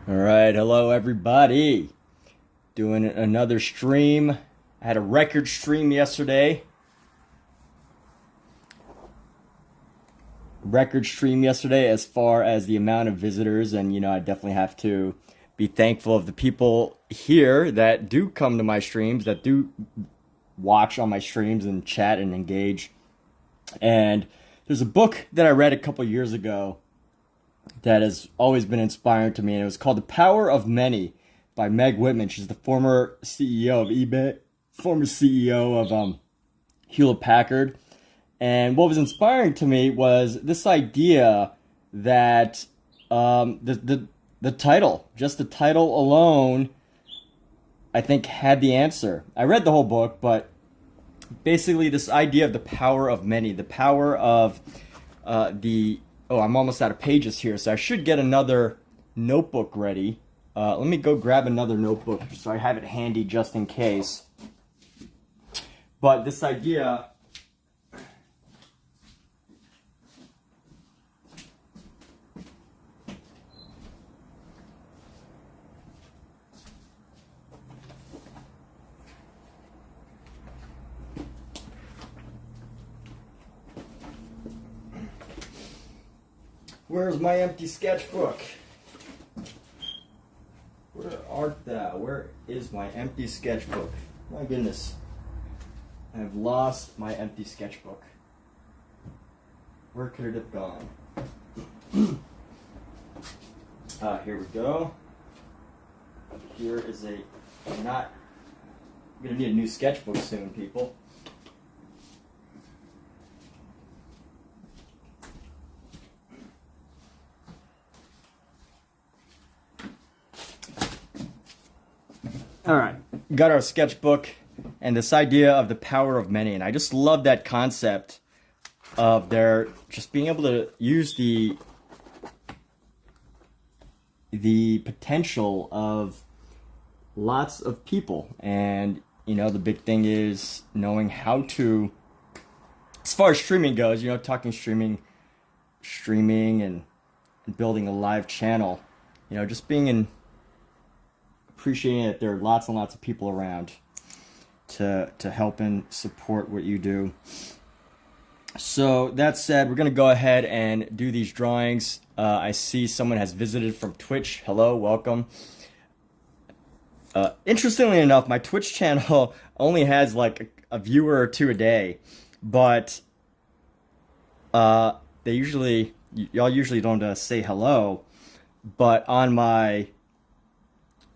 All right, hello everybody. Doing another stream. I had a record stream yesterday. As far as the amount of visitors, and I definitely have to be thankful of the people here that do come to my streams, that do watch on my streams and chat and engage. And there's a book that I read a couple years ago that has always been inspiring to me, and it was called The Power of Many by Meg Whitman. She's the former CEO of eBay, former CEO of Hewlett Packard. And what was inspiring to me was this idea that the title, just the title alone, I think had the answer. I read the whole book, but basically this idea of the power of many, the power of oh, I'm almost out of pages here, so I should get another notebook ready. Let me go grab another notebook so I have it handy just in case. But this idea... Where's my empty sketchbook? Where art thou? Where is my empty sketchbook? My goodness. I have lost my empty sketchbook. Where could it have gone? Here we go. Here is I'm gonna need a new sketchbook soon, people. All right, got our sketchbook and this idea of the power of many, and I just love that concept of their just being able to use the potential of lots of people. And the big thing is knowing how to, as far as streaming goes, talking streaming and building a live channel, just being appreciating that there are lots and lots of people around to help and support what you do. So that said, we're going to go ahead and do these drawings. I see someone has visited from Twitch. Hello, welcome. Interestingly enough, my Twitch channel only has like a viewer or two a day, but y'all usually don't say hello. But on my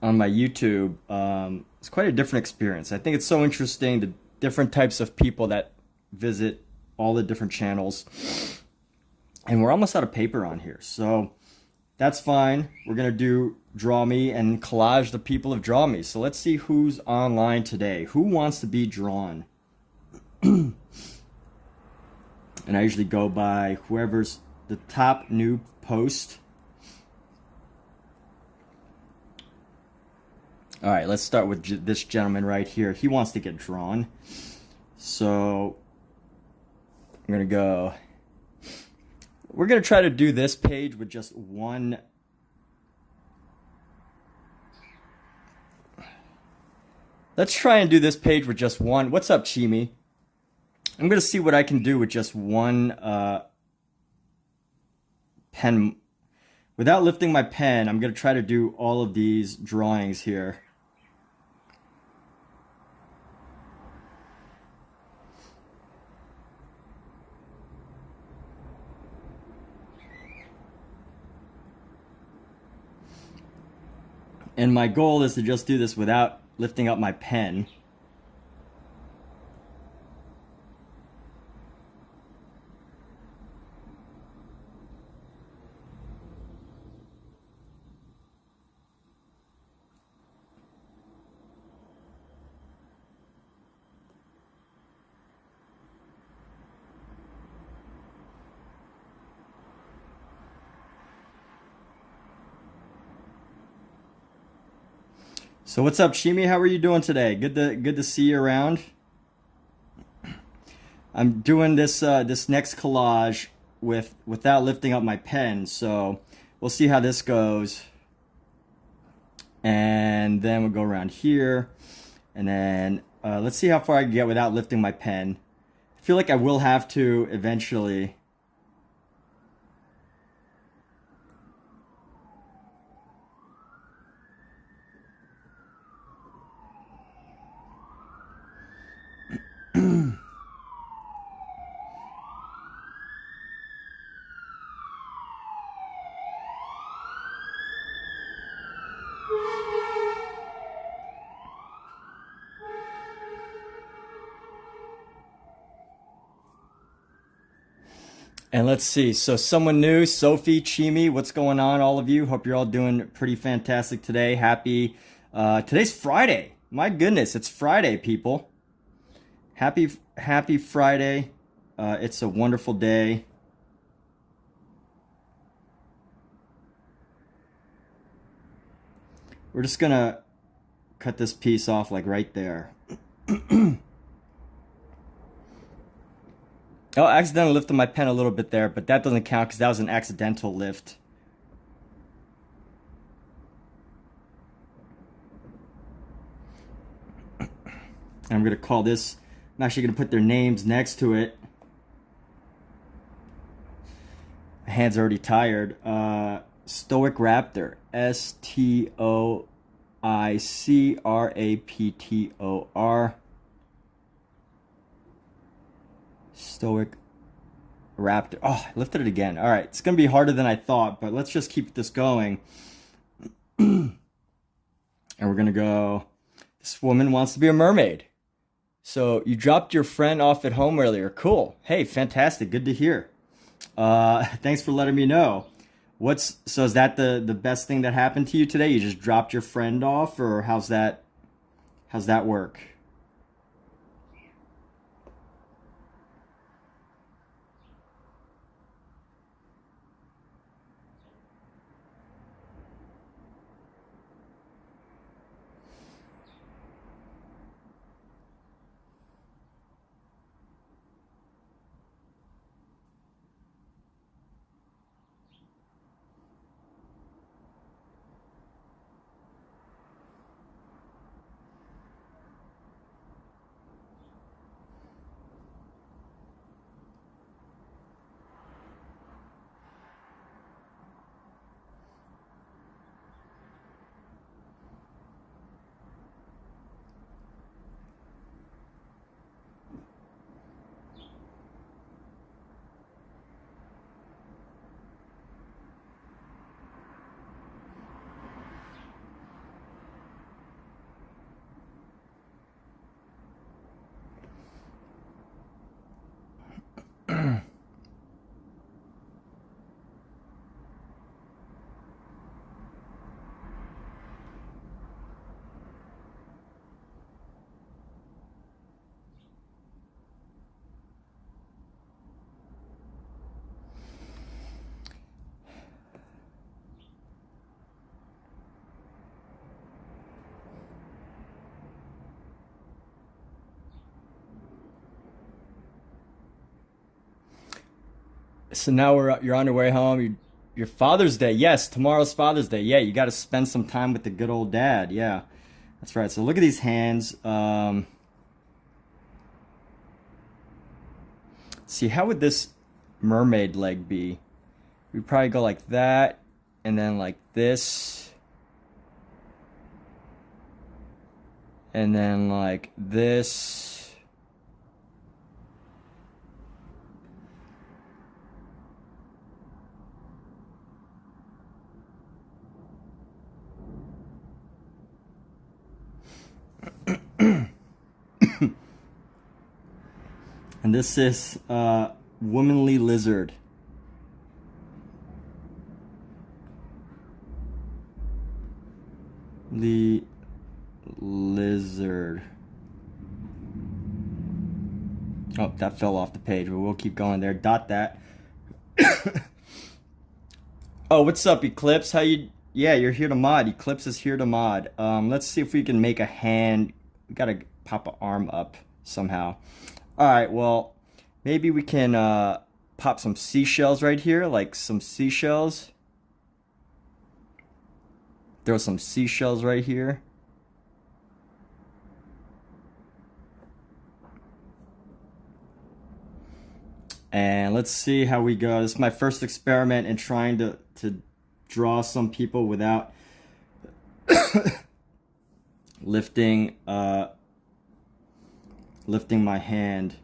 YouTube, it's quite a different experience. I think it's so interesting, the different types of people that visit all the different channels. And we're almost out of paper on here, so that's fine. We're going to do drawme and collage the people of drawme. So let's see who's online today. Who wants to be drawn? And I usually go by whoever's the top new post. All right, let's start with this gentleman right here. He wants to get drawn. So I'm going to go. We're going to try to do this page with just one. Let's try and do this page with just one. What's up, Chimi? I'm going to see what I can do with just one pen. Without lifting my pen, I'm going to try to do all of these drawings here. And my goal is to just do this without lifting up my pen. So what's up, Shimi? How are you doing today? Good to see you around. I'm doing this this next collage without lifting up my pen, so we'll see how this goes. And then we'll go around here. And then let's see how far I can get without lifting my pen. I feel like I will have to eventually. And let's see, so someone new, Sophie, Chimi, what's going on, all of you? Hope you're all doing pretty fantastic today. Happy, today's Friday. My goodness, it's Friday, people. Happy Friday. It's a wonderful day. We're just gonna cut this piece off like right there. Oh, I accidentally lifted my pen a little bit there, but that doesn't count because that was an accidental lift. And I'm going to call this, I'm actually going to put their names next to it. My hand's already tired. Stoic Raptor. STOICRAPTOR. Stoic Raptor. Oh, I lifted it again. All right, it's going to be harder than I thought, but let's just keep this going. And we're going to go, this woman wants to be a mermaid. So you dropped your friend off at home earlier. Cool. Hey, fantastic. Good to hear. Thanks for letting me know. So is that the best thing that happened to you today? You just dropped your friend off, or how's that work? So now you're on your way home. Your Father's Day. Yes, tomorrow's Father's Day. Yeah, you got to spend some time with the good old dad. Yeah, that's right. So look at these hands. See, how would this mermaid leg be? We'd probably go like that, and then like this, and then like this. And this is womanly lizard. The lizard. Oh, that fell off the page, but we'll keep going there. Dot that. Oh, what's up, Eclipse? How you? Yeah, you're here to mod. Eclipse is here to mod. Let's see if we can make a hand. We gotta pop an arm up somehow. All right, well, maybe we can pop some seashells right here, like some seashells. Throw some seashells right here. And let's see how we go. This is my first experiment in trying to draw some people without lifting lifting my hand.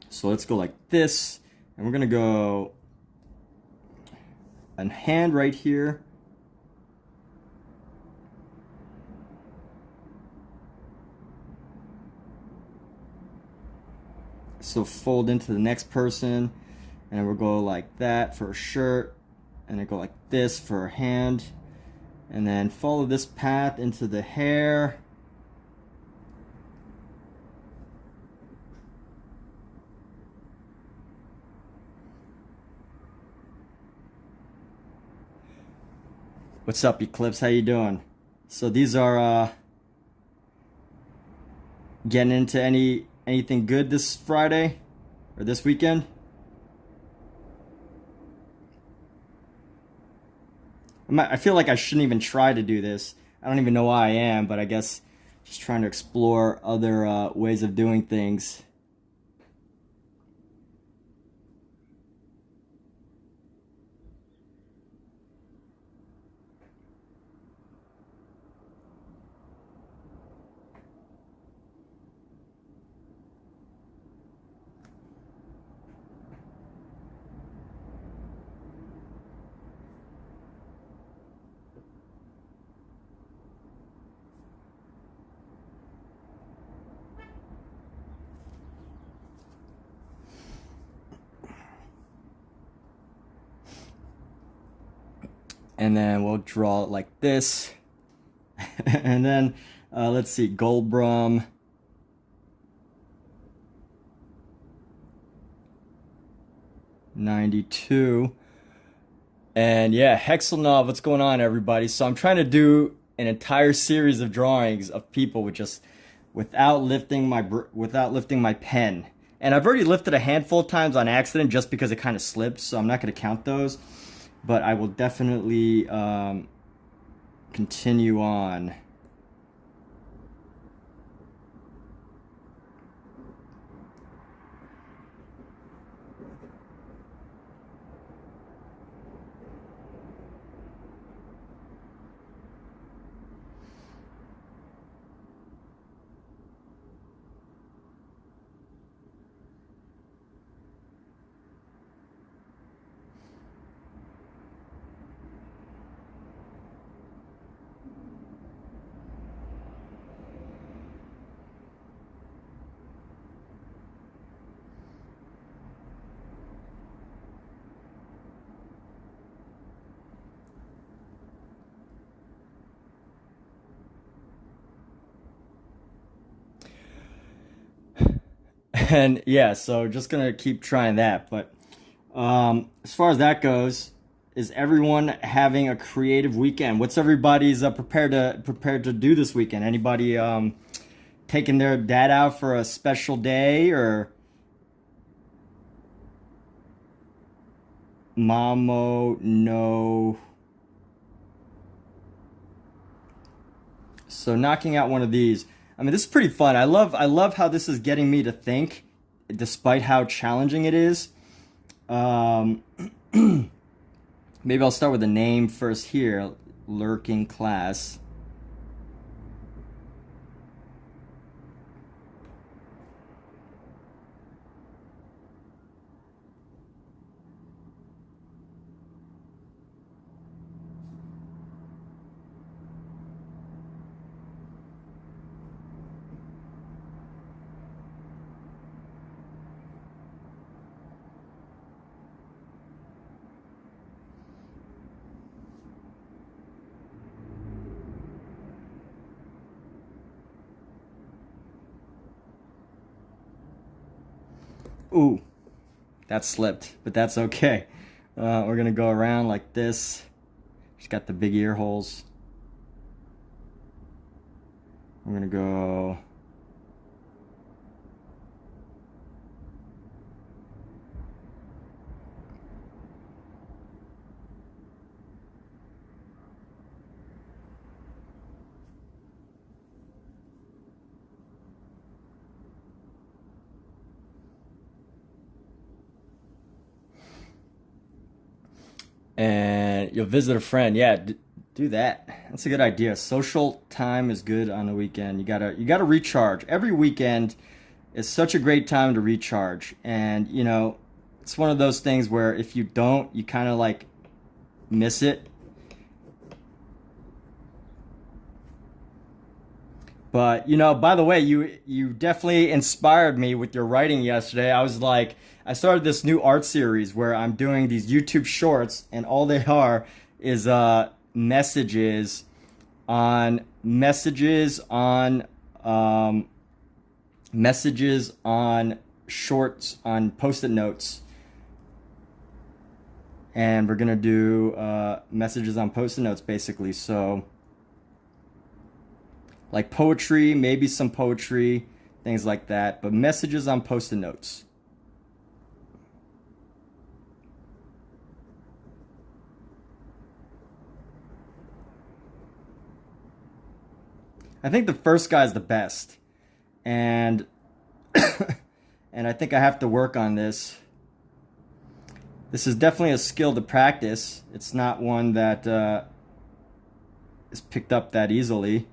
So let's go like this, and we're gonna go a hand right here. So fold into the next person, and we'll go like that for a shirt, and then go like this for a hand, and then follow this path into the hair. What's up, Eclipse? How you doing? So these are getting into anything good this Friday or this weekend? I feel like I shouldn't even try to do this. I don't even know why I am, but I guess just trying to explore other ways of doing things. And then we'll draw it like this. And then let's see, Goldbrum. '92. And yeah, Hexelnov, what's going on, everybody? So I'm trying to do an entire series of drawings of people with just without lifting my pen. And I've already lifted a handful of times on accident just because it kind of slipped, so I'm not going to count those. But I will definitely continue on. And yeah, so just gonna keep trying that. But as far as that goes, is everyone having a creative weekend? What's everybody's prepared to do this weekend? Anybody taking their dad out for a special day, or Mamo? No. So knocking out one of these. I mean, this is pretty fun. I love how this is getting me to think, despite how challenging it is. Maybe I'll start with the name first here. Lurking Class. Ooh, that slipped, but that's okay. We're gonna go around like this. She's got the big ear holes. We're gonna go and you'll visit a friend. Yeah, do that. That's a good idea. Social time is good on the weekend. You gotta recharge. Every weekend is such a great time to recharge, and you know, it's one of those things where if you don't, you kind of like miss it. But you know, by the way, you definitely inspired me with your writing yesterday. I was like, I started this new art series where I'm doing these YouTube shorts, and all they are is messages on um, messages on shorts on post-it notes, and we're gonna do messages on post-it notes basically. So like poetry, maybe some poetry, things like that, but messages on post-it notes. I think the first guy is the best, and and I think I have to work on this. This is definitely a skill to practice. It's not one that is picked up that easily.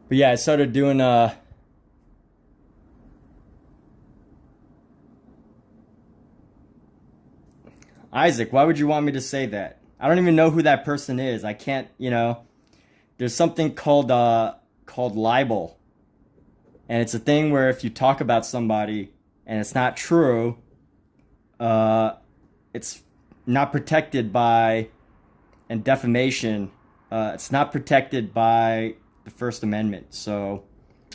But yeah, I started doing Isaac, why would you want me to say that? I don't even know who that person is. I can't, you know, there's something called libel. And it's a thing where if you talk about somebody and it's not true, uh it's not protected by, and defamation, it's not protected by the First Amendment. So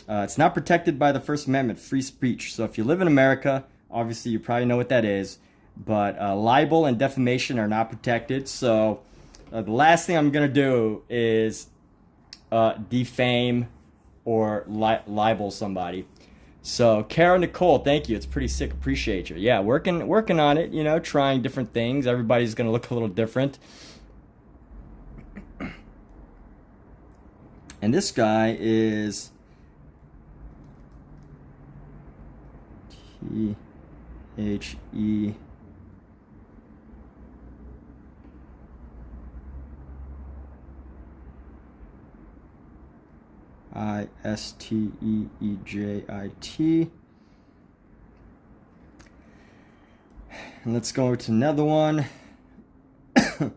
it's not protected by the First Amendment, free speech. So if you live in America, obviously you probably know what that is. But libel and defamation are not protected. So the last thing I'm going to do is defame or libel somebody. So Kara Nicole, thank you. It's pretty sick. Appreciate you. Yeah, working on it, you know, trying different things. Everybody's going to look a little different. And this guy is THE ISTEEJIT. And let's go over to another one. I'm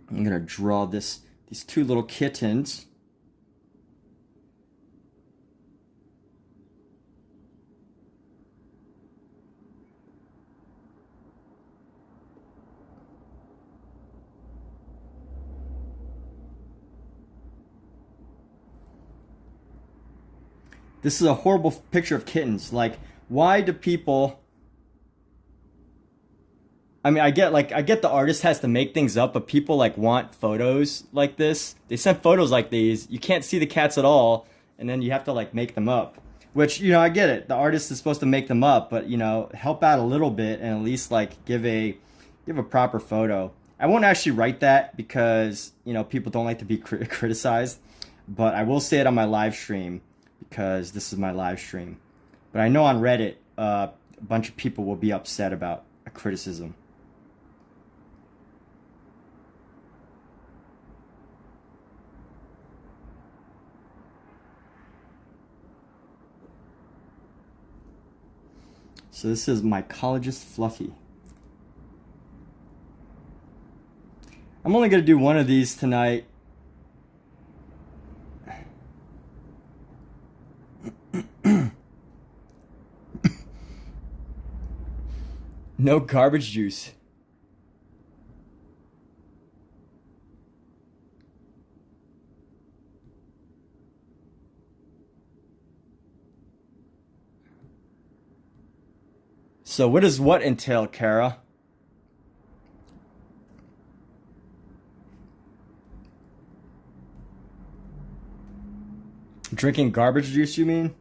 gonna draw these two little kittens. This is a horrible picture of kittens. Like, why do people... I mean, I get the artist has to make things up, but people like want photos like this. They send photos like these. You can't see the cats at all, and then you have to like make them up. Which, you know, I get it. The artist is supposed to make them up, but you know, help out a little bit and at least like give a proper photo. I won't actually write that because, you know, people don't like to be criticized, but I will say it on my live stream because this is my live stream. But I know on Reddit, a bunch of people will be upset about a criticism. So this is mycologist Fluffy. I'm only going to do one of these tonight. No garbage juice. So what does what entail, Kara? Drinking garbage juice, you mean?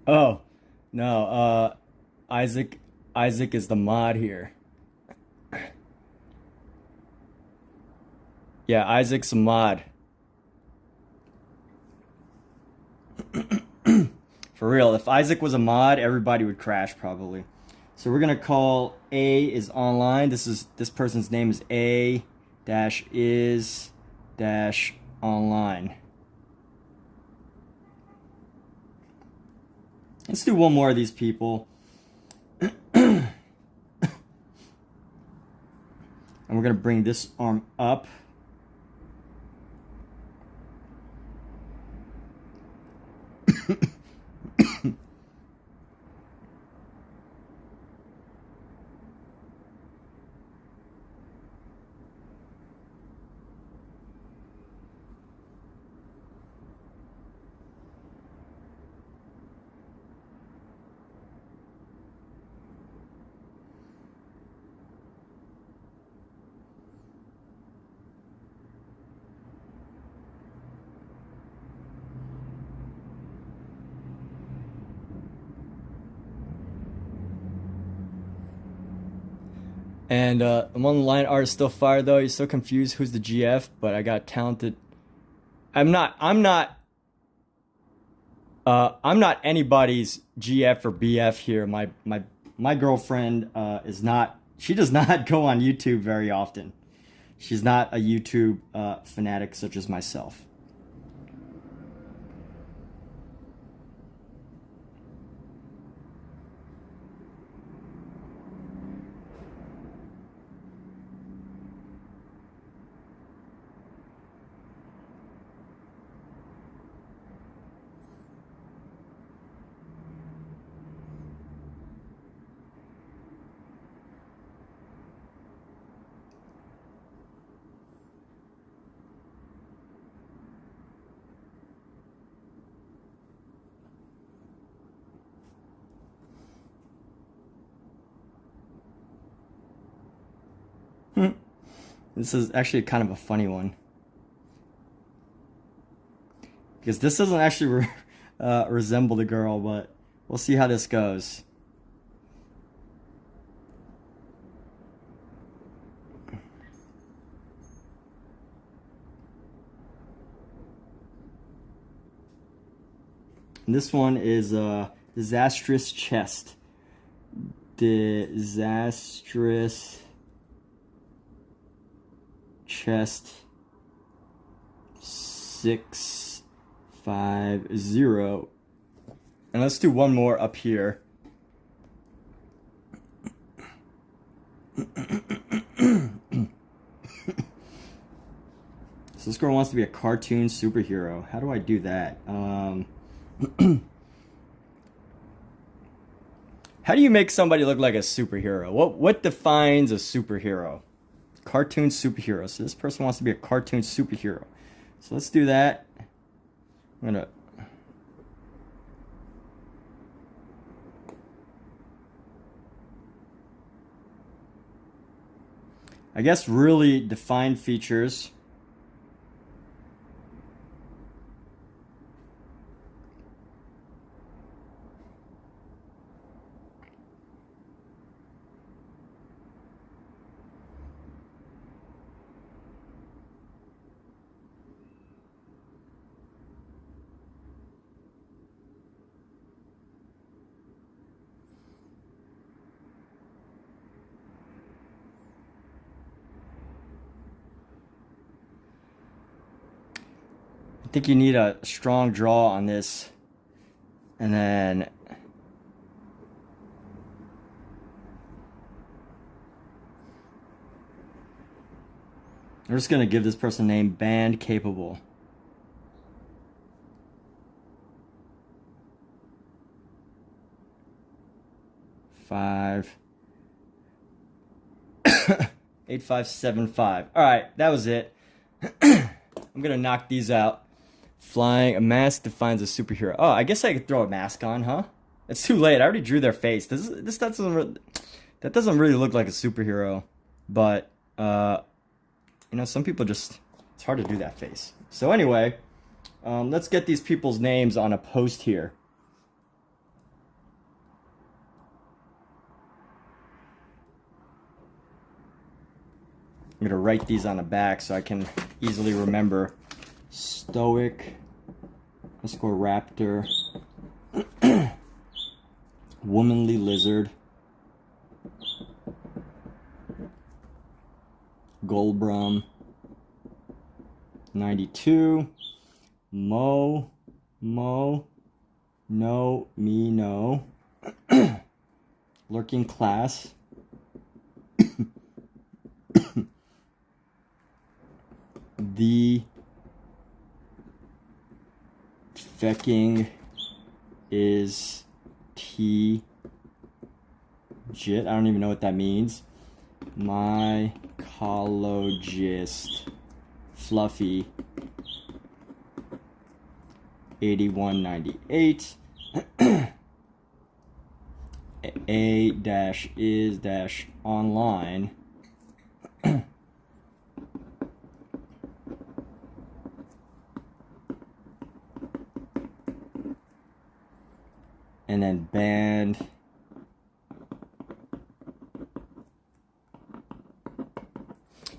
Oh, no, Isaac is the mod here. Yeah, Isaac's a mod. For real, if Isaac was a mod, everybody would crash probably. So we're gonna call A is online. This person's name is A dash is dash online. Let's do one more of these people. And we're gonna bring this arm up. And among the line art is still fire though. He's so confused who's the GF, but I got talented. I'm not anybody's GF or BF here. My girlfriend is not. She does not go on YouTube very often. She's not a YouTube fanatic such as myself. This is actually kind of a funny one. Because this doesn't actually resemble the girl, but we'll see how this goes. And this one is disastrous chest. Disastrous chest 650. And let's do one more up here. So this girl wants to be a cartoon superhero. How do I do that? How do you make somebody look like a superhero? What defines a superhero? Cartoon superhero. So this person wants to be a cartoon superhero. So let's do that. I'm gonna I guess really define features. I think you need a strong draw on this, and then I'm just gonna give this person a name, band capable. Five 8575. All right, that was it. I'm gonna knock these out. Flying, a mask defines a superhero. Oh, I guess I could throw a mask on, huh? It's too late. I already drew their face. That doesn't really look like a superhero. But you know, some people just, it's hard to do that face. So anyway, let's get these people's names on a post here. I'm gonna write these on the back so I can easily remember. Stoic _ raptor, womanly lizard, Goldbrum 92, no, me, no, lurking class, the fecking is T jit. I don't even know what that means. My colologist Fluffy 8198 a-is-online and then band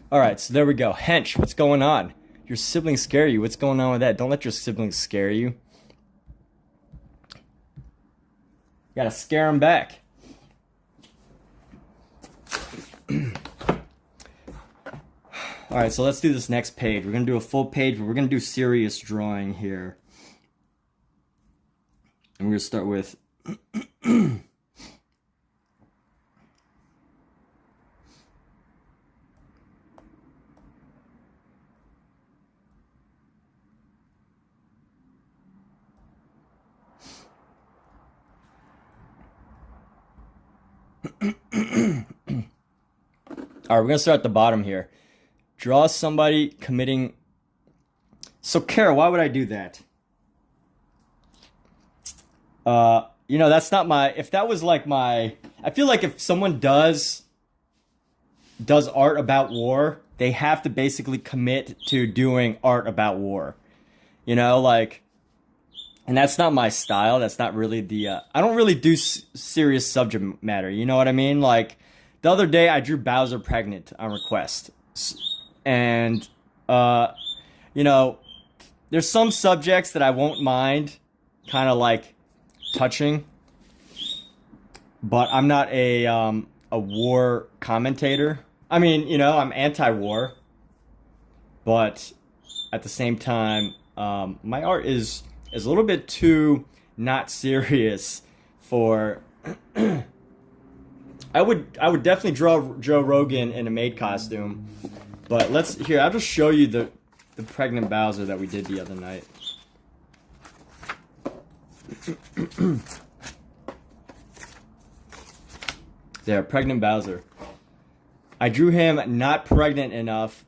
all right, so there we go. Hench, what's going on? Your siblings scare you. What's going on with that? Don't let your siblings scare you. You gotta scare them back. All right, so let's do this next page. We're gonna do a full page, but we're gonna do serious drawing here. And we're gonna start with all right, we're gonna start at the bottom here. Draw somebody committing. So, Kara, why would I do that? You know, that's not my. If that was like my, I feel like if someone does art about war, they have to basically commit to doing art about war. You know, like, and that's not my style. That's not really the. I don't really do serious subject matter. You know what I mean? Like, the other day I drew Bowser pregnant on request, and you know, there's some subjects that I won't mind, kind of like touching, but I'm not a war commentator. I mean, you know, I'm anti-war, but at the same time, my art is a little bit too not serious for. I would definitely draw Joe Rogan in a maid costume, but I'll just show you the pregnant Bowser that we did the other night. There, pregnant Bowser. I drew him not pregnant enough.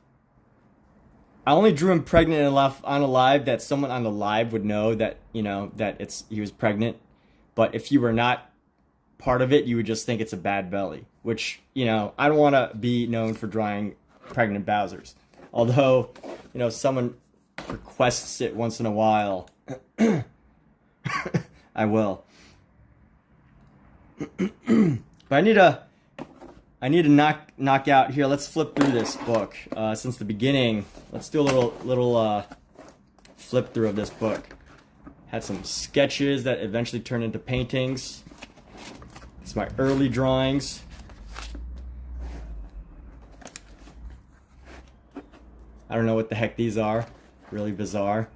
I only drew him pregnant enough on a live that someone on the live would know that, you know, that he was pregnant. But if you were not part of it, you would just think it's a bad belly, which, you know, I don't want to be known for drawing pregnant Bowsers. Although, you know, someone requests it once in a while, I will. But I need to knock out here. Let's flip through this book since the beginning. Let's do a little flip through of this book. Had some sketches that eventually turned into paintings. It's my early drawings. I don't know what the heck these are. Really bizarre.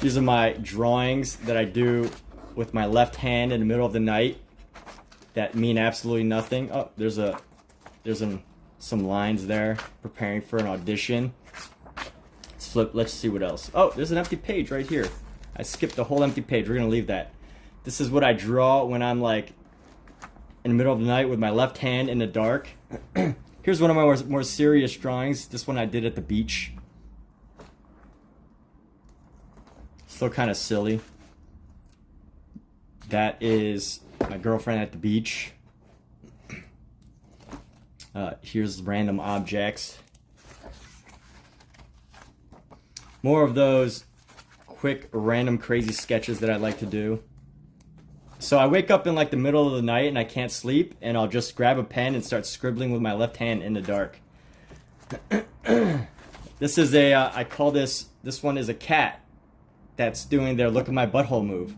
These are my drawings that I do with my left hand in the middle of the night that mean absolutely nothing. Oh, there's some lines there preparing for an audition. Let's flip. Let's see what else. Oh, there's an empty page right here. I skipped the whole empty page. We're gonna leave that. This is what I draw when I'm like in the middle of the night with my left hand in the dark. Here's one of my more serious drawings. This one I did at the beach. Still kind of silly. That is my girlfriend at the beach. Here's random objects. More of those quick, random, crazy sketches that I like to do. So I wake up in like the middle of the night and I can't sleep, and I'll just grab a pen and start scribbling with my left hand in the dark. This is a, I call this one is a cat that's doing their look at my butthole move.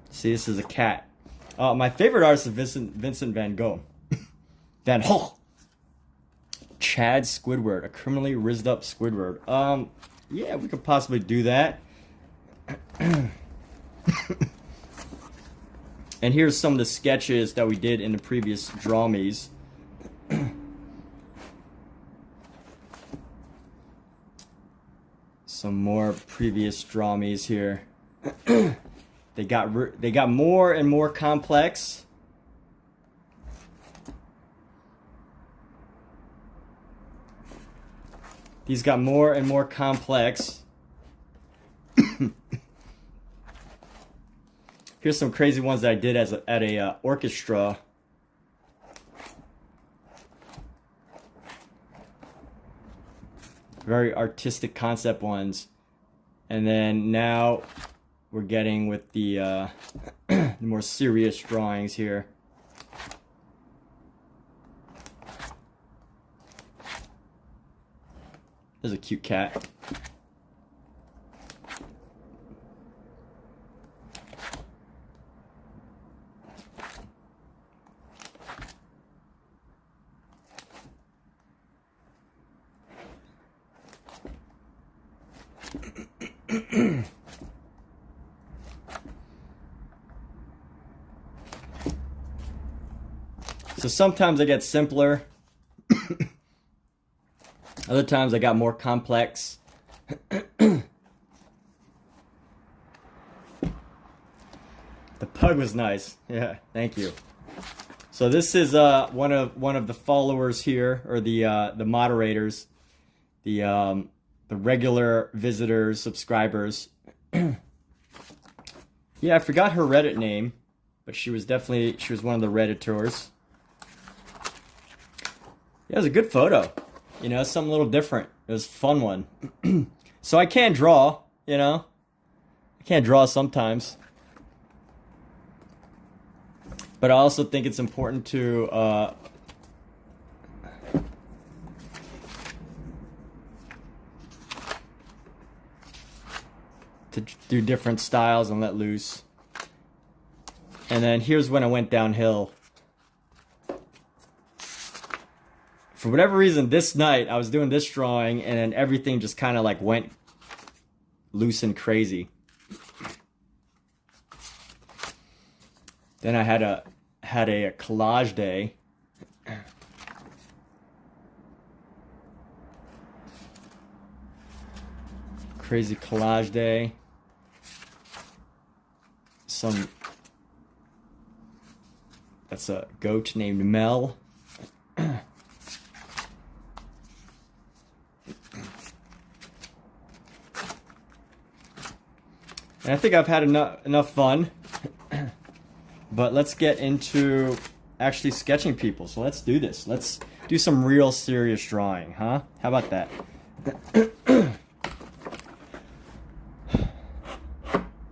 See, this is a cat. My favorite artist is Vincent Van Gogh. Van Gogh. Chad Squidward, a criminally rizzed up Squidward. Yeah, we could possibly do that. And here's some of the sketches that we did in the previous drawmes. Some more previous drawmes here. They got more and more complex. These got more and more complex. Here's some crazy ones that I did at a orchestra. Very artistic concept ones. And then now we're getting with the more serious drawings here. There's a cute cat. So sometimes I get simpler. Other times I got more complex. The pug was nice. Yeah, thank you. So this is one of the followers here, or the moderators, the regular visitors, subscribers. Yeah, I forgot her Reddit name, but she was one of the Redditors. Yeah, it was a good photo. You know, something a little different. It was a fun one. So I can draw, you know. I can't draw sometimes. But I also think it's important to do different styles and let loose. And then here's when I went downhill. For whatever reason, this night I was doing this drawing and then everything just kind of like went loose and crazy. Then I had a collage day. Crazy collage day. That's a goat named Mel. And I think I've had enough fun, but let's get into actually sketching people. So let's do this. Let's do some real serious drawing, huh? How about that?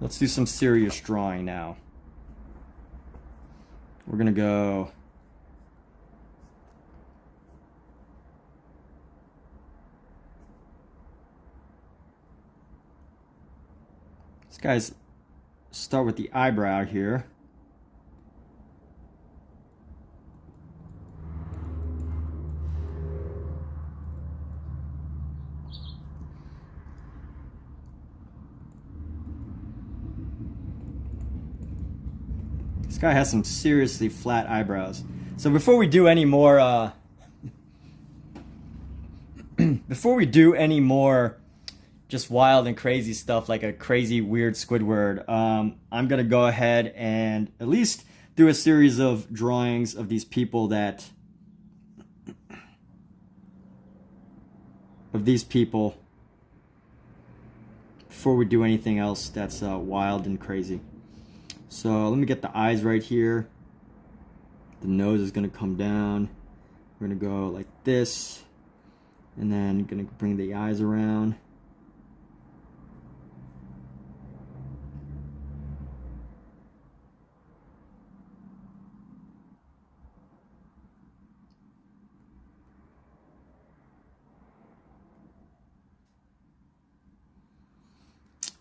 Let's do some serious drawing now. We're gonna go. This guy's start with the eyebrow here. This guy has some seriously flat eyebrows. So before we do any more, just wild and crazy stuff like a crazy weird Squidward, I'm gonna go ahead and at least do a series of drawings of these people before we do anything else that's wild and crazy. So let me get the eyes right here. The nose is gonna come down. We're gonna go like this, and then gonna bring the eyes around.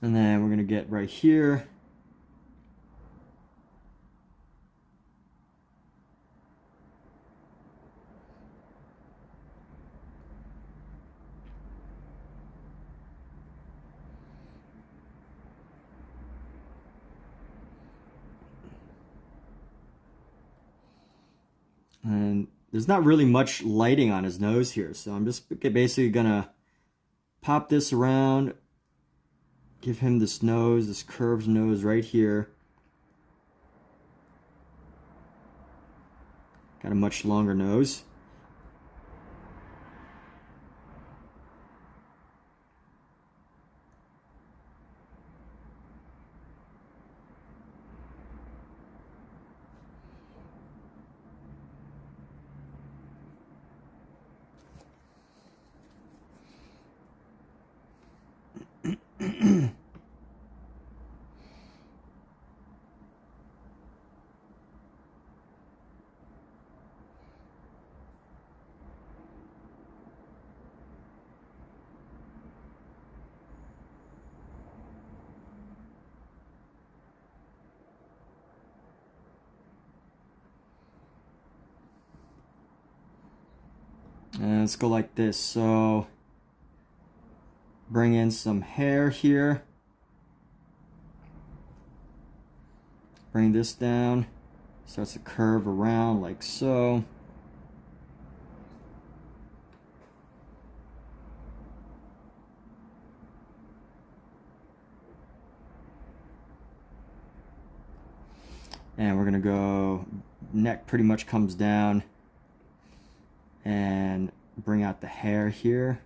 And then we're gonna get right here. And there's not really much lighting on his nose here, so I'm just basically gonna pop this around, give him this nose, this curved nose right here. Got a much longer nose. And let's go like this. So bring in some hair here. Bring this down. Starts to curve around like so. And we're gonna go, neck pretty much comes down, and bring out the hair here.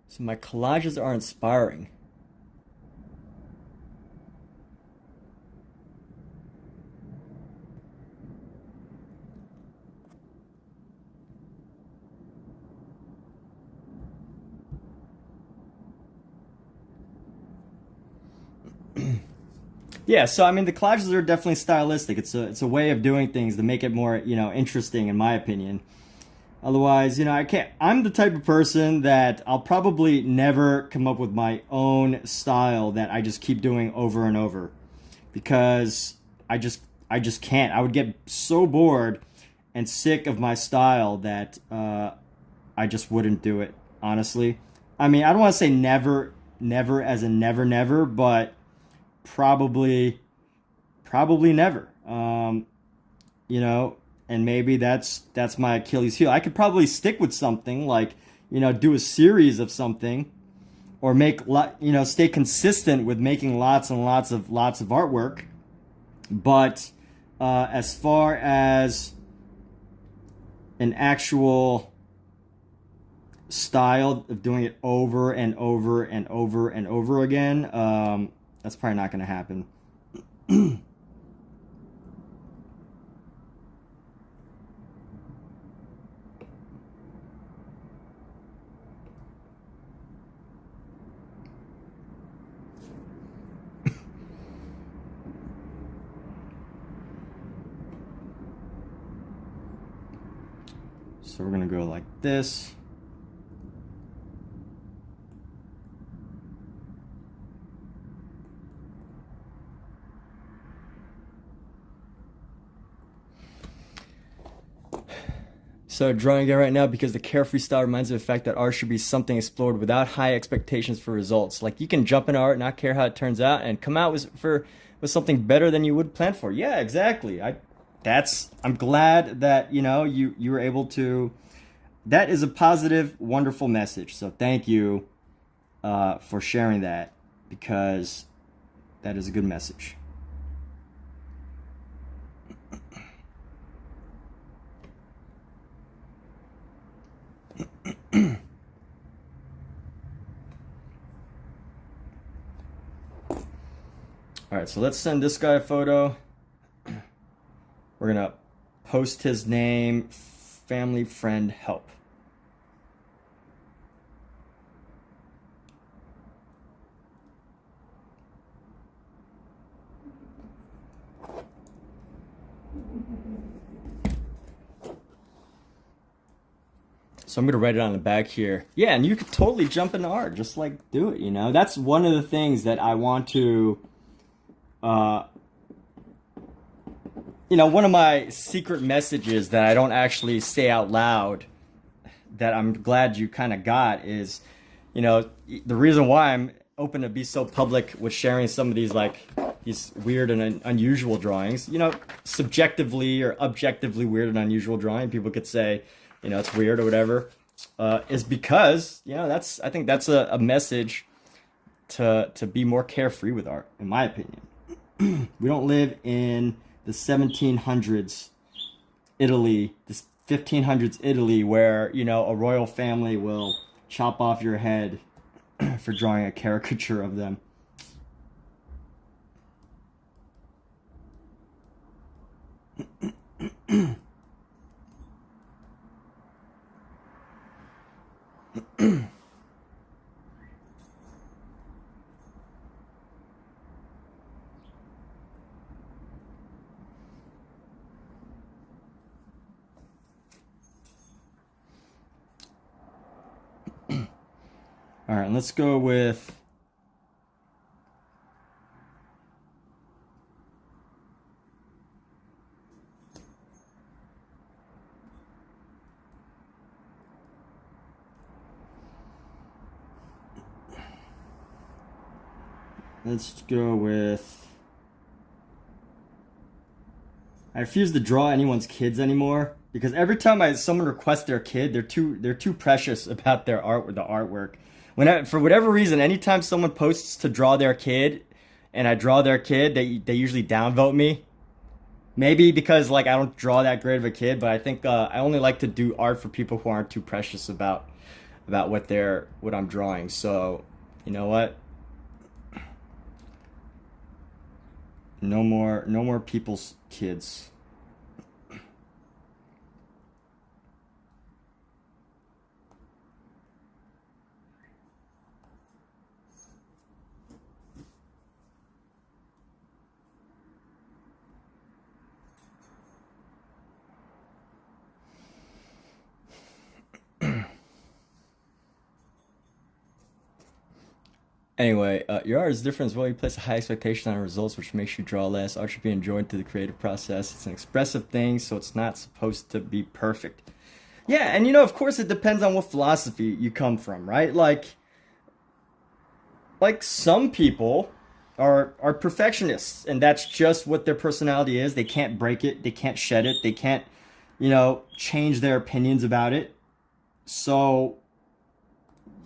So my collages are inspiring. Yeah, so I mean the collages are definitely stylistic. It's a way of doing things to make it more, you know, interesting in my opinion. Otherwise, you know, I can't. I'm the type of person that I'll probably never come up with my own style that I just keep doing over and over, because I just can't. I would get so bored and sick of my style that I just wouldn't do it, honestly. I mean, I don't want to say never, never as in never, never, but probably never. You know, and maybe that's my Achilles heel. I could probably stick with something like, you know, do a series of something, or make you know, stay consistent with making lots and lots of artwork. But as far as an actual style of doing it over and over and over and over again, that's probably not going to happen. So we're going to go like this. So drawing again right now because the carefree style reminds me of the fact that art should be something explored without high expectations for results. Like you can jump into art, not care how it turns out, and come out with something better than you would plan for. Yeah, exactly. I'm glad that, you know, you were able to. That is a positive, wonderful message. So thank you for sharing that, because that is a good message. All right, so let's send this guy a photo. We're gonna post his name, family friend help. So I'm gonna write it on the back here. Yeah, and you could totally jump into art, just like do it, you know? That's one of the things that I want to, you know, one of my secret messages that I don't actually say out loud that I'm glad you kind of got is, you know, the reason why I'm open to be so public with sharing some of these, like, these weird and unusual drawings, you know, subjectively or objectively weird and unusual drawing, people could say, you know, it's weird or whatever, is because, you know, I think that's a message to be more carefree with art, in my opinion. We don't live in the 1700s Italy, this 1500s Italy, where, you know, a royal family will chop off your head for drawing a caricature of them. All right, let's go with I refuse to draw anyone's kids anymore because every time someone requests their kid, they're too precious about their artwork. For whatever reason, anytime someone posts to draw their kid, and I draw their kid, they usually downvote me. Maybe because, like, I don't draw that great of a kid, but I think I only like to do art for people who aren't too precious about what I'm drawing. So, you know what? No more people's kids. Anyway, your art is different as well. You place a high expectation on results, which makes you draw less. Art should be enjoyed through the creative process. It's an expressive thing, so it's not supposed to be perfect. Yeah, and you know, of course, it depends on what philosophy you come from, right? Like some people are perfectionists, and that's just what their personality is. They can't break it. They can't shed it. They can't, you know, change their opinions about it. So,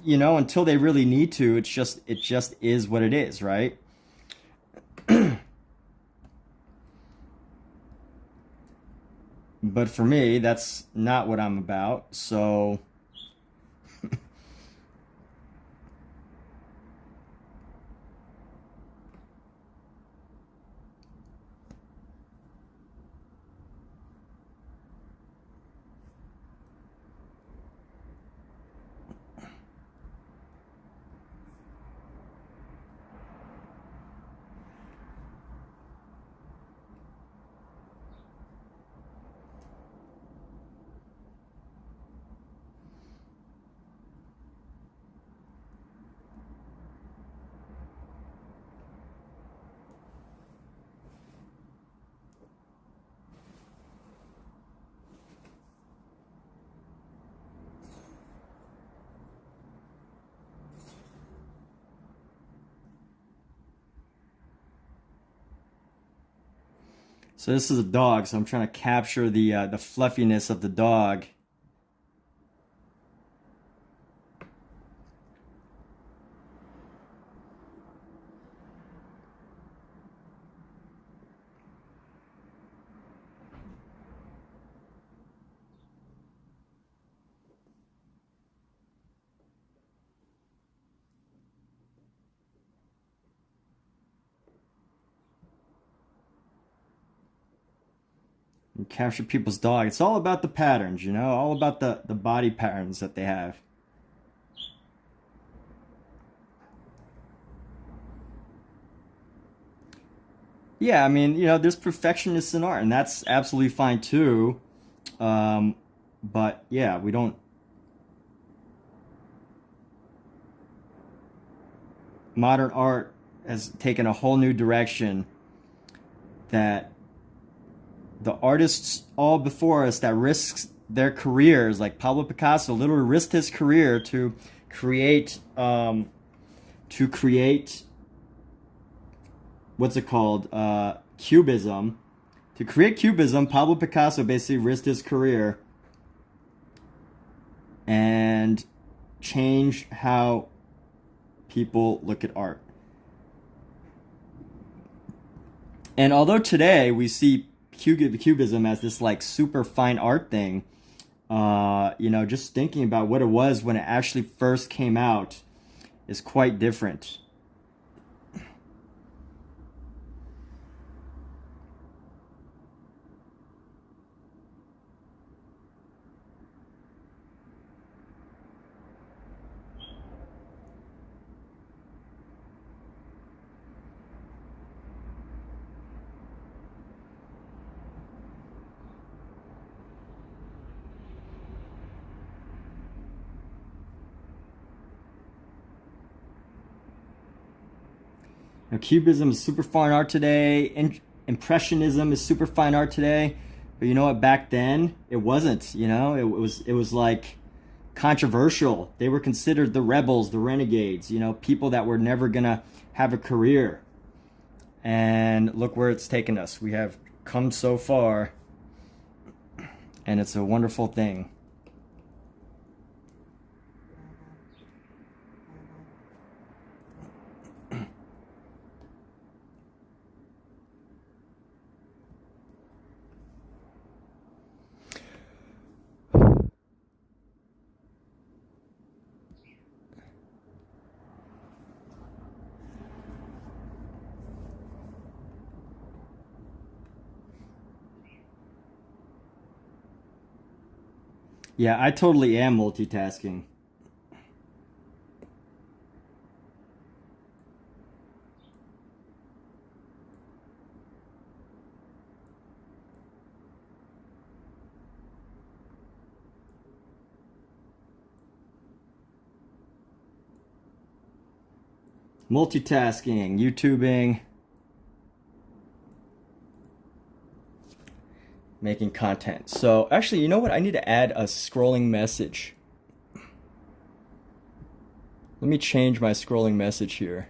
you know, until they really need to, it just is what it is, right? But for me, that's not what I'm about. So, so this is a dog, so I'm trying to capture the fluffiness of the dog. And capture people's dog. It's all about the patterns, you know, all about the body patterns that they have. Yeah, I mean, you know, there's perfectionists in art, and that's absolutely fine too. But yeah, we don't modern art has taken a whole new direction, that the artists all before us that risked their careers, like Pablo Picasso literally risked his career to create what's it called, cubism. To create cubism, Pablo Picasso basically risked his career and change how people look at art. And although today we see cubism as this like super fine art thing, you know, just thinking about what it was when it actually first came out is quite different. Now, Cubism is super fine art today. Impressionism is super fine art today. But you know what? Back then, it wasn't. You know, it was like controversial. They were considered the rebels, the renegades. You know, people that were never gonna have a career. And look where it's taken us. We have come so far, and it's a wonderful thing. Yeah, I totally am multitasking. Multitasking, YouTubing, making content. So actually, you know what? I need to add a scrolling message. Let me change my scrolling message here.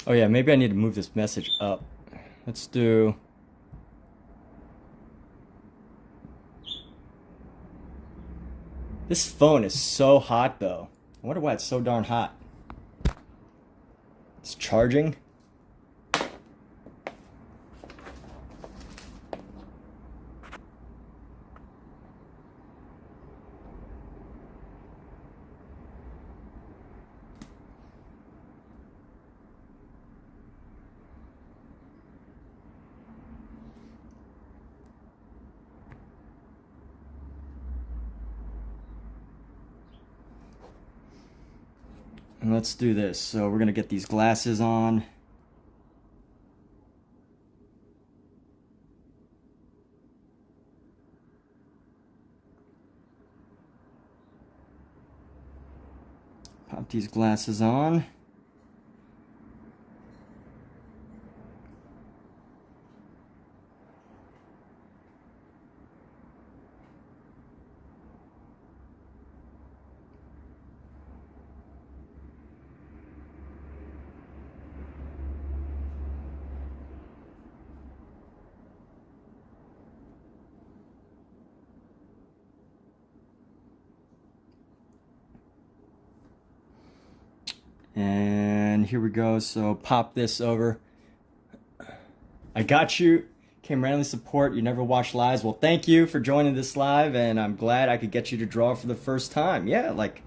Oh yeah, maybe I need to move this message up. Let's do... This phone is so hot though. I wonder why it's so darn hot. It's charging. And let's do this. So we're gonna get these glasses on. Pop these glasses on. And here we go. So pop this over. I got you. Came randomly support. You never watch lives. Well, thank you for joining this live, and I'm glad I could get you to draw for the first time. Yeah, like,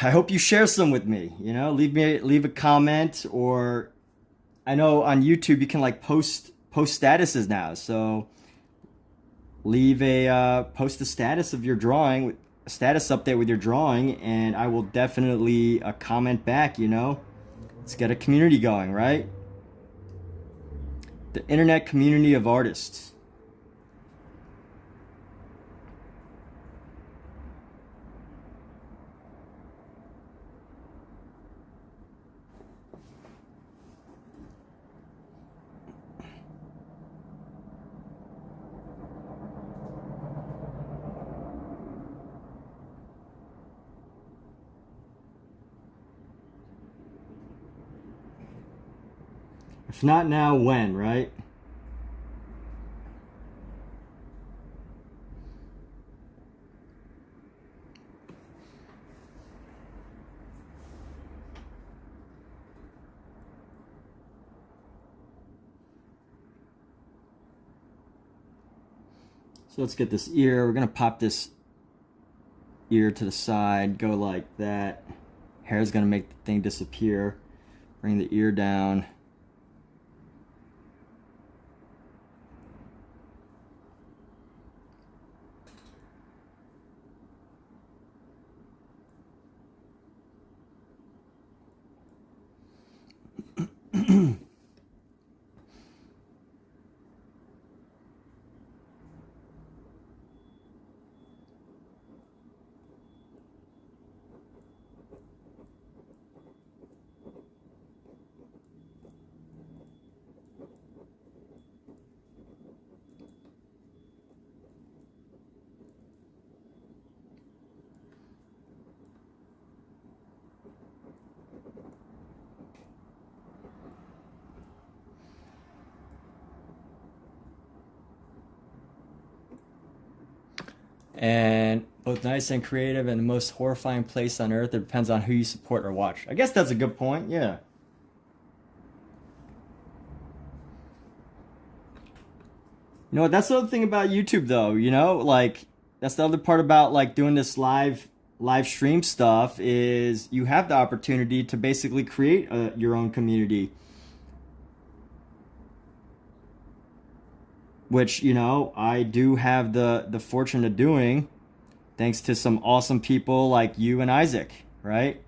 I hope you share some with me. You know, leave a comment, or I know on YouTube you can like post statuses now. So leave a post a status of your drawing, a status update with your drawing, and I will definitely comment back. You know, let's get a community going, right? The internet community of artists. If not now, when, right? So let's get this ear. We're gonna pop this ear to the side, go like that. Hair's gonna make the thing disappear. Bring the ear down. And both nice and creative and the most horrifying place on earth. It depends on who you support or watch. I guess that's a good point, yeah. You know what, that's the other thing about YouTube though, you know, like that's the other part about like doing this live stream stuff, is you have the opportunity to basically create your own community. Which, you know, I do have the fortune of doing, thanks to some awesome people like you and Isaac, right?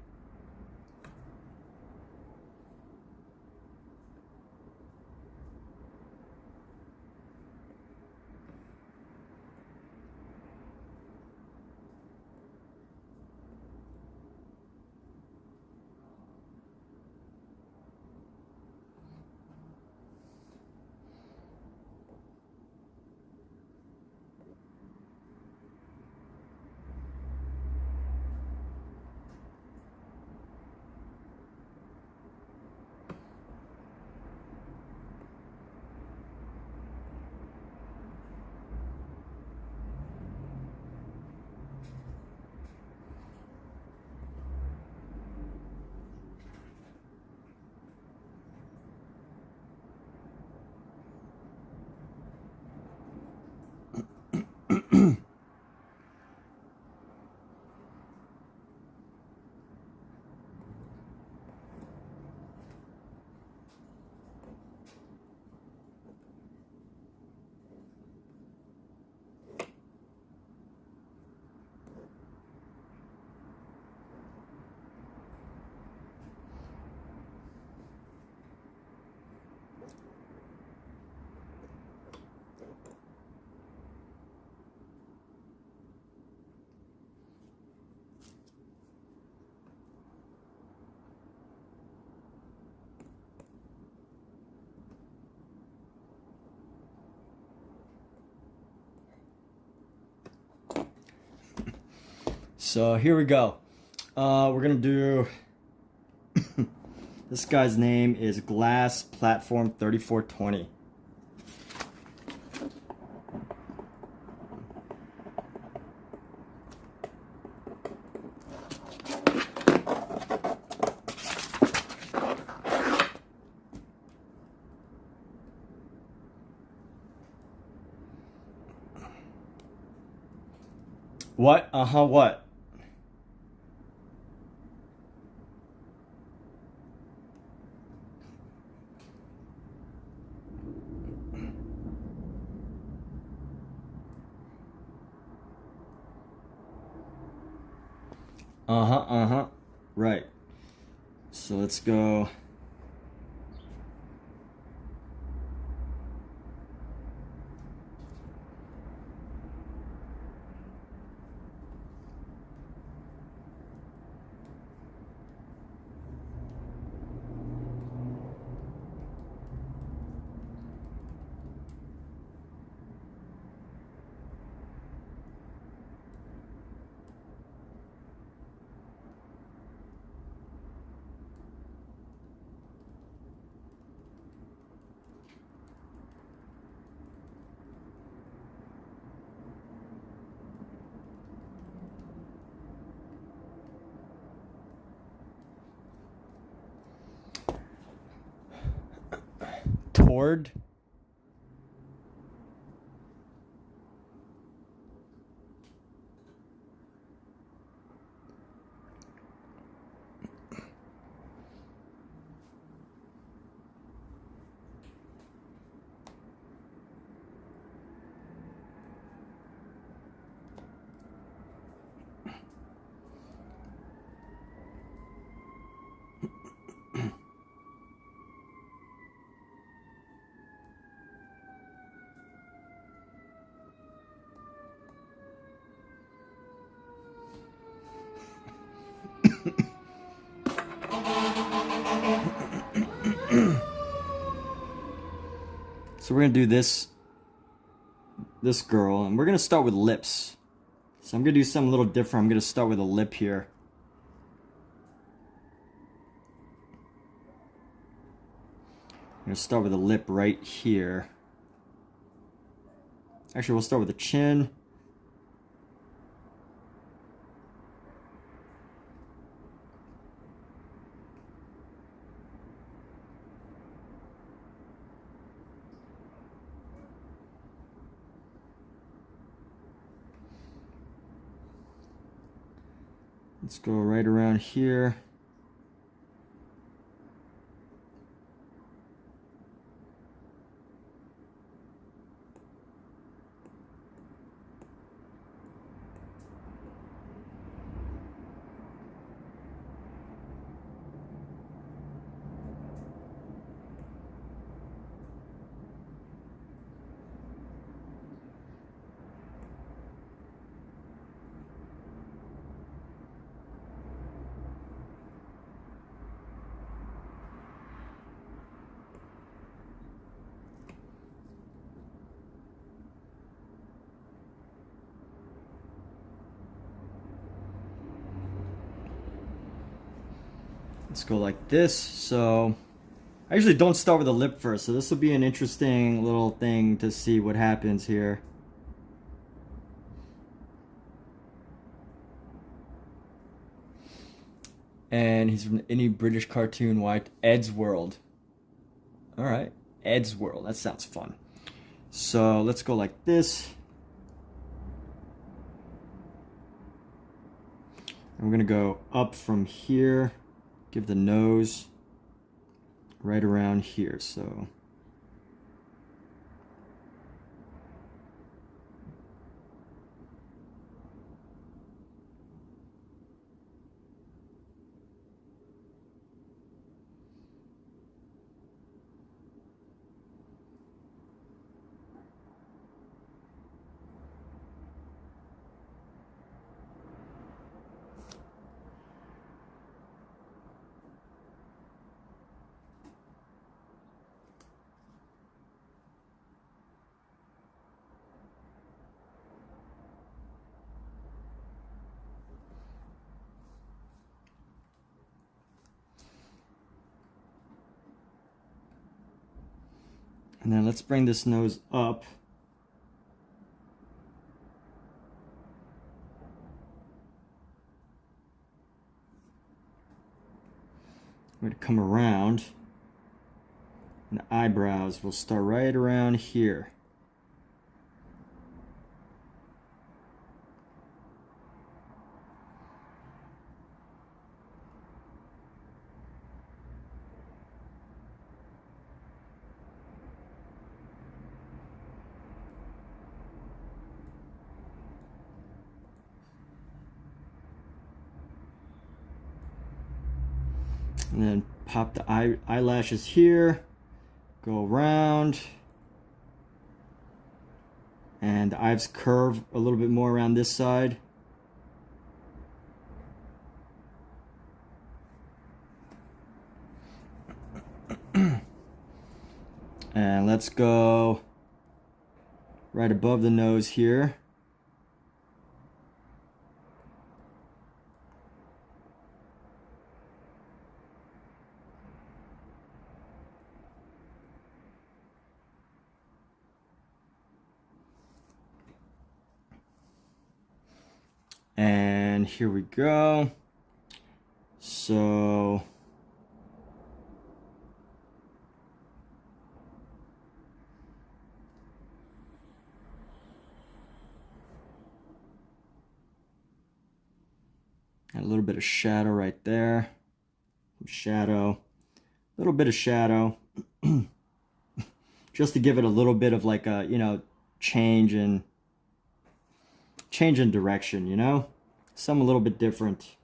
So here we go. We're gonna do, this guy's name is Glass Platform 3420. What? Uh-huh, what? Uh-huh, uh-huh. Right. So let's go. Toward. So we're gonna do this girl, and we're gonna start with lips. So I'm gonna do something a little different. I'm gonna start with a lip here. I'm gonna start with a lip right here. Actually, we'll start with the chin. Let's go right around here. Let's go like this. So I usually don't start with the lip first, so this will be an interesting little thing to see what happens here. And he's from any British cartoon, white Ed's World. All right, Ed's World. That sounds fun. So let's go like this. And we're gonna go up from here. Give the nose right around here. So and then let's bring this nose up. We're going to come around, and the eyebrows will start right around here. And then pop the eyelashes here, go around. And the eyes curve a little bit more around this side. And let's go right above the nose here. And here we go. So and a little bit of shadow right there. Shadow, a little bit of shadow, just to give it a little bit of like a, you know, change in direction, you know, some a little bit different.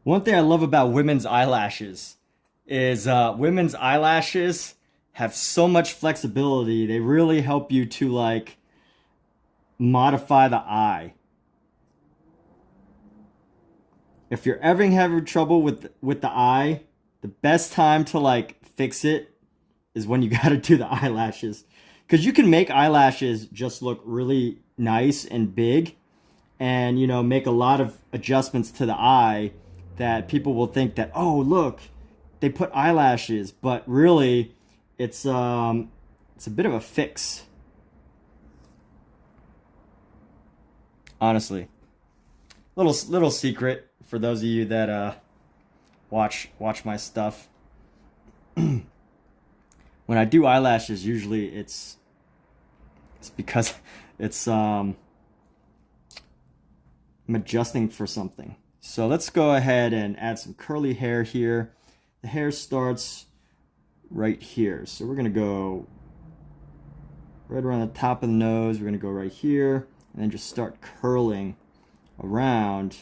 One thing I love about women's eyelashes is women's eyelashes have so much flexibility. They really help you to like modify the eye. If you're ever having trouble with the eye, the best time to like fix it is when you got to do the eyelashes, because you can make eyelashes just look really nice and big, and you know, make a lot of adjustments to the eye that people will think that, oh look, they put eyelashes, but really it's a bit of a fix, honestly. Little secret for those of you that watch my stuff. When I do eyelashes, usually it's because it's I'm adjusting for something. So let's go ahead and add some curly hair here. The hair starts right here. So we're gonna go right around the top of the nose. We're gonna go right here and then just start curling around.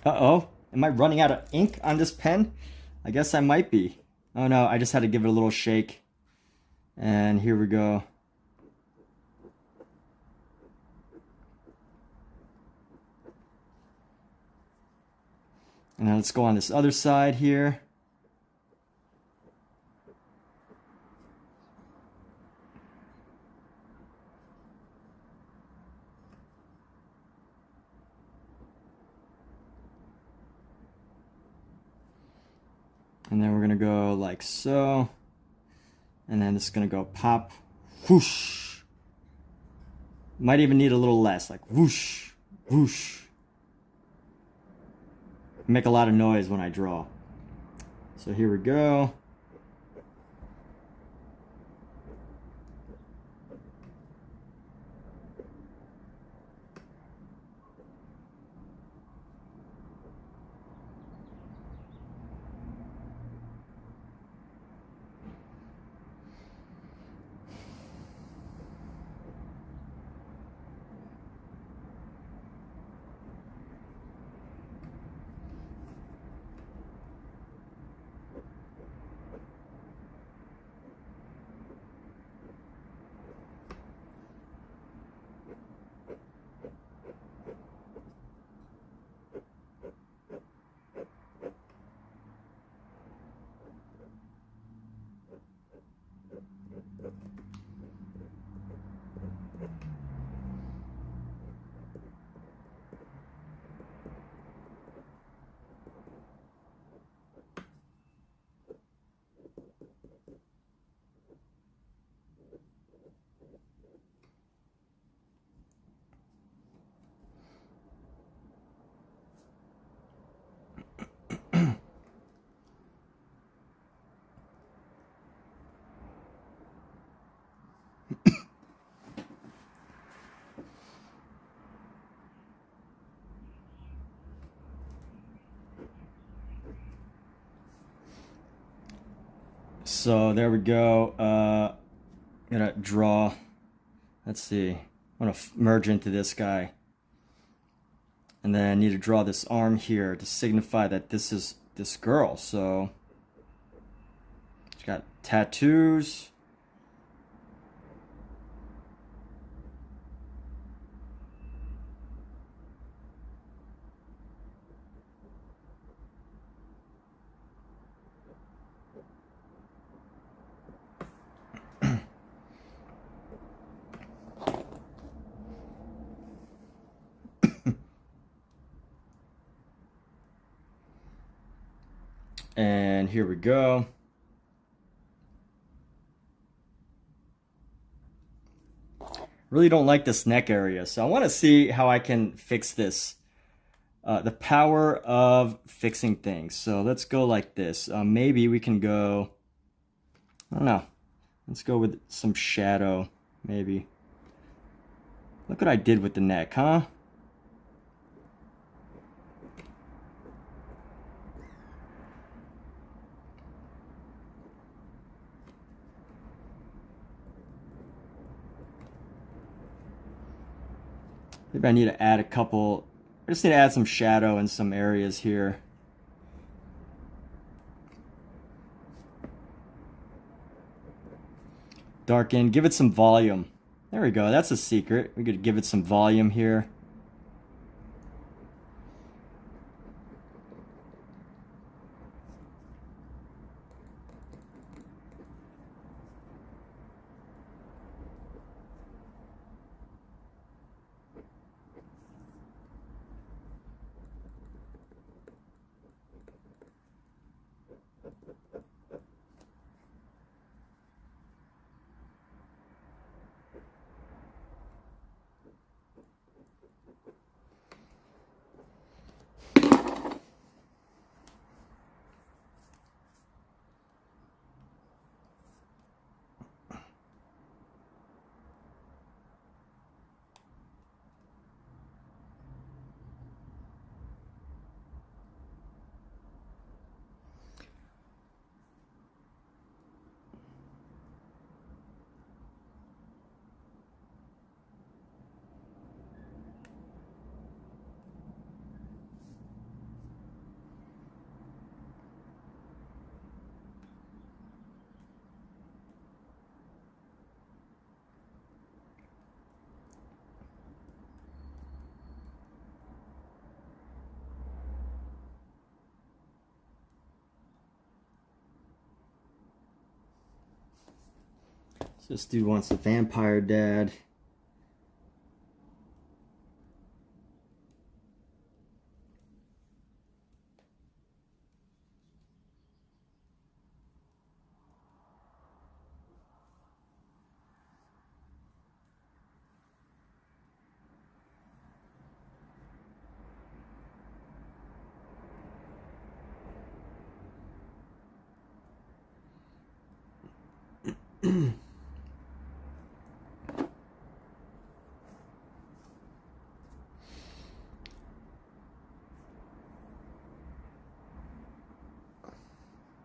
Uh-oh, am I running out of ink on this pen? I guess I might be. Oh no, I just had to give it a little shake. And here we go. And now let's go on this other side here. And then we're gonna go like so. And then it's gonna go pop, whoosh. Might even need a little less, like whoosh, whoosh. Make a lot of noise when I draw. So here we go. So there we go. I'm gonna draw, let's see, I want to merge into this guy. And then I need to draw this arm here to signify that this is this girl. So she's got tattoos. And here we go. Really don't like this neck area, so I want to see how I can fix this. The power of fixing things. So let's go like this. Maybe we can go, I don't know. Let's go with some shadow, maybe. Look what I did with the neck, huh? Maybe I need to add a couple, I just need to add some shadow in some areas here. Darken, give it some volume. There we go, that's a secret. We could give it some volume here. So this dude wants a vampire dad.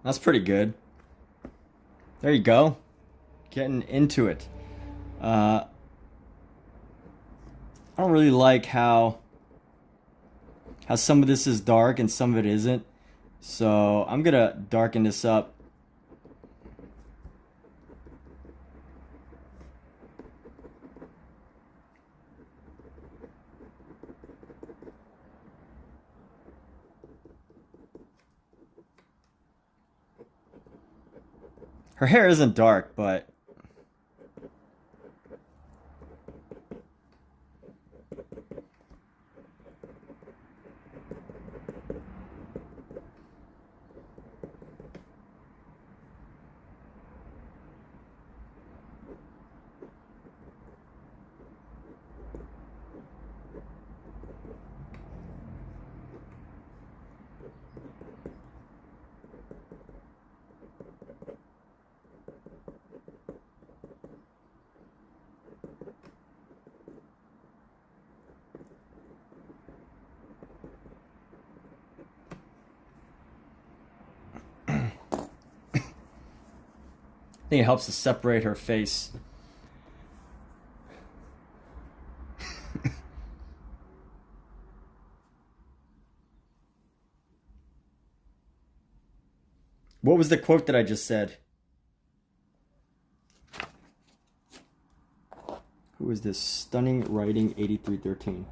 That's pretty good. There you go. Getting into it. I don't really like how some of this is dark and some of it isn't. So I'm gonna darken this up. Her hair isn't dark, but think it helps to separate her face. What was the quote that I just said? Who is this? Stunning Writing 8313.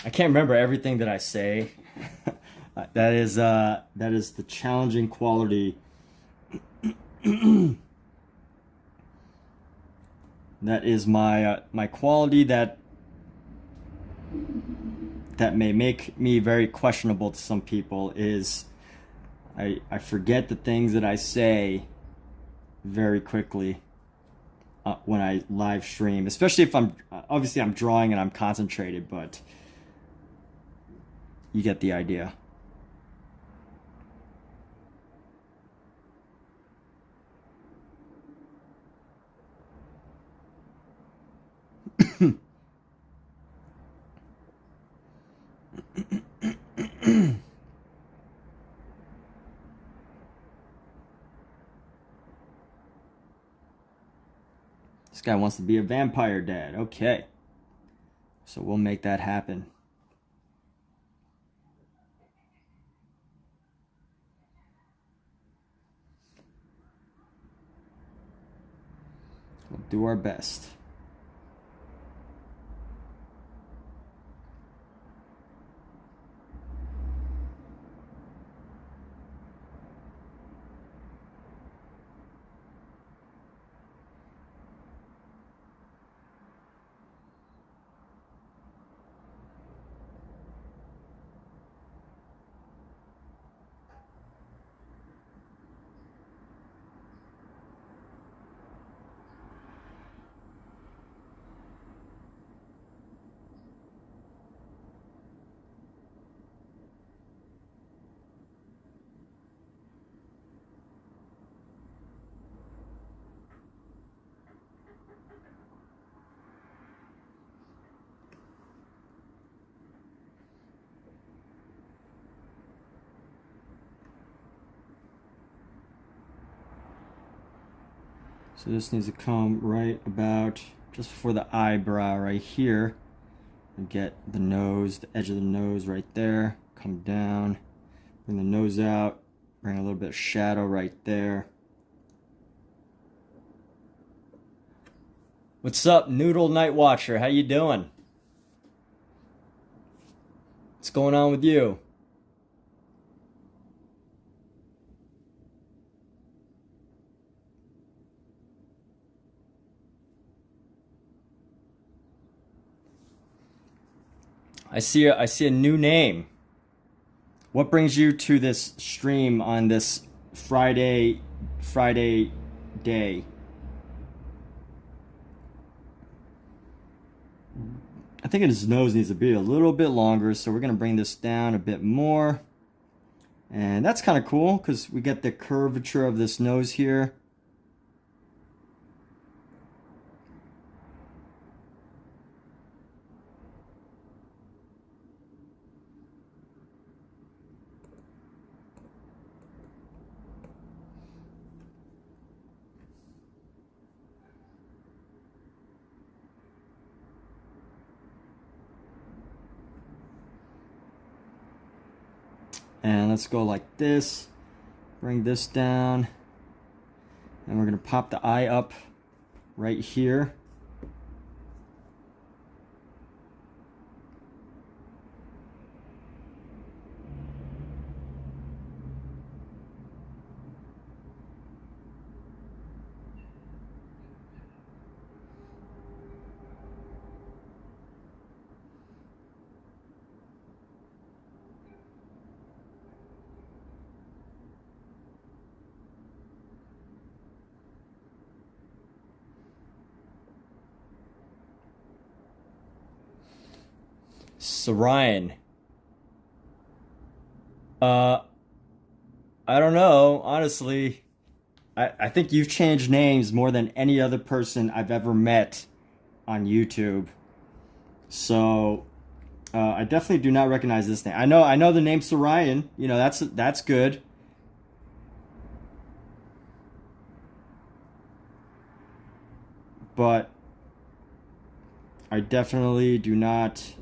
I can't remember everything that I say. That is the challenging quality. That is my quality that may make me very questionable to some people. Is I forget the things that I say very quickly when I live stream, especially if I'm drawing and I'm concentrated, but you get the idea. This guy wants to be a vampire dad. Okay. So we'll make that happen. We'll do our best. So this needs to come right about just before the eyebrow right here. And get the nose, the edge of the nose right there. Come down, bring the nose out, bring a little bit of shadow right there. What's up, Noodle Night Watcher? How you doing? What's going on with you? I see a new name. What brings you to this stream on this Friday day? I think his nose needs to be a little bit longer, so we're gonna bring this down a bit more. And that's kind of cool because we get the curvature of this nose here. And let's go like this, bring this down, and we're gonna pop the eye up right here. So Ryan, I don't know, honestly. I think you've changed names more than any other person I've ever met on YouTube. So I definitely do not recognize this name. I know the name Sorian. You know, that's good. But I definitely do not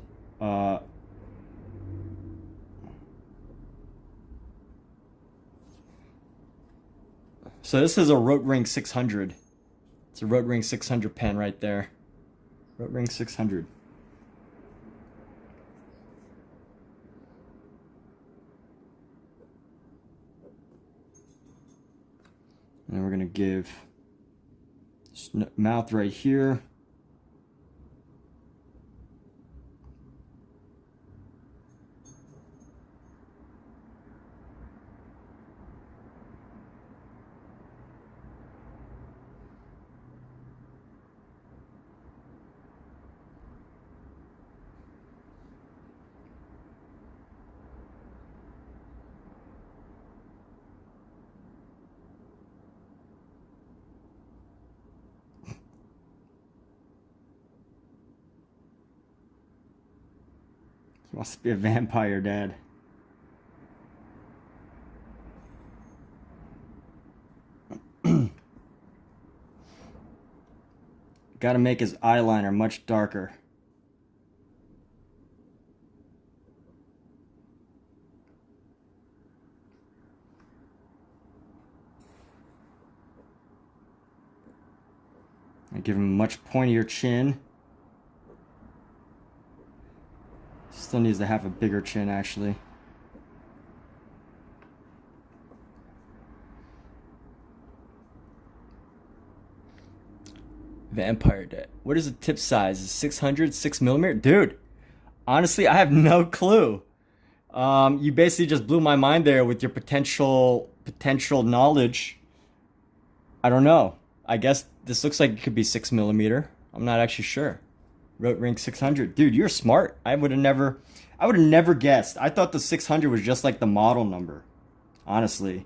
so this is a rOtring 600. It's a rOtring 600 pen right there. rOtring 600. And we're going to give mouth right here. He wants to be a vampire, Dad. Got to make his eyeliner much darker. I give him a much pointier chin. Still needs to have a bigger chin, actually. Vampire Dad. What is the tip size? Is 600, 6mm? Dude, honestly, I have no clue. You basically just blew my mind there with your potential knowledge. I don't know. I guess this looks like it could be 6mm. I'm not actually sure. rOtring 600. Dude, you're smart. I would have never guessed. I thought the 600 was just like the model number. Honestly.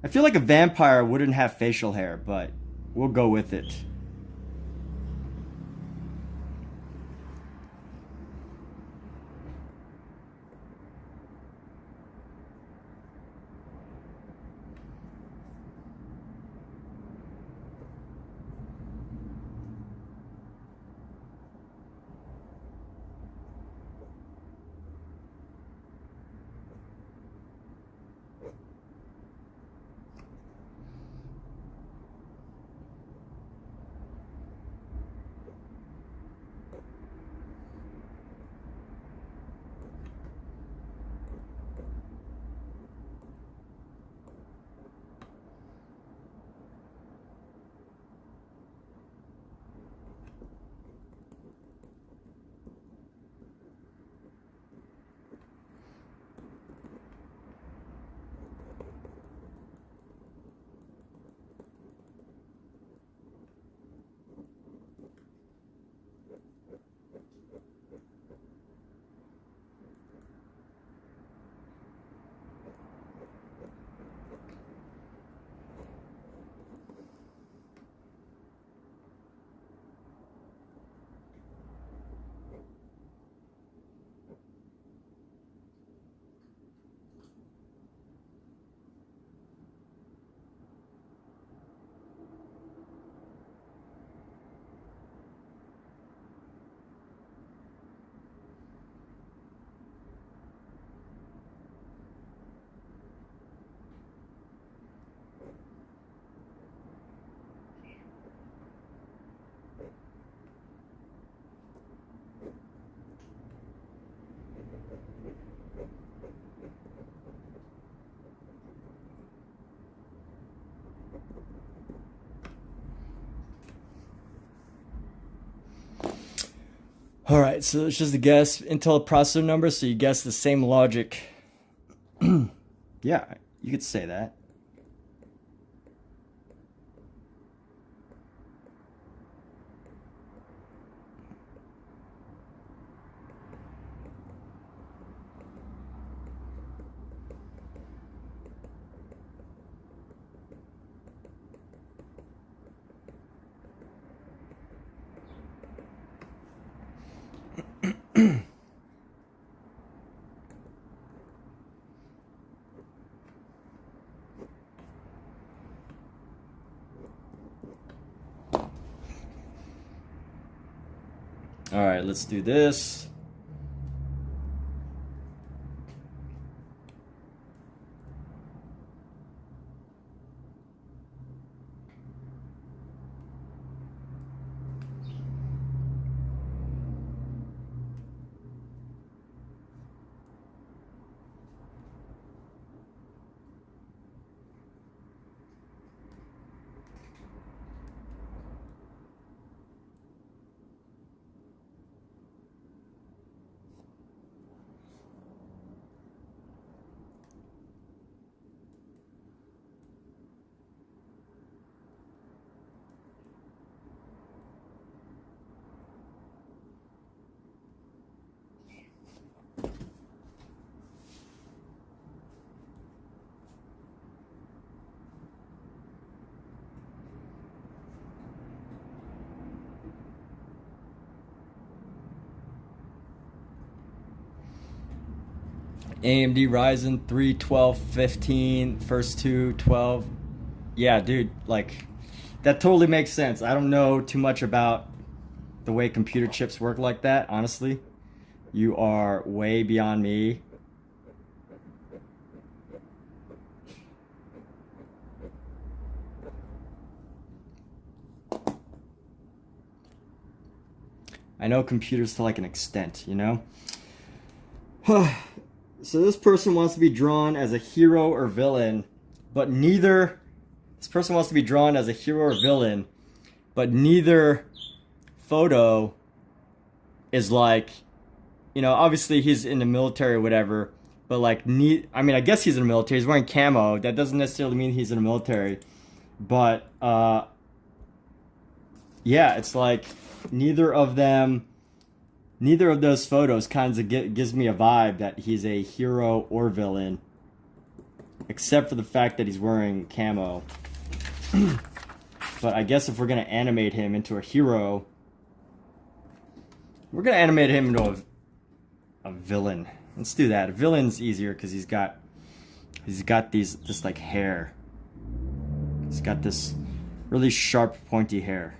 I feel like a vampire wouldn't have facial hair, but we'll go with it. All right, so it's just a guess. Intel processor number, so you guess the same logic. Yeah, you could say that. All right, let's do this. AMD Ryzen 3 1215, first two 12. Yeah, dude, like that totally makes sense. I don't know too much about the way computer chips work like that, honestly. You are way beyond me. I know computers to like an extent, you know? So this person wants to be drawn as a hero or villain, but neither... This person wants to be drawn as a hero or villain, but neither photo is like... You know, obviously he's in the military or whatever, but like... I mean, I guess he's in the military. He's wearing camo. That doesn't necessarily mean he's in the military. But, yeah, it's like neither of those photos kind of gives me a vibe that he's a hero or villain, except for the fact that he's wearing camo. But I guess if we're going to animate him into a hero, we're going to animate him into a villain. Let's do that. A villain's easier because he's got this like hair. He's got this really sharp, pointy hair.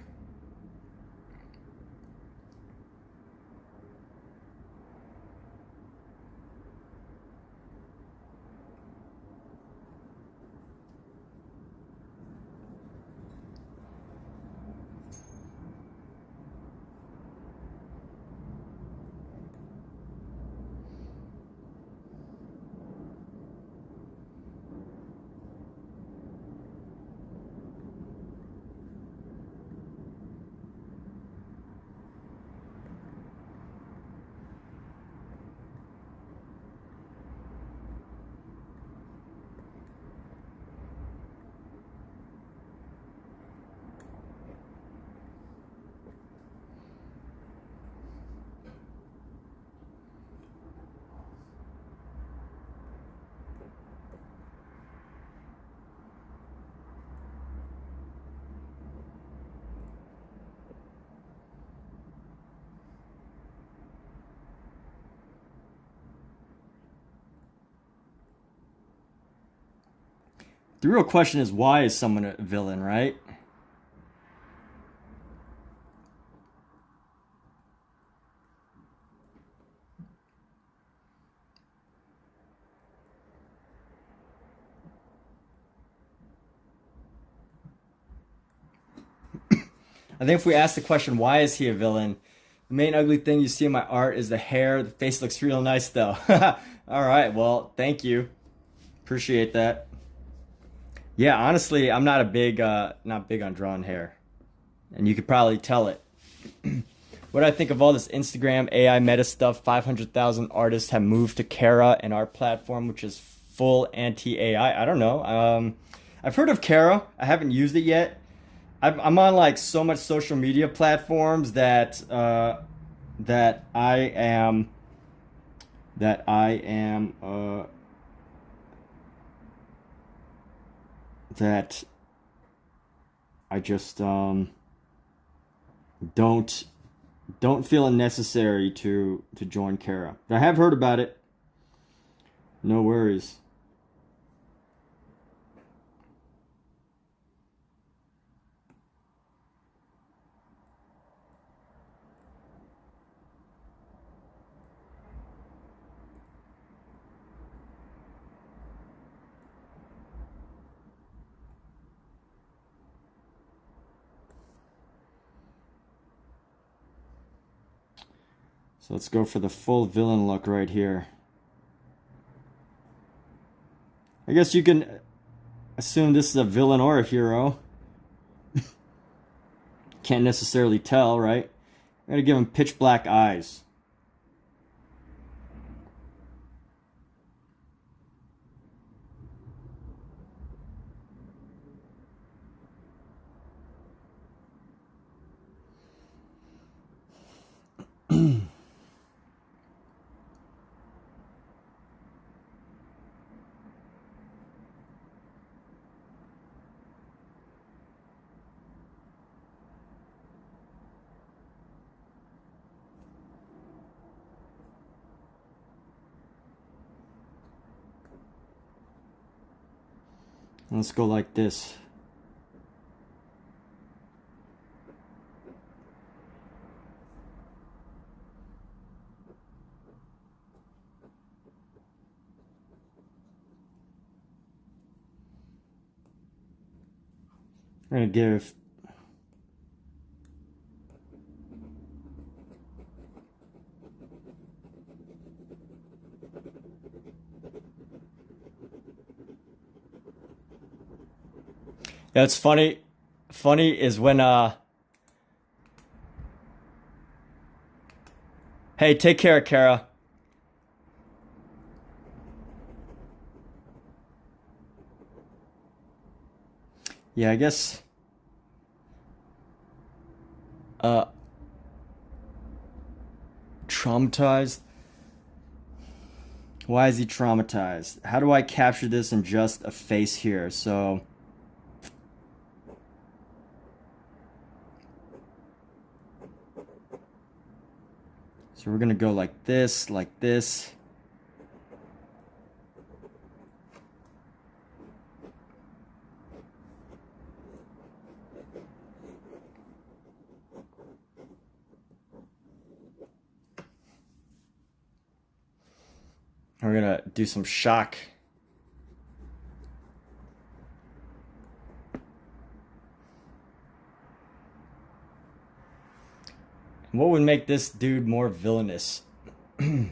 The real question is, why is someone a villain, right? I think if we ask the question, why is he a villain? The main ugly thing you see in my art is the hair. The face looks real nice, though. All right, well, thank you. Appreciate that. Yeah, honestly, I'm not big on drawn hair, and you could probably tell it. What do I think of all this Instagram AI meta stuff? 500,000 artists have moved to Kara, an art platform which is full anti-AI. I don't know. I've heard of Kara. I haven't used it yet. I'm on like so much social media platforms that that I am that I am that I just don't don't feel it necessary to join Kara. I have heard about it. No worries. So let's go for the full villain look right here. I guess you can assume this is a villain or a hero. Can't necessarily tell, right? I'm gonna give him pitch black eyes. Let's go like this. We're gonna give Yeah, it's funny. Funny is when hey, take care, Kara. Yeah, I guess uh traumatized. Why is he traumatized? How do I capture this in just a face here? So we're gonna go like this, like this. We're gonna do some shock. What would make this dude more villainous? I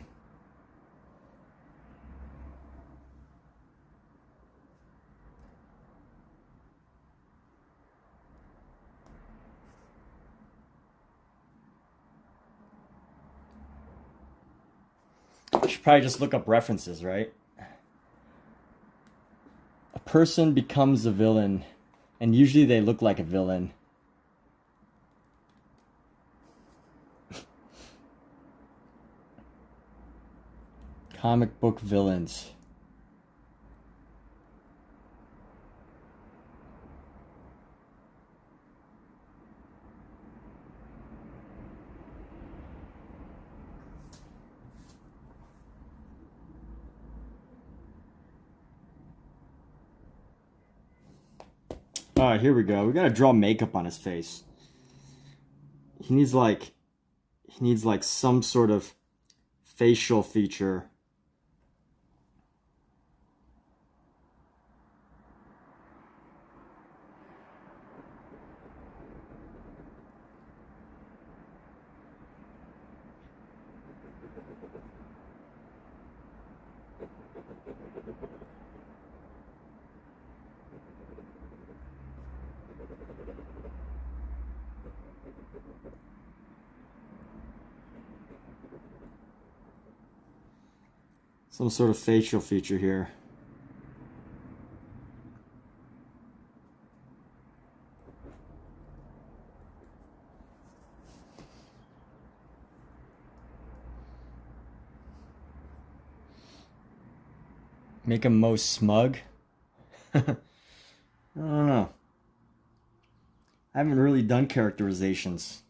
should probably just look up references, right? A person becomes a villain, and usually they look like a villain. Comic book villains. All right, here we go. We gotta draw makeup on his face. He needs like some sort of facial feature. Some sort of facial feature here. Make him most smug. I don't know. I haven't really done characterizations.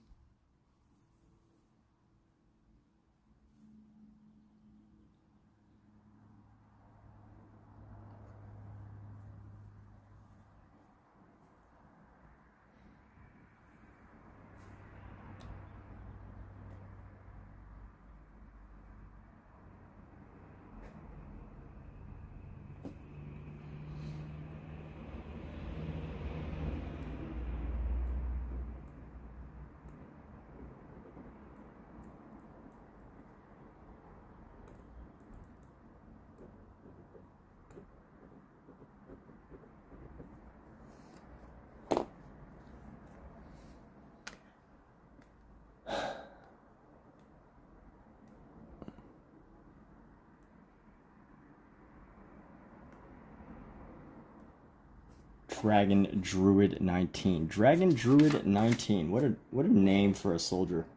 Dragon Druid 19. Dragon Druid 19. What a name for a soldier.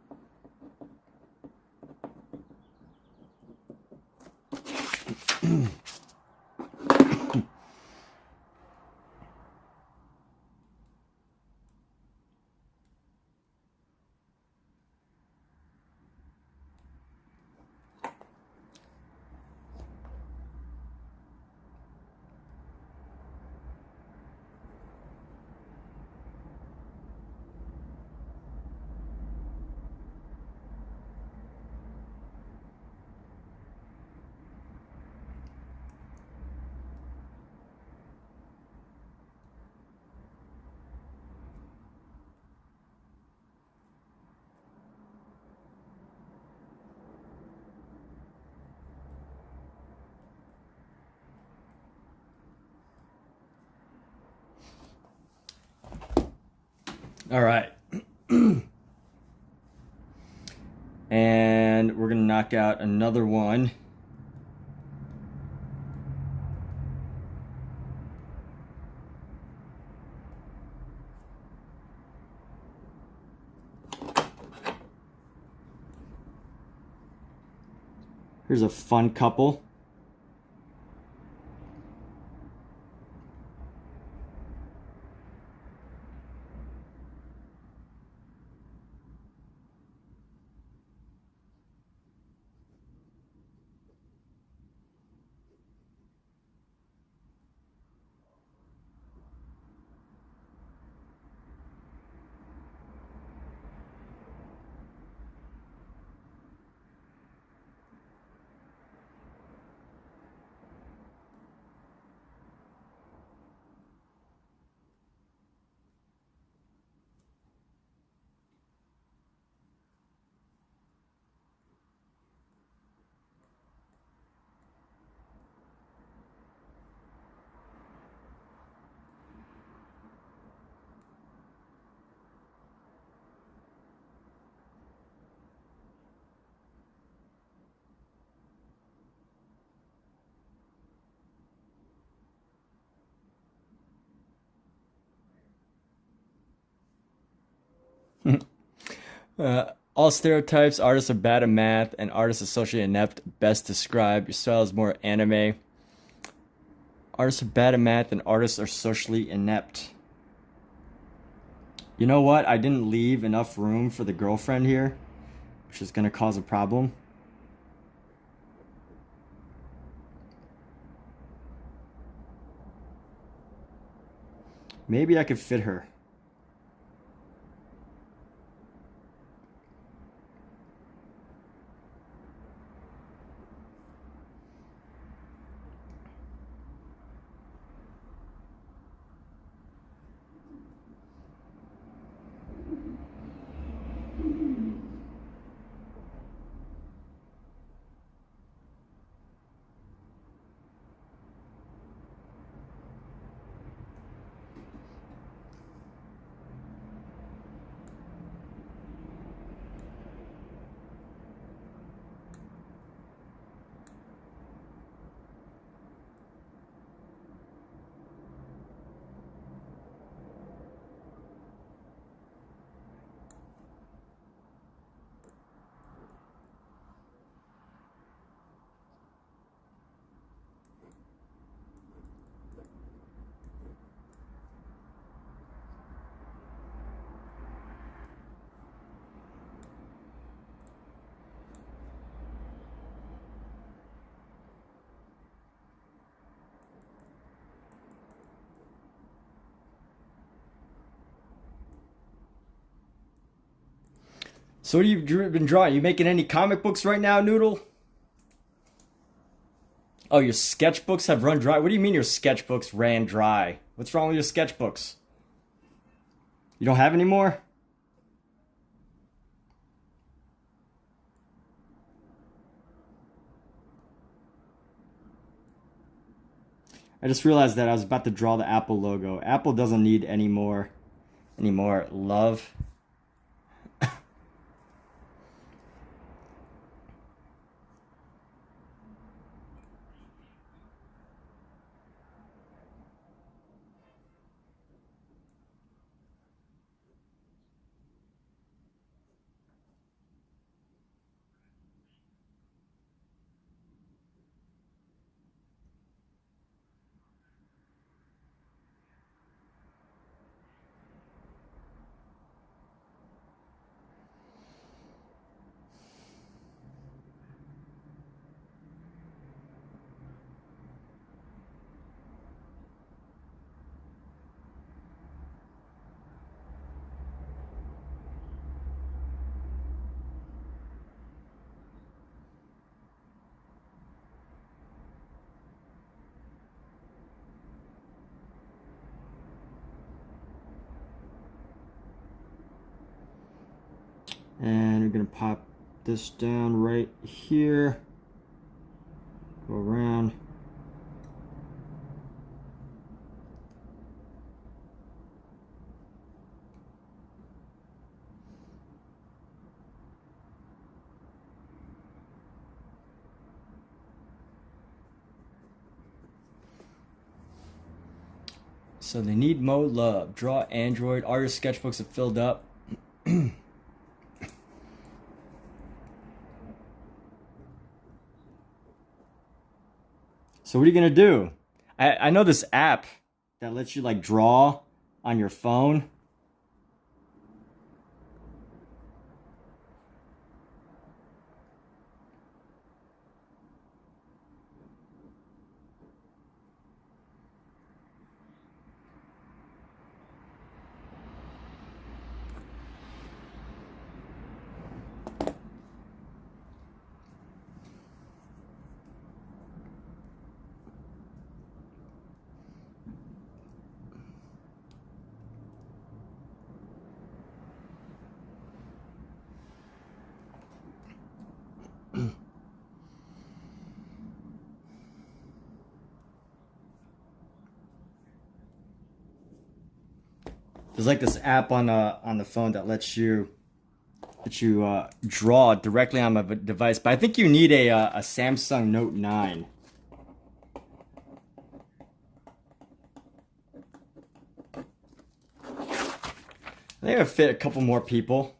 All right. And we're going to knock out another one. Here's a fun couple. All stereotypes, artists are bad at math, and artists are socially inept. Best described. Your style is more anime. Artists are bad at math, and artists are socially inept. You know what? I didn't leave enough room for the girlfriend here, which is going to cause a problem. Maybe I could fit her. So what have you been drawing? You making any comic books right now, Noodle? Oh, your sketchbooks have run dry? What do you mean your sketchbooks ran dry? What's wrong with your sketchbooks? You don't have any more? I just realized that I was about to draw the Apple logo. Apple doesn't need any more love. And we're gonna pop this down right here. Go around. So they need more love. Draw Android. All your sketchbooks have filled up. So what are you gonna do? I know this app that lets you like draw on your phone. There's like this app on the phone that lets you draw directly on my device, but I think you need a Samsung Note 9. I think it'll fit a couple more people.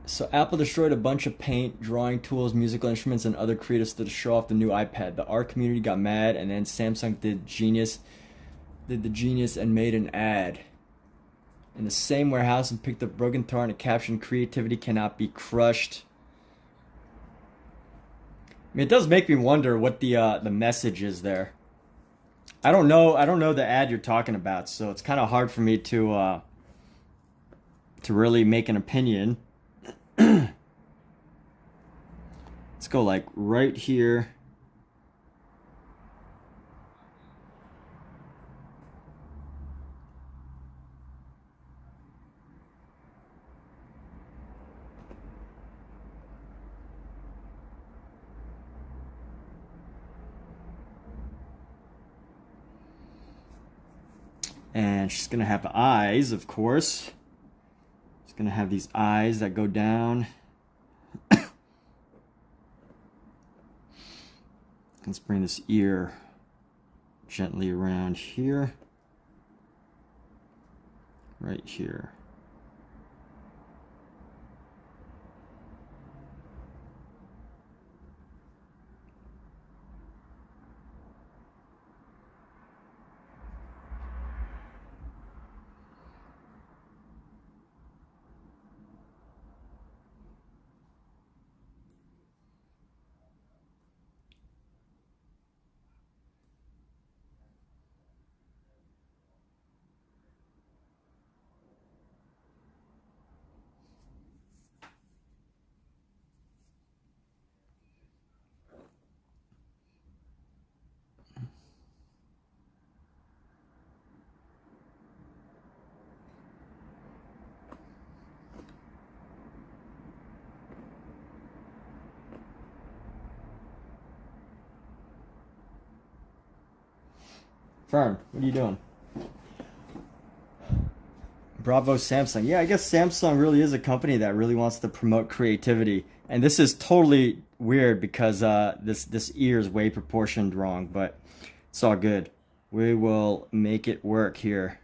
So Apple destroyed a bunch of paint, drawing tools, musical instruments, and other creatives to show off the new iPad. The art community got mad, and then Samsung did the genius and made an ad in the same warehouse and picked up broken tar and a caption, "Creativity cannot be crushed." I mean, it does make me wonder what the message is there. I don't know the ad you're talking about, so it's kind of hard for me to really make an opinion. Let's go like right here. And she's gonna have eyes, of course. She's gonna have these eyes that go down. Let's bring this ear gently around here. Right here. Fern, what are you doing? Bravo Samsung. Yeah, I guess Samsung really is a company that really wants to promote creativity. And this is totally weird because this ear is way proportioned wrong, but it's all good. We will make it work here.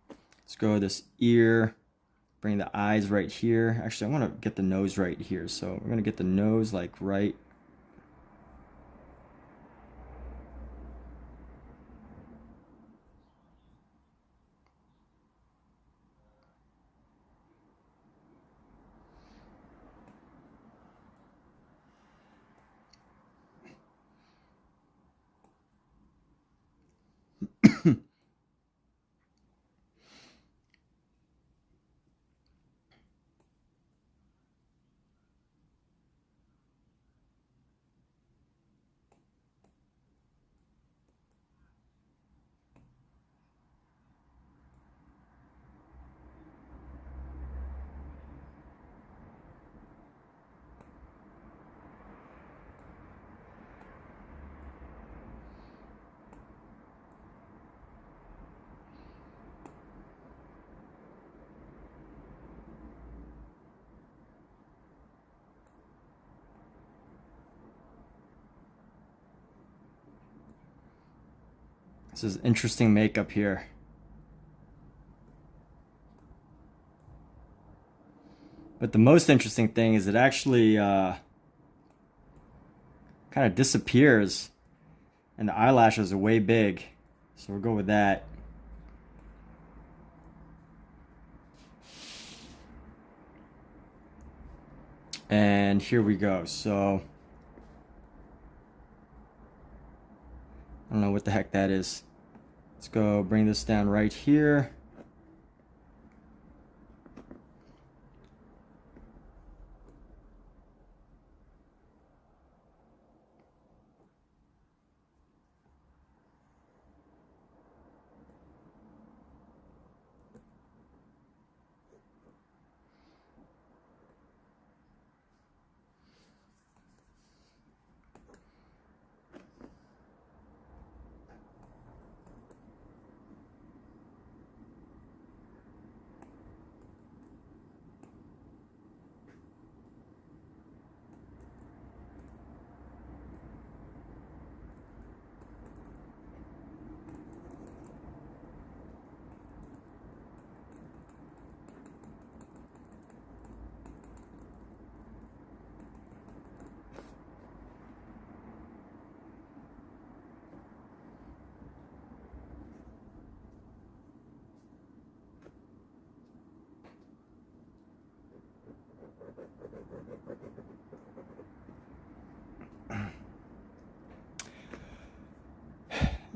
Let's go this ear, bring the eyes right here. Actually, I want to get the nose right here. So we're going to get the nose like right This is interesting makeup here. But the most interesting thing is it actually kind of disappears and the eyelashes are way big. So we'll go with that. And here we go. So I don't know what the heck that is. Let's go bring this down right here.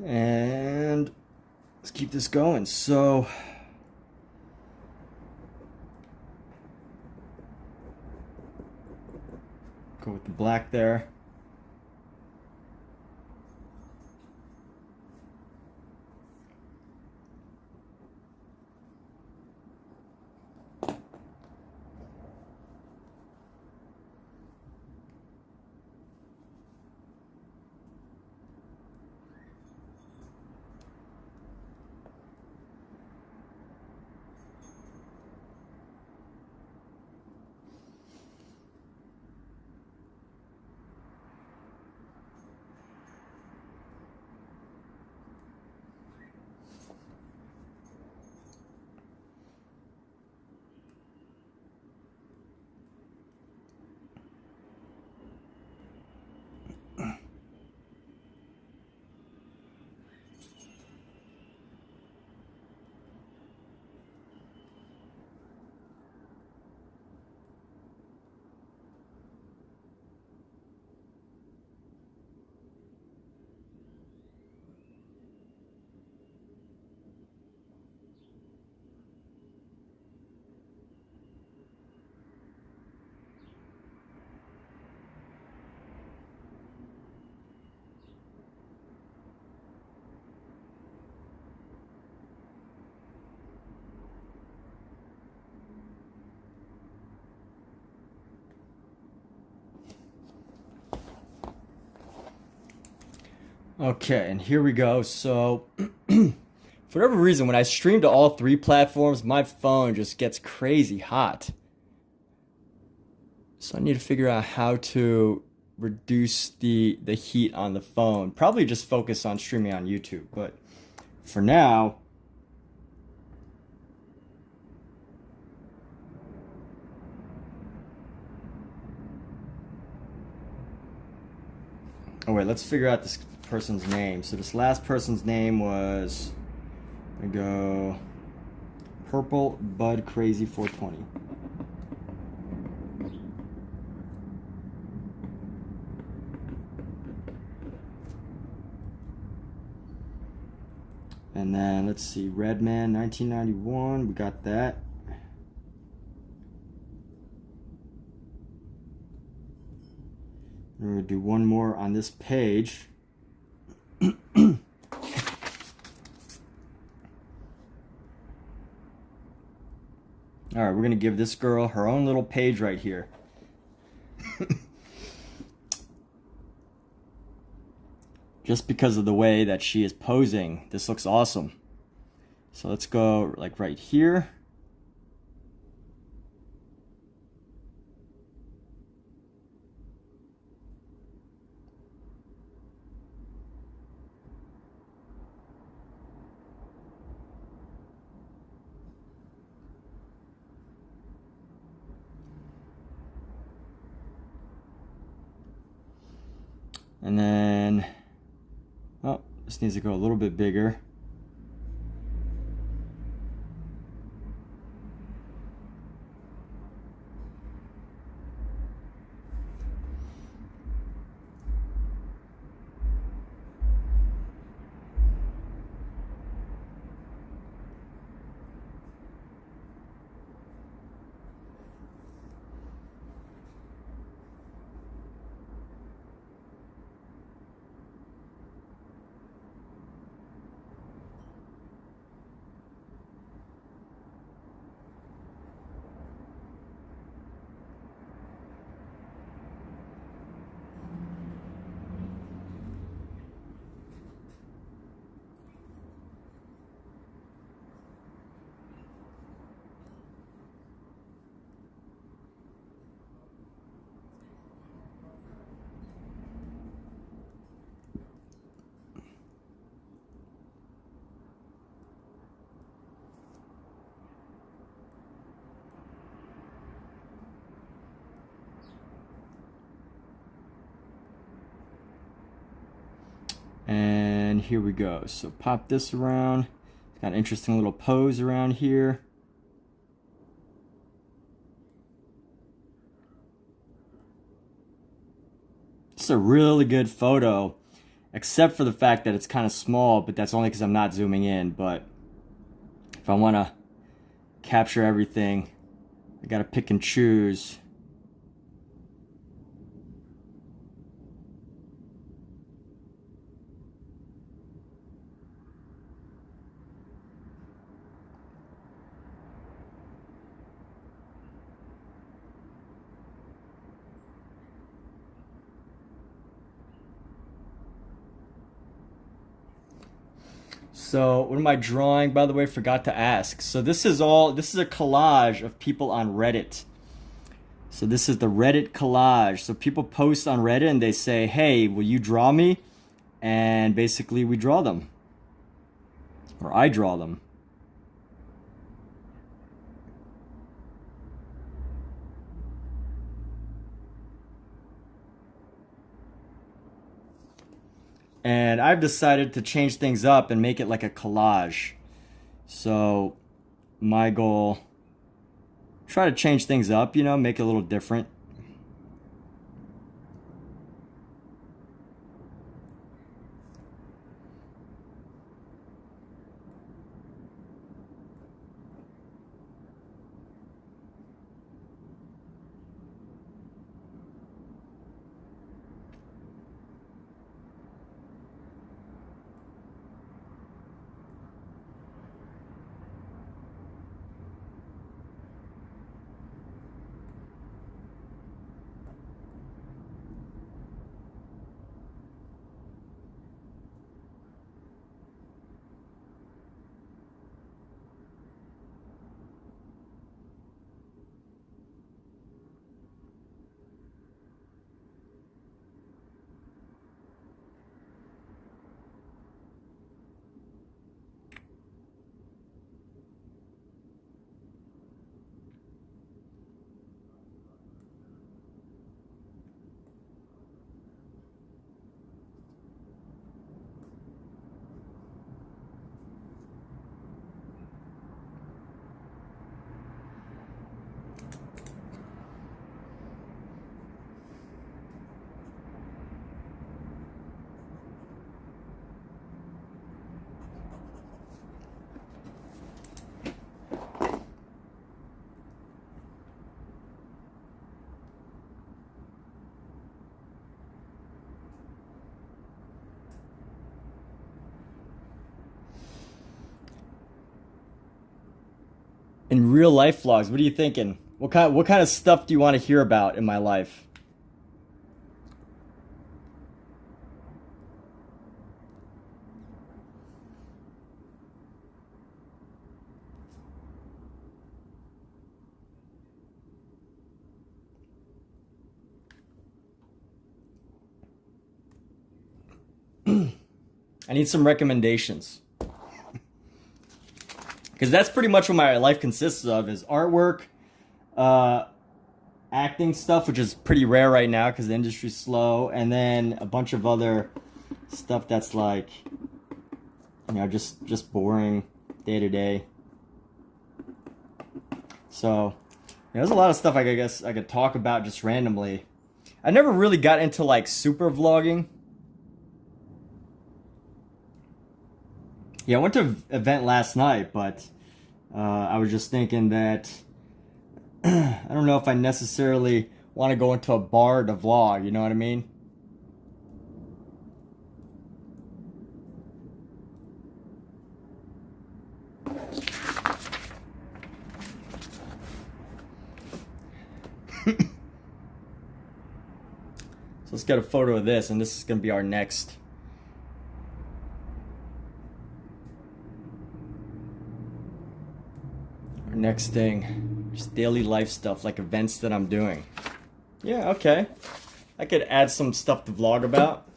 And let's keep this going. So go with the black there. Okay, and here we go. So, for whatever reason, when I stream to all three platforms, my phone just gets crazy hot. So I need to figure out how to reduce the heat on the phone. Probably just focus on streaming on YouTube, but for now, oh wait, let's figure out this person's name. So this last person's name was, we go Purple Bud Crazy 420. And then let's see, Redman 1991, we got that. We're gonna do one more on this page. All right, we're gonna give this girl her own little page right here. Just because of the way that she is posing, this looks awesome. So let's go like right here. And then, oh, this needs to go a little bit bigger. And here we go. So pop this around. It's got an interesting little pose around here. It's a really good photo, except for the fact that it's kind of small, but that's only because I'm not zooming in. But if I want to capture everything, I got to pick and choose. So what am I drawing? By the way, forgot to ask. So this is a collage of people on Reddit. So this is the Reddit collage. So people post on Reddit and they say, hey, will you draw me? And basically we draw them. Or I draw them. And I've decided to change things up and make it like a collage. So my goal, try to change things up, you know, make it a little different. In real life vlogs, what are you thinking? What kind of stuff do you want to hear about in my life? I need some recommendations. Because that's pretty much what my life consists of, is artwork, acting stuff, which is pretty rare right now because the industry's slow, and then a bunch of other stuff that's like, you know, just boring day to day. So there's a lot of stuff I guess I could talk about just randomly. I never really got into like super vlogging. Yeah, I went to an event last night, but I was just thinking that I don't know if I necessarily want to go into a bar to vlog, you know what I mean? So let's get a photo of this, and this is going to be our next thing. Just daily life stuff, like events that I'm doing. Yeah, okay. I could add some stuff to vlog about.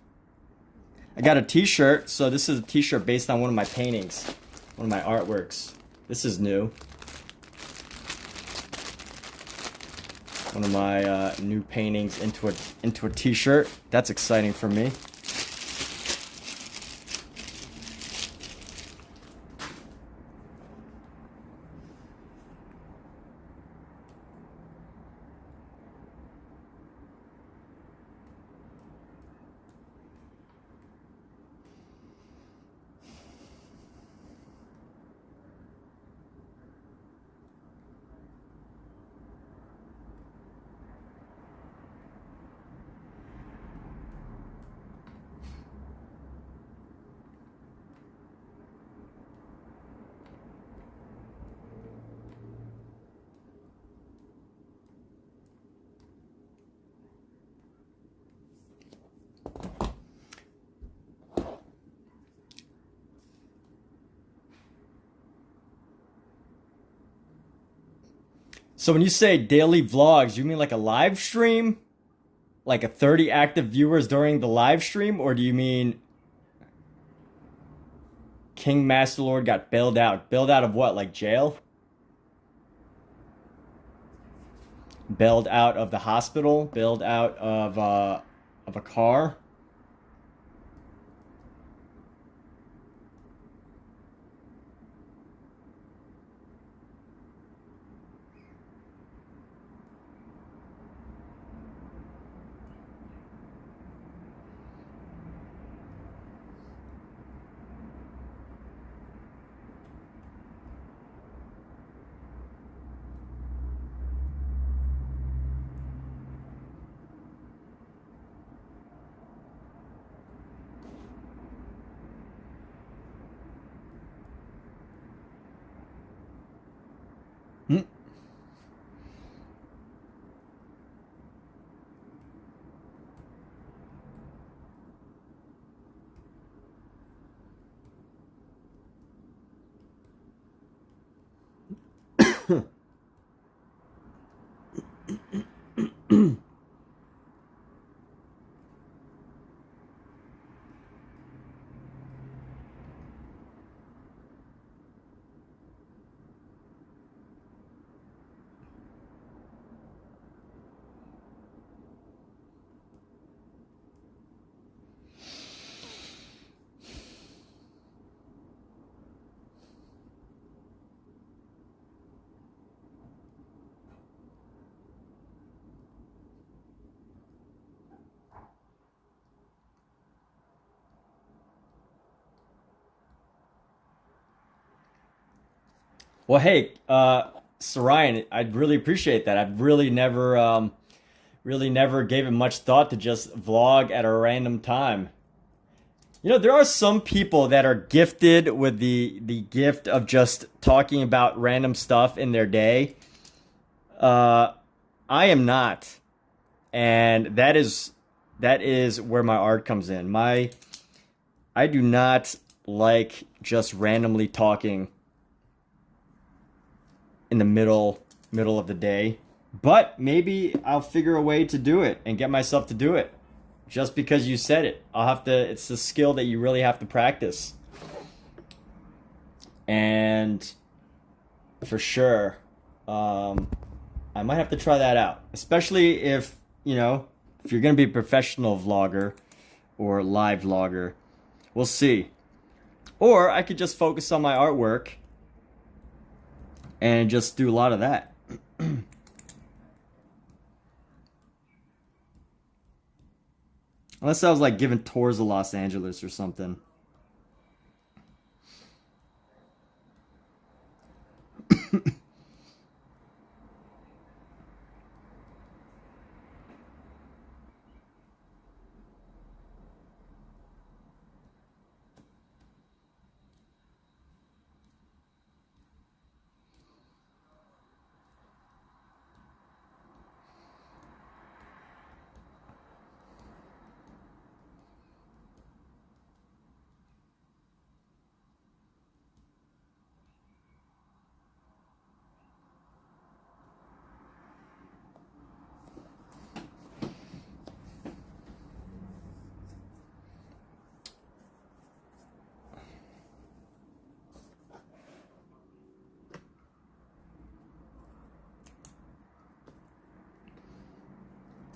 I got a t-shirt, so this is a t-shirt based on one of my paintings, one of my artworks. This is new. One of my new paintings into a t-shirt. That's exciting for me. So when you say daily vlogs, you mean like a live stream? Like a 30 active viewers during the live stream? Or do you mean King Master Lord got bailed out? Bailed out of what, like jail? Bailed out of the hospital? Bailed out of a car? Hmm? Well, hey, Sarian, I'd really appreciate that. I've really never gave it much thought to just vlog at a random time. You know, there are some people that are gifted with the gift of just talking about random stuff in their day. I am not, and that is where my art comes in. I do not like just randomly talking in the middle of the day, but maybe I'll figure a way to do it and get myself to do it. Just because you said it, it's the skill that you really have to practice. And for sure, I might have to try that out, especially if, you know, if you're going to be a professional vlogger or live vlogger. We'll see. Or I could just focus on my artwork and just do a lot of that. Unless I was like giving tours of Los Angeles or something.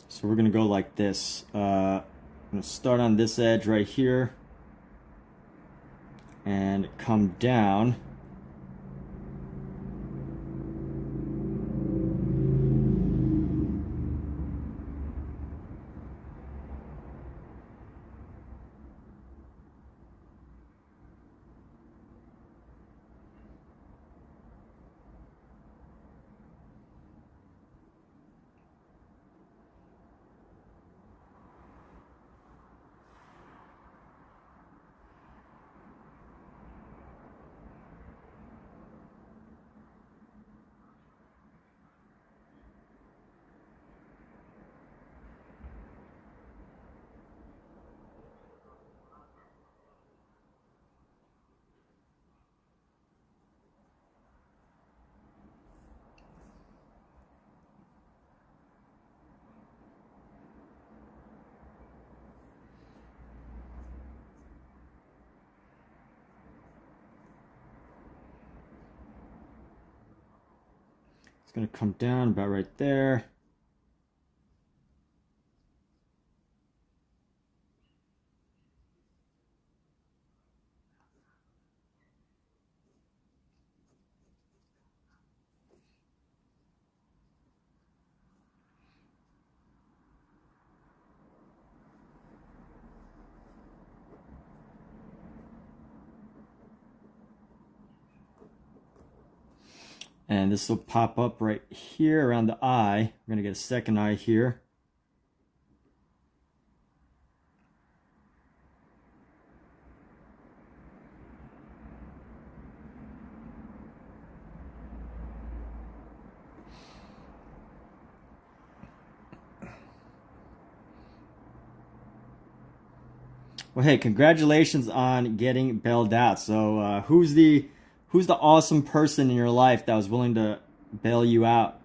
So we're gonna go like this. I'm gonna start on this edge right here and come down. It's gonna come down about right there. And this will pop up right here around the eye. We're gonna get a second eye here. Well, hey, congratulations on getting bailed out. So, who's the awesome person in your life that was willing to bail you out?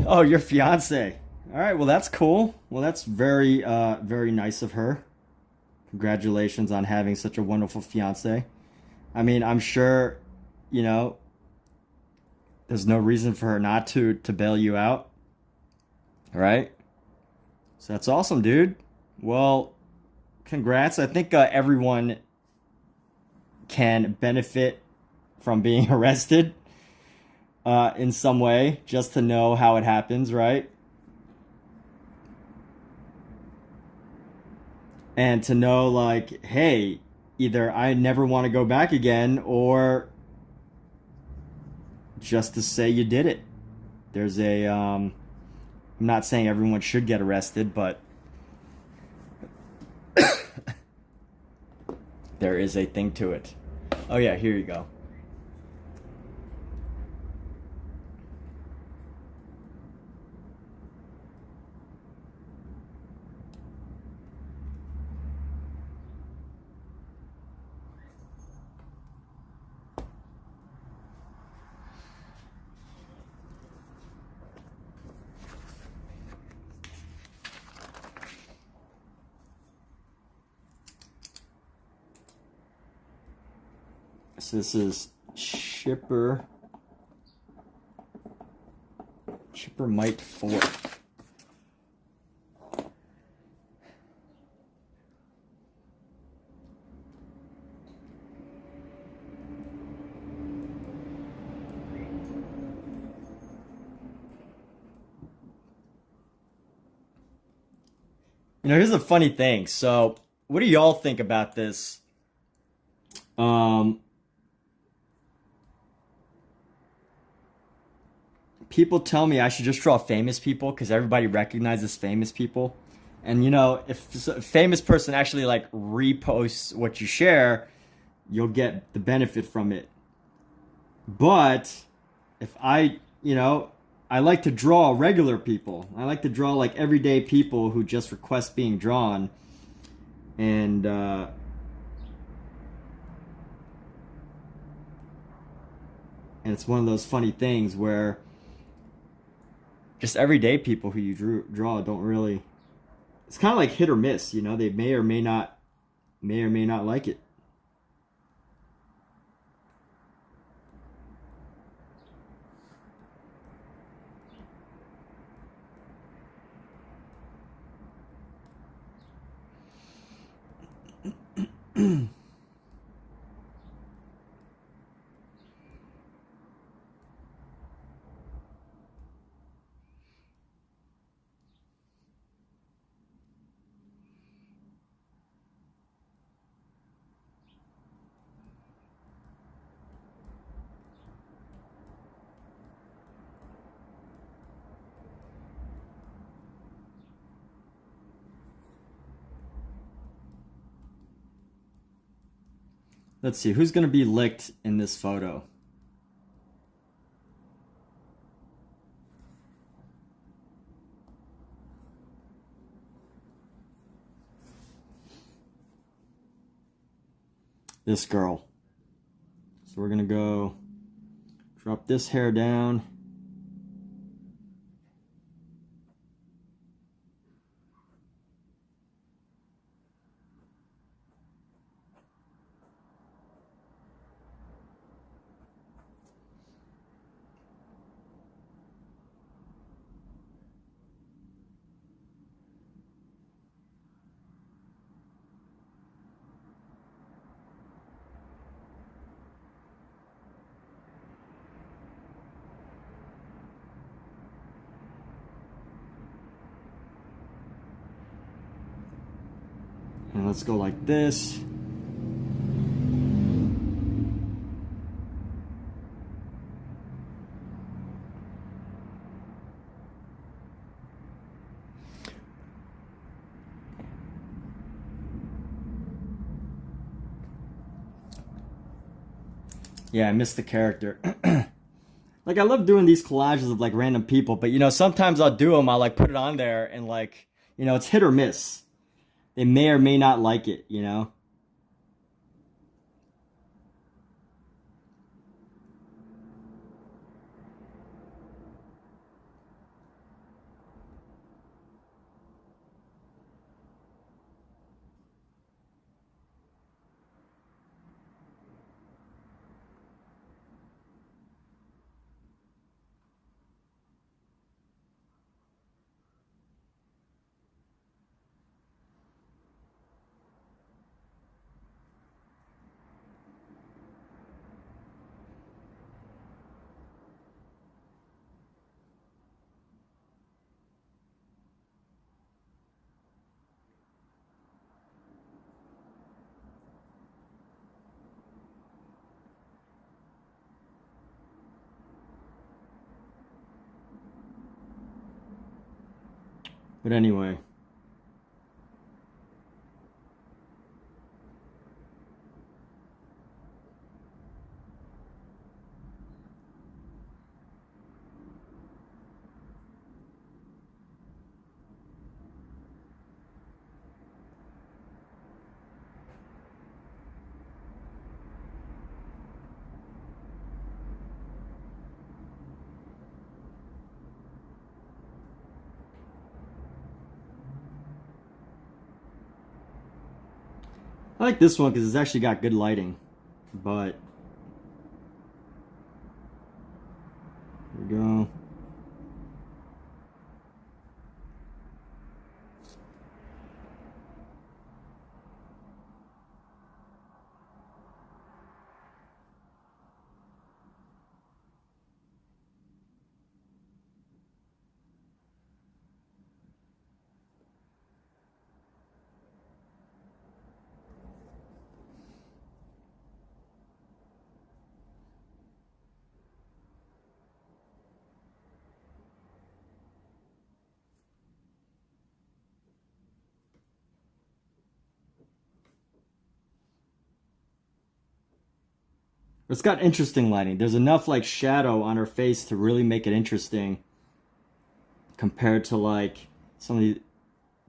Oh, your fiance. All right, well that's cool. Well, that's very nice of her. Congratulations on having such a wonderful fiance. I mean, I'm sure, you know, there's no reason for her not to bail you out, right? So that's awesome, dude. Well, congrats. I think everyone can benefit from being arrested in some way, just to know how it happens, right? And to know, like, hey, either I never want to go back again, or just to say you did it. There's a, I'm not saying everyone should get arrested, but there is a thing to it. Oh yeah, here you go. So this is SCHMIDT 4. Here's a funny thing. So, what do y'all think about this? People tell me I should just draw famous people because everybody recognizes famous people. And if a famous person actually like reposts what you share, you'll get the benefit from it. But if I like to draw regular people. I like to draw like everyday people who just request being drawn. And it's one of those funny things where just everyday people who you draw don't really. It's kind of like hit or miss, They may or may not like it. Let's see, who's going to be licked in this photo? This girl. So we're going to go drop this hair down. And let's go like this. Yeah, I missed the character. Like, I love doing these collages of like random people, but sometimes I'll do them, I'll like put it on there and like, it's hit or miss. They may or may not like it. But anyway. I like this one because it's actually got good lighting, but here we go. It's got interesting lighting. There's enough like shadow on her face to really make it interesting compared to like some of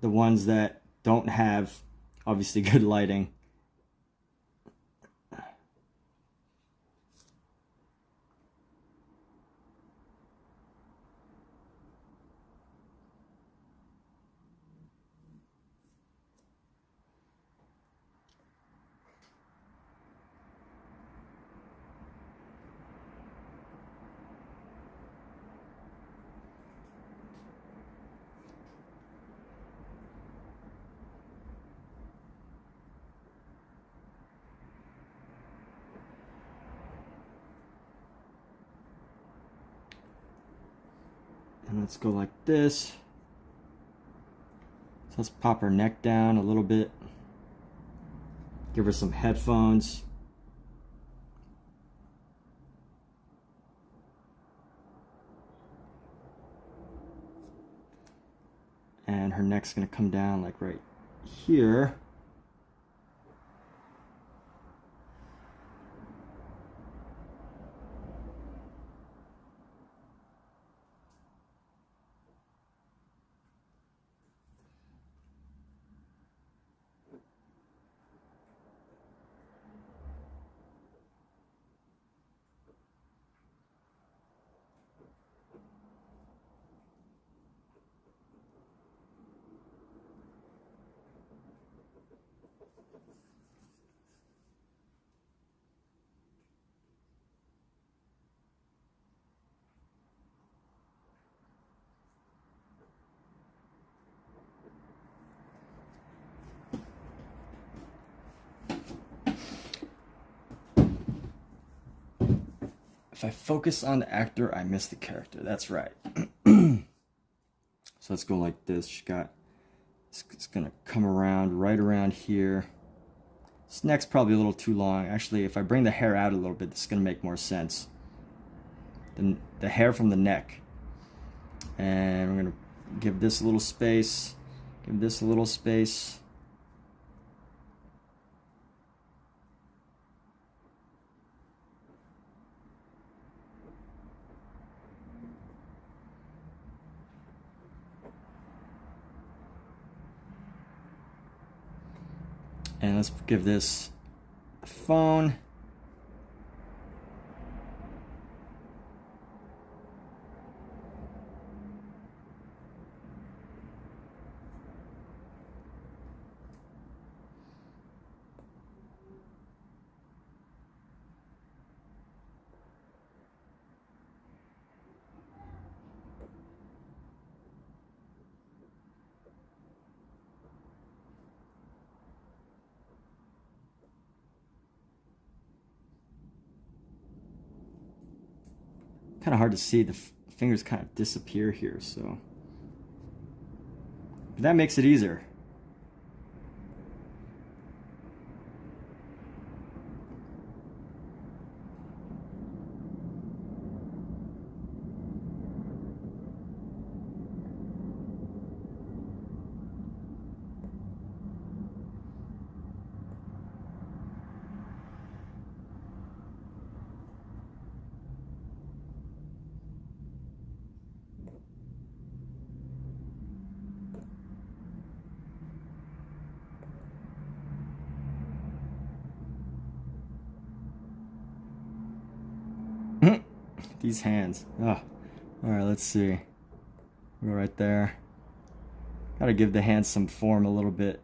the ones that don't have obviously good lighting. And let's go like this. So let's pop her neck down a little bit. Give her some headphones. And her neck's gonna come down like right here. If I focus on the actor, I miss the character. That's right. So let's go like this. It's gonna come around right around here. This neck's probably a little too long. Actually, if I bring the hair out a little bit, this is gonna make more sense. The hair from the neck. And we're gonna give this a little space. Give this a little space. And let's give this a phone. Kind of hard to see. The fingers kind of disappear here, so but that makes it easier. these hands. Oh. Alright, let's see. Go right there. Gotta give the hands some form a little bit.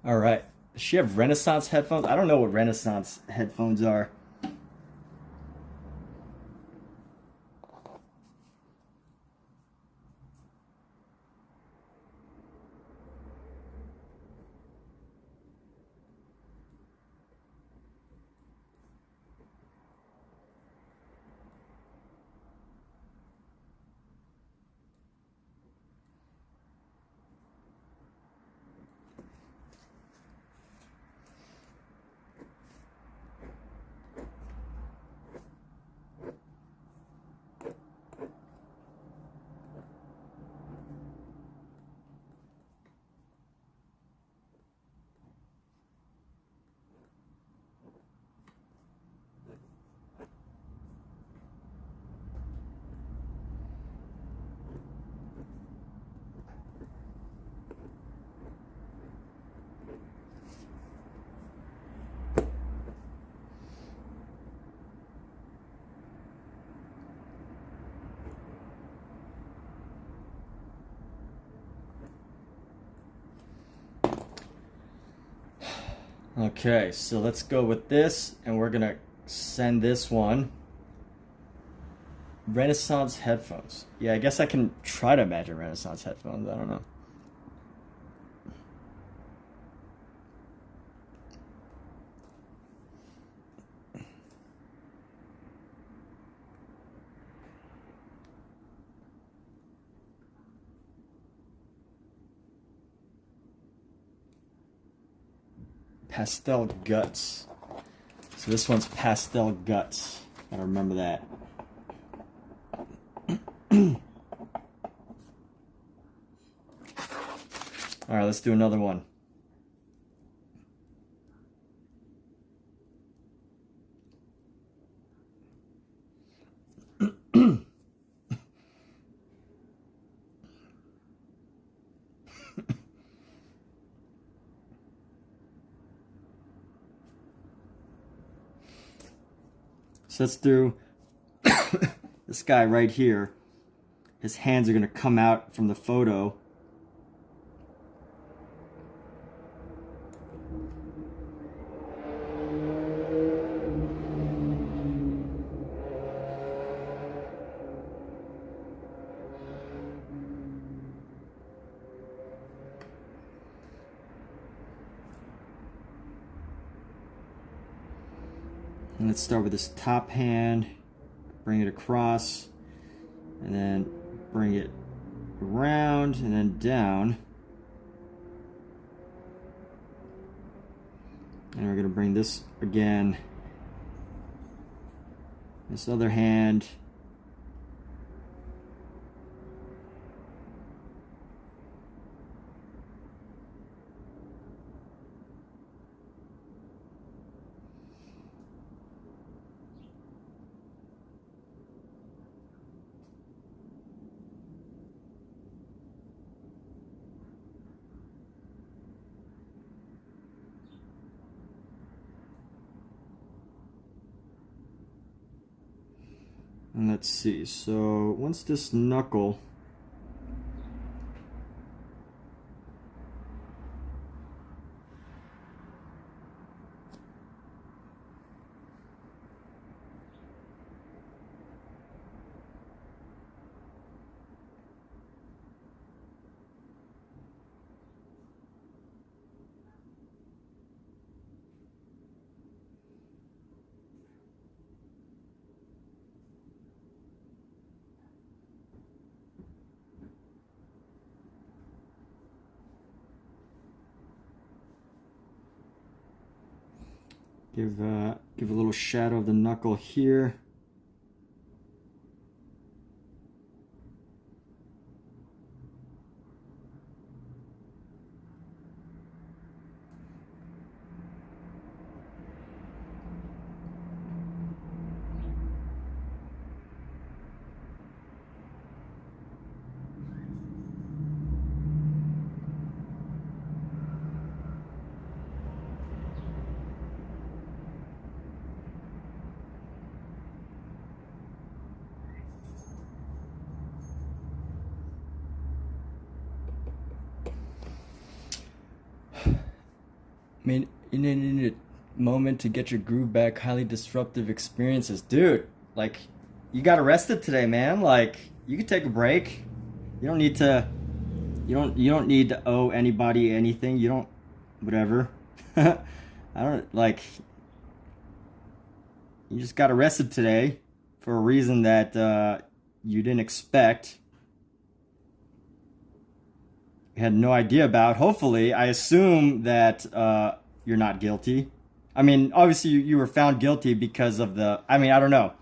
All right. Does she have Renaissance headphones? I don't know what Renaissance headphones are. Okay, so let's go with this, and we're gonna send this one. Renaissance headphones. Yeah, I guess I can try to imagine Renaissance headphones. I don't know. Pastel Guts. So this one's Pastel Guts. Gotta remember that. Alright, let's do another one. So let's do this guy right here. His hands are going to come out from the photo. And let's start with this top hand, bring it across, and then bring it around and then down. And we're going to bring this again, this other hand. And let's see, so once this knuckle Give a little shadow of the knuckle here. I mean, you need a moment to get your groove back. Highly disruptive experiences, dude. Like, you got arrested today, man. Like, you could take a break. You don't need to. You don't need to owe anybody anything. You don't. Whatever. I don't like. You just got arrested today for a reason that you didn't expect. Had no idea about. Hopefully, I assume that you're not guilty. I mean, obviously you were found guilty because of the, I mean, I don't know.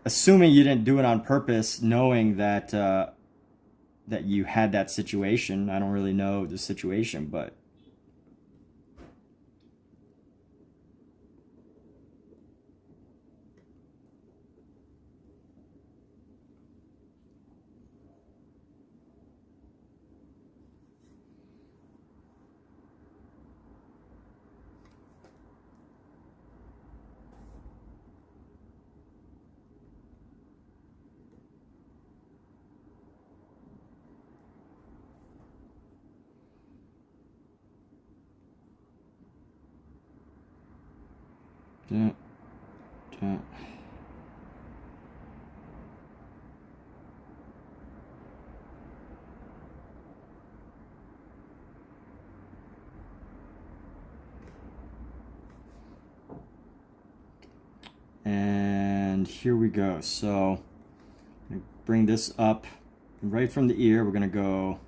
Assuming you didn't do it on purpose, knowing that that you had that situation. I don't really know the situation, but yeah, yeah. And here we go. So I'm gonna bring this up right from the ear. We're gonna go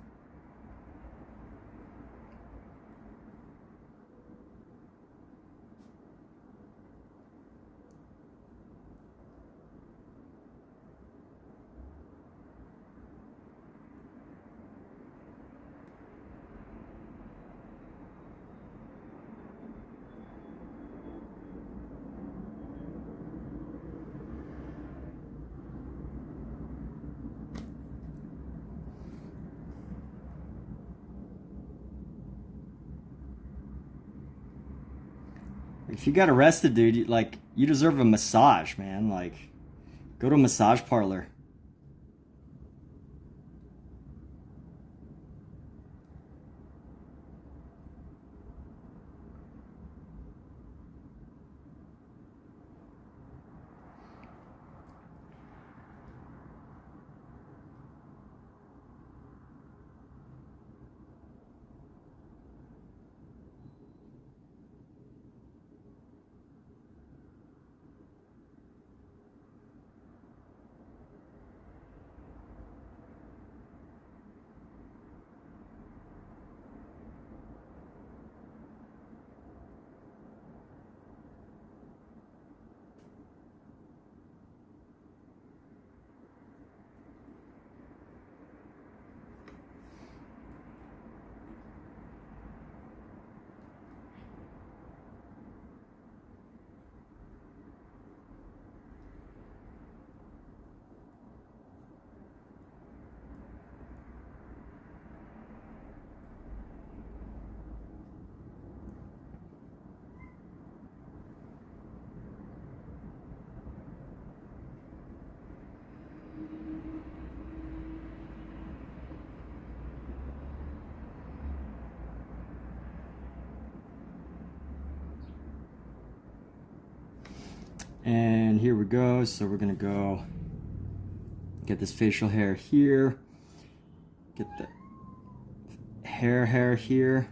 if you got arrested, dude, you deserve a massage, man. Like, go to a massage parlor. And here we go. So we're gonna go get this facial hair here, get the hair here.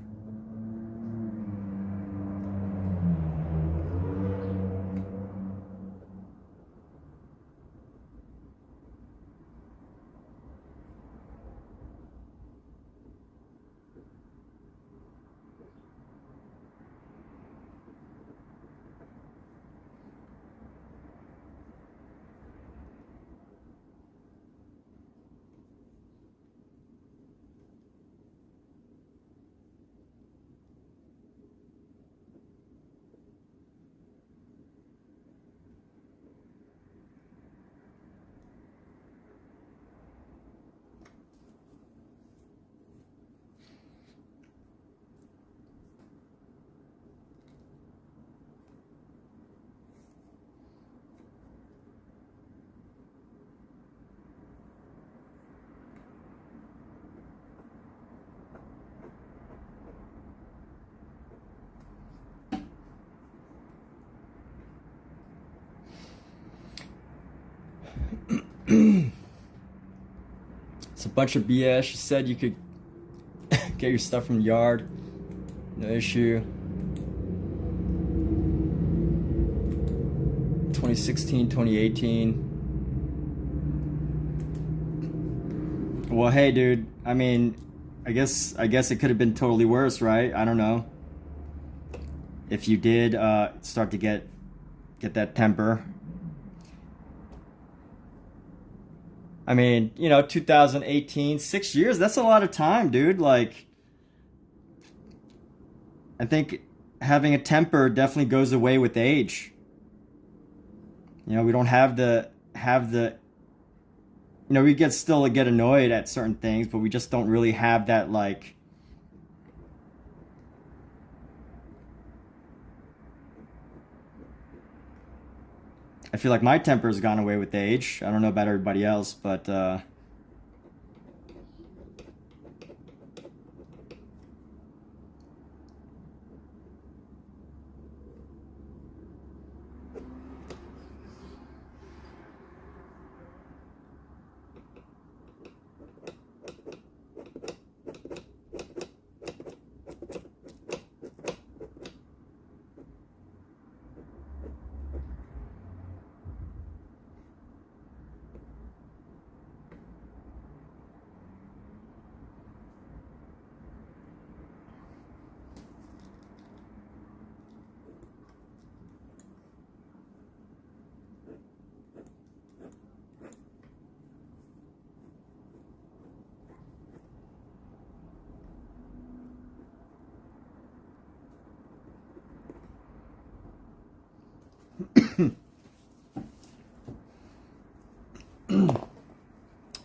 It's a bunch of BS. She said you could get your stuff from the yard. No issue. 2016, 2018. Well, hey, dude. I mean, I guess it could have been totally worse, right? I don't know. If you did start to get that temper. I mean, you know, 2018, 6 years, that's a lot of time, dude. Like, I think having a temper definitely goes away with age. You know, we don't have the you know, we still get annoyed at certain things, but we just don't really have that, like, I feel like my temper's gone away with age. I don't know about everybody else, but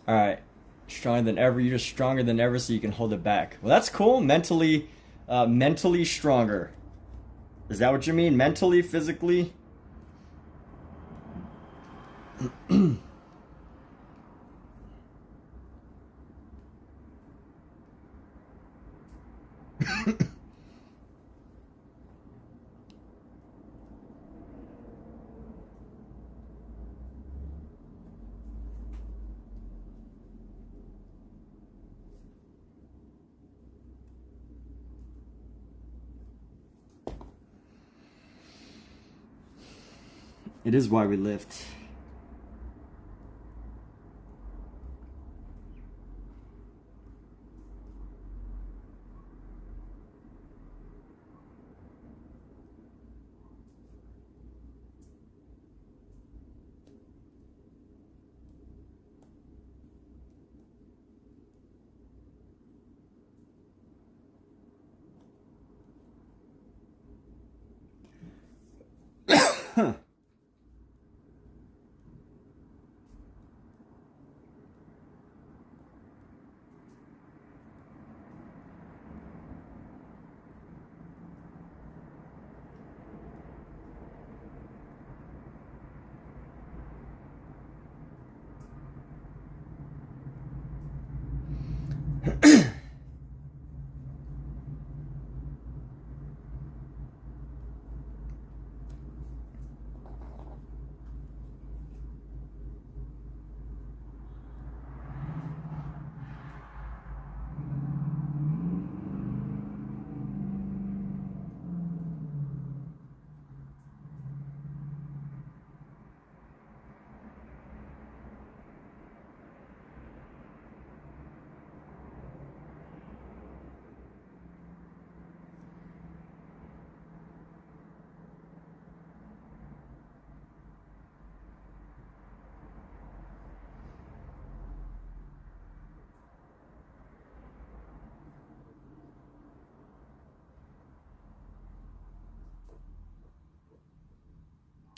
all right, stronger than ever. You're just stronger than ever, so you can hold it back. Well, that's cool. Mentally stronger. Is that what you mean? Mentally, physically? It is why we lift.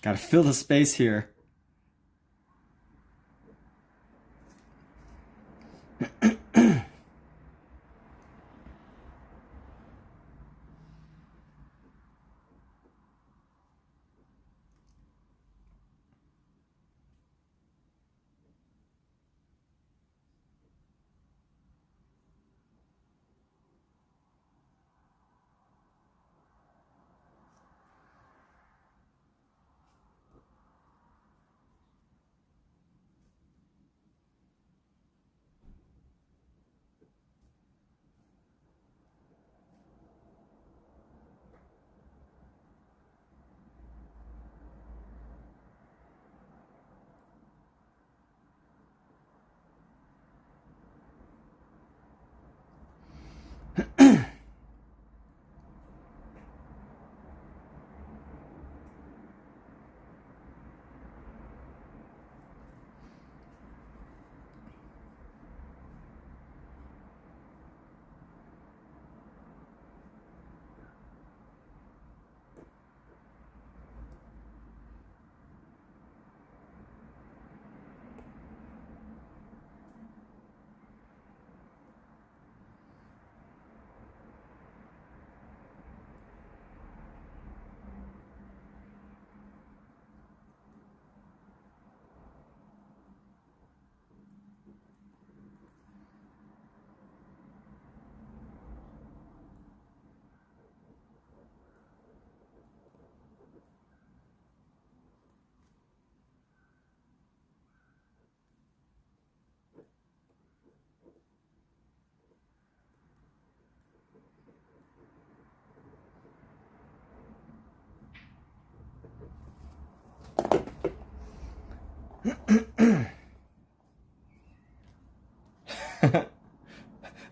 Gotta fill the space here.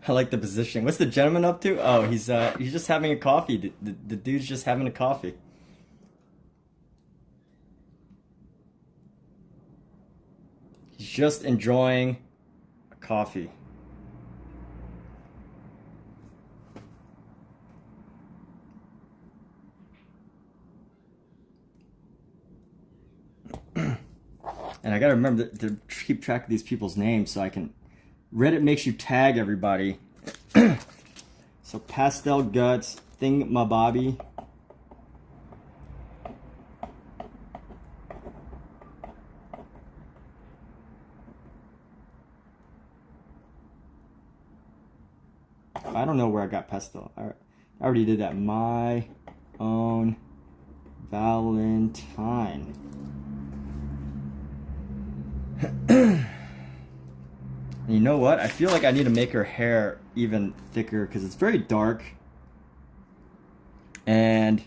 I like the position. What's the gentleman up to? Oh, he's just having a coffee. The dude's just having a coffee. He's just enjoying a coffee. And I gotta remember to keep track of these people's names so I can... Reddit makes you tag everybody. So Pastel Guts, Thingamabobby. I don't know where I got Pastel. I already did that. My own Valentine. You know what? I feel like I need to make her hair even thicker because it's very dark. And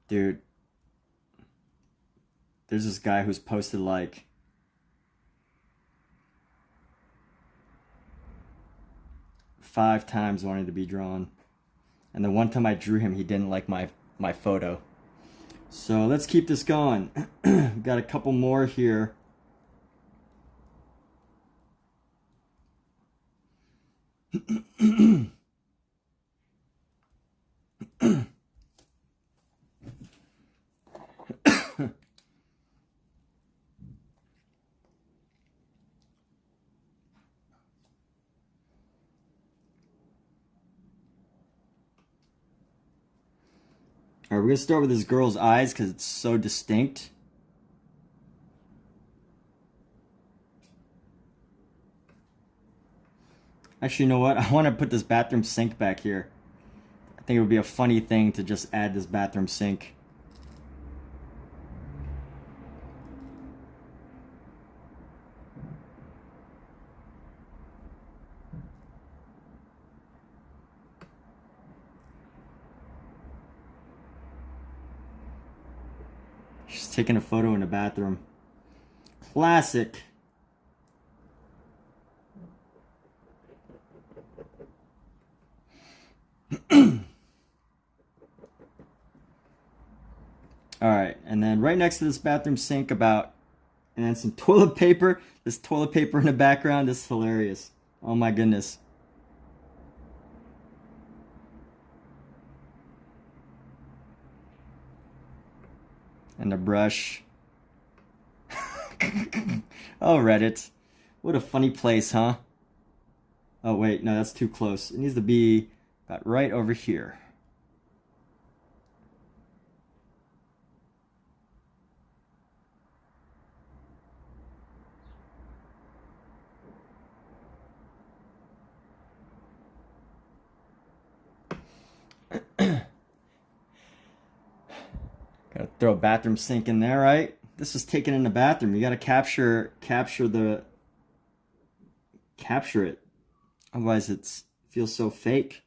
dude, there's this guy who's posted like 5 times wanting to be drawn. And the one time I drew him, he didn't like my photo. So let's keep this going. Got a couple more here. Alright, we're going to start with this girl's eyes because it's so distinct. Actually, you know what? I want to put this bathroom sink back here. I think it would be a funny thing to just add this bathroom sink. She's taking a photo in the bathroom. Classic. Alright, and then right next to this bathroom sink and then some toilet paper. This toilet paper in the background is hilarious. Oh my goodness. And a brush. Oh, Reddit. What a funny place, huh? Oh, wait, no, that's too close. It needs to be about right over here. Gotta throw a bathroom sink in there, right? this is taken in the bathroom. You got to capture it. Otherwise it feels so fake.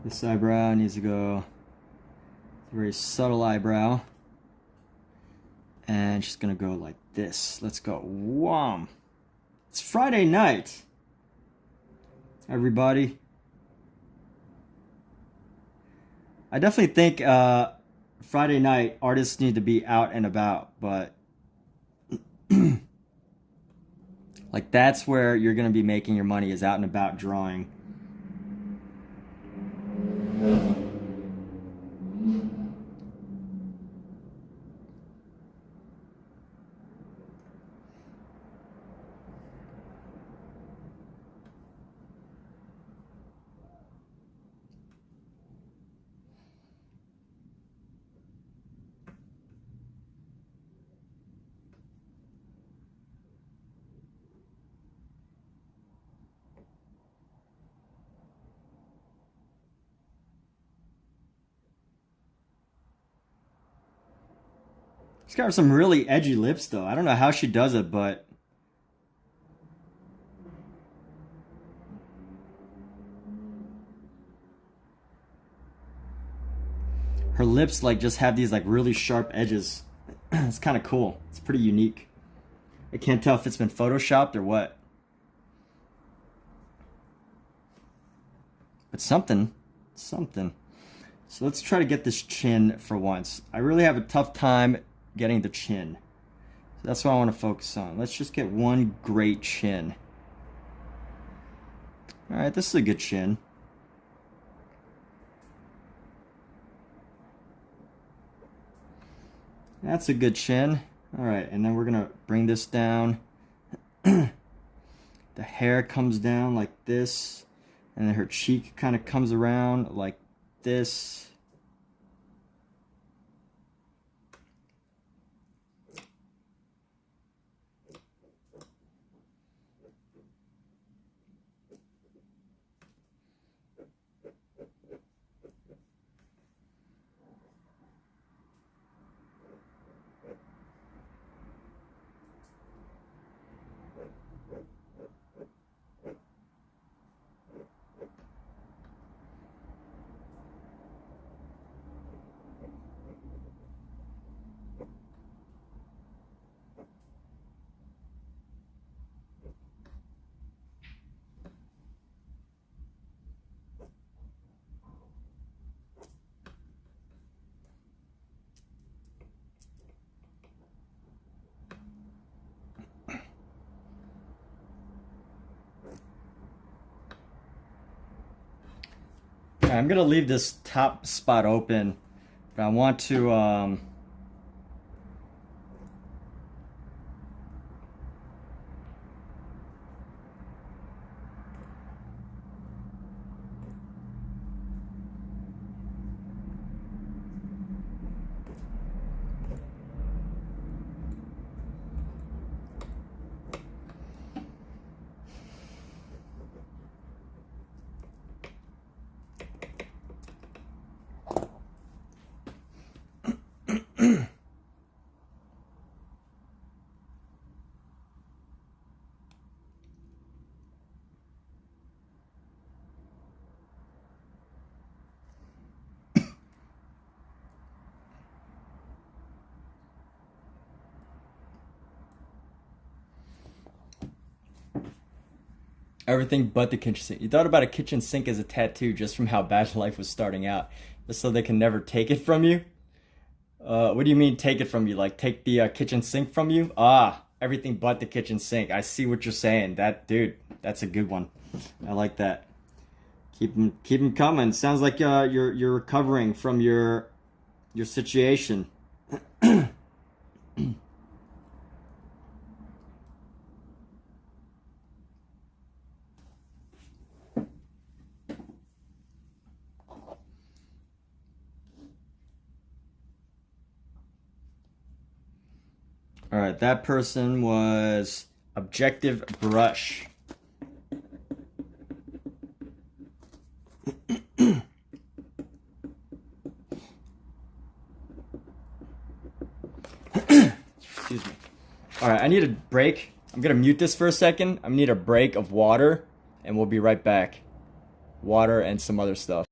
This eyebrow needs to go, it's a very subtle eyebrow. And just gonna go like this. Let's go. Wham! It's Friday night, everybody. I definitely think Friday night artists need to be out and about, but like that's where you're gonna be making your money, is out and about drawing. She's got some really edgy lips, though. I don't know how she does it, but her lips like just have these like really sharp edges. It's kind of cool. It's pretty unique. I can't tell if it's been photoshopped or what. But something. So let's try to get this chin for once. I really have a tough time getting the chin. So that's what I want to focus on. Let's just get one great chin. All right, this is a good chin. That's a good chin. All right, and then we're gonna bring this down. The hair comes down like this, and then her cheek kind of comes around like this. I'm gonna leave this top spot open, but I want to Everything but the kitchen sink. You thought about a kitchen sink as a tattoo just from how bad life was starting out, just so they can never take it from you. What do you mean take it from you? Like take the kitchen sink from you? Ah, everything but the kitchen sink. I see what you're saying. That dude, that's a good one. I like that. Keep 'em coming. Sounds like you're recovering from your situation. All right, that person was Objective Brush. Excuse me. All right, I need a break. I'm gonna mute this for a second. I need a break of water, and we'll be right back. Water and some other stuff.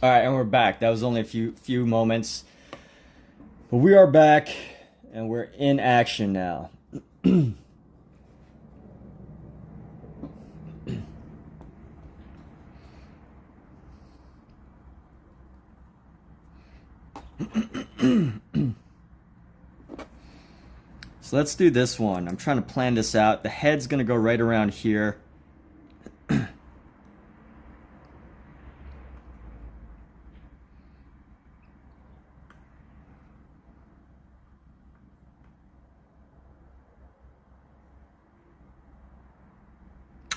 All right, and we're back. That was only a few moments, but we are back, and we're in action now. So let's do this one. I'm trying to plan this out. The head's gonna go right around here.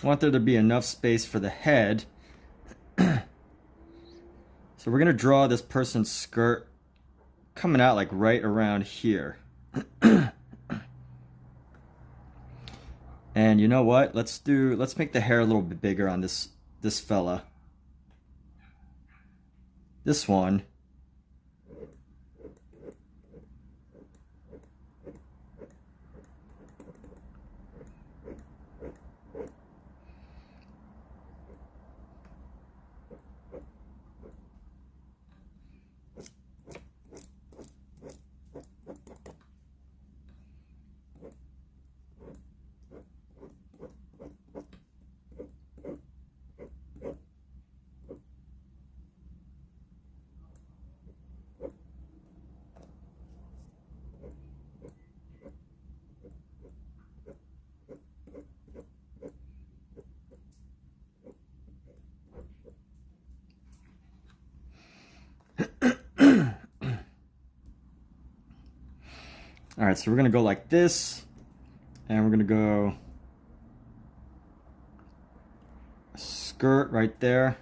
I want there to be enough space for the head. So we're gonna draw this person's skirt coming out like right around here. And you know what? Let's make the hair a little bit bigger on this fella. This one. All right, so we're gonna go like this, and we're gonna go skirt right there.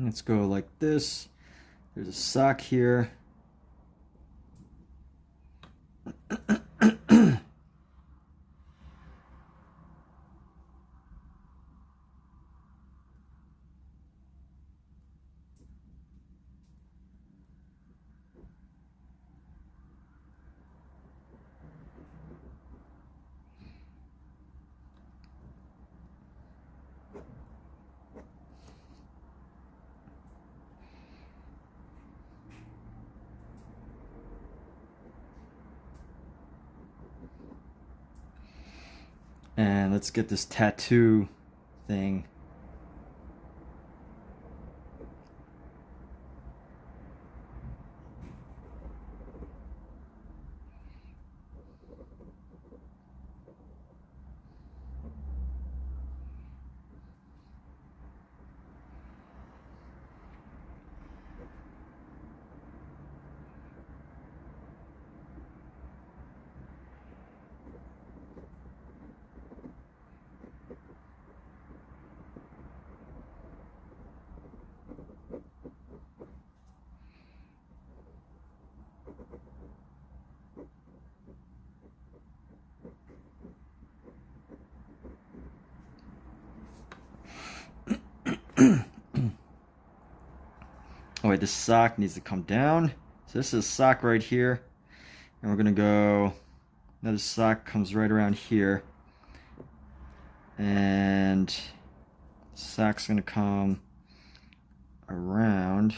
Let's go like this. There's a sock here. And let's get this tattoo thing. Oh wait, this sock needs to come down. So this is a sock right here. And we're gonna go, another sock comes right around here. And sock's gonna come around.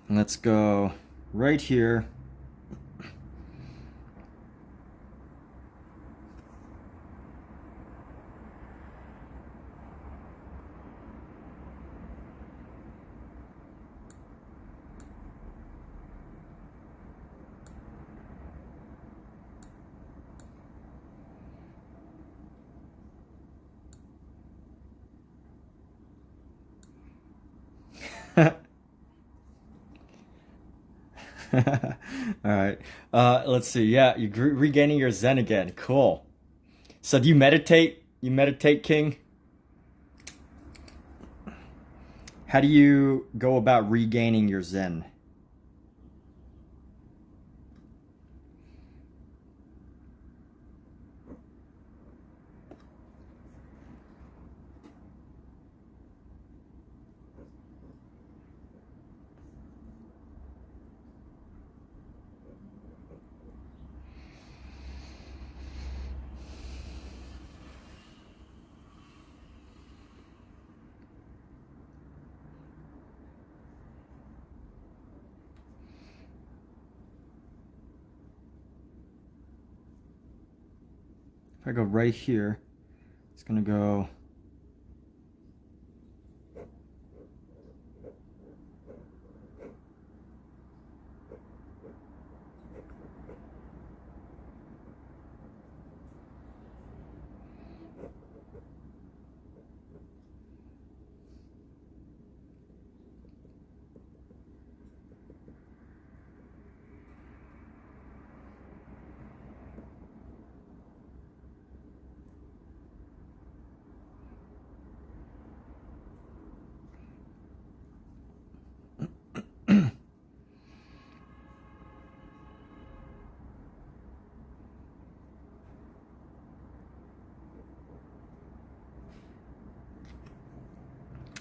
Let's go right here. All right. Let's see. Yeah, you're regaining your zen again. Cool. So do you meditate? You meditate, King? How do you go about regaining your zen? If I go right here, it's gonna go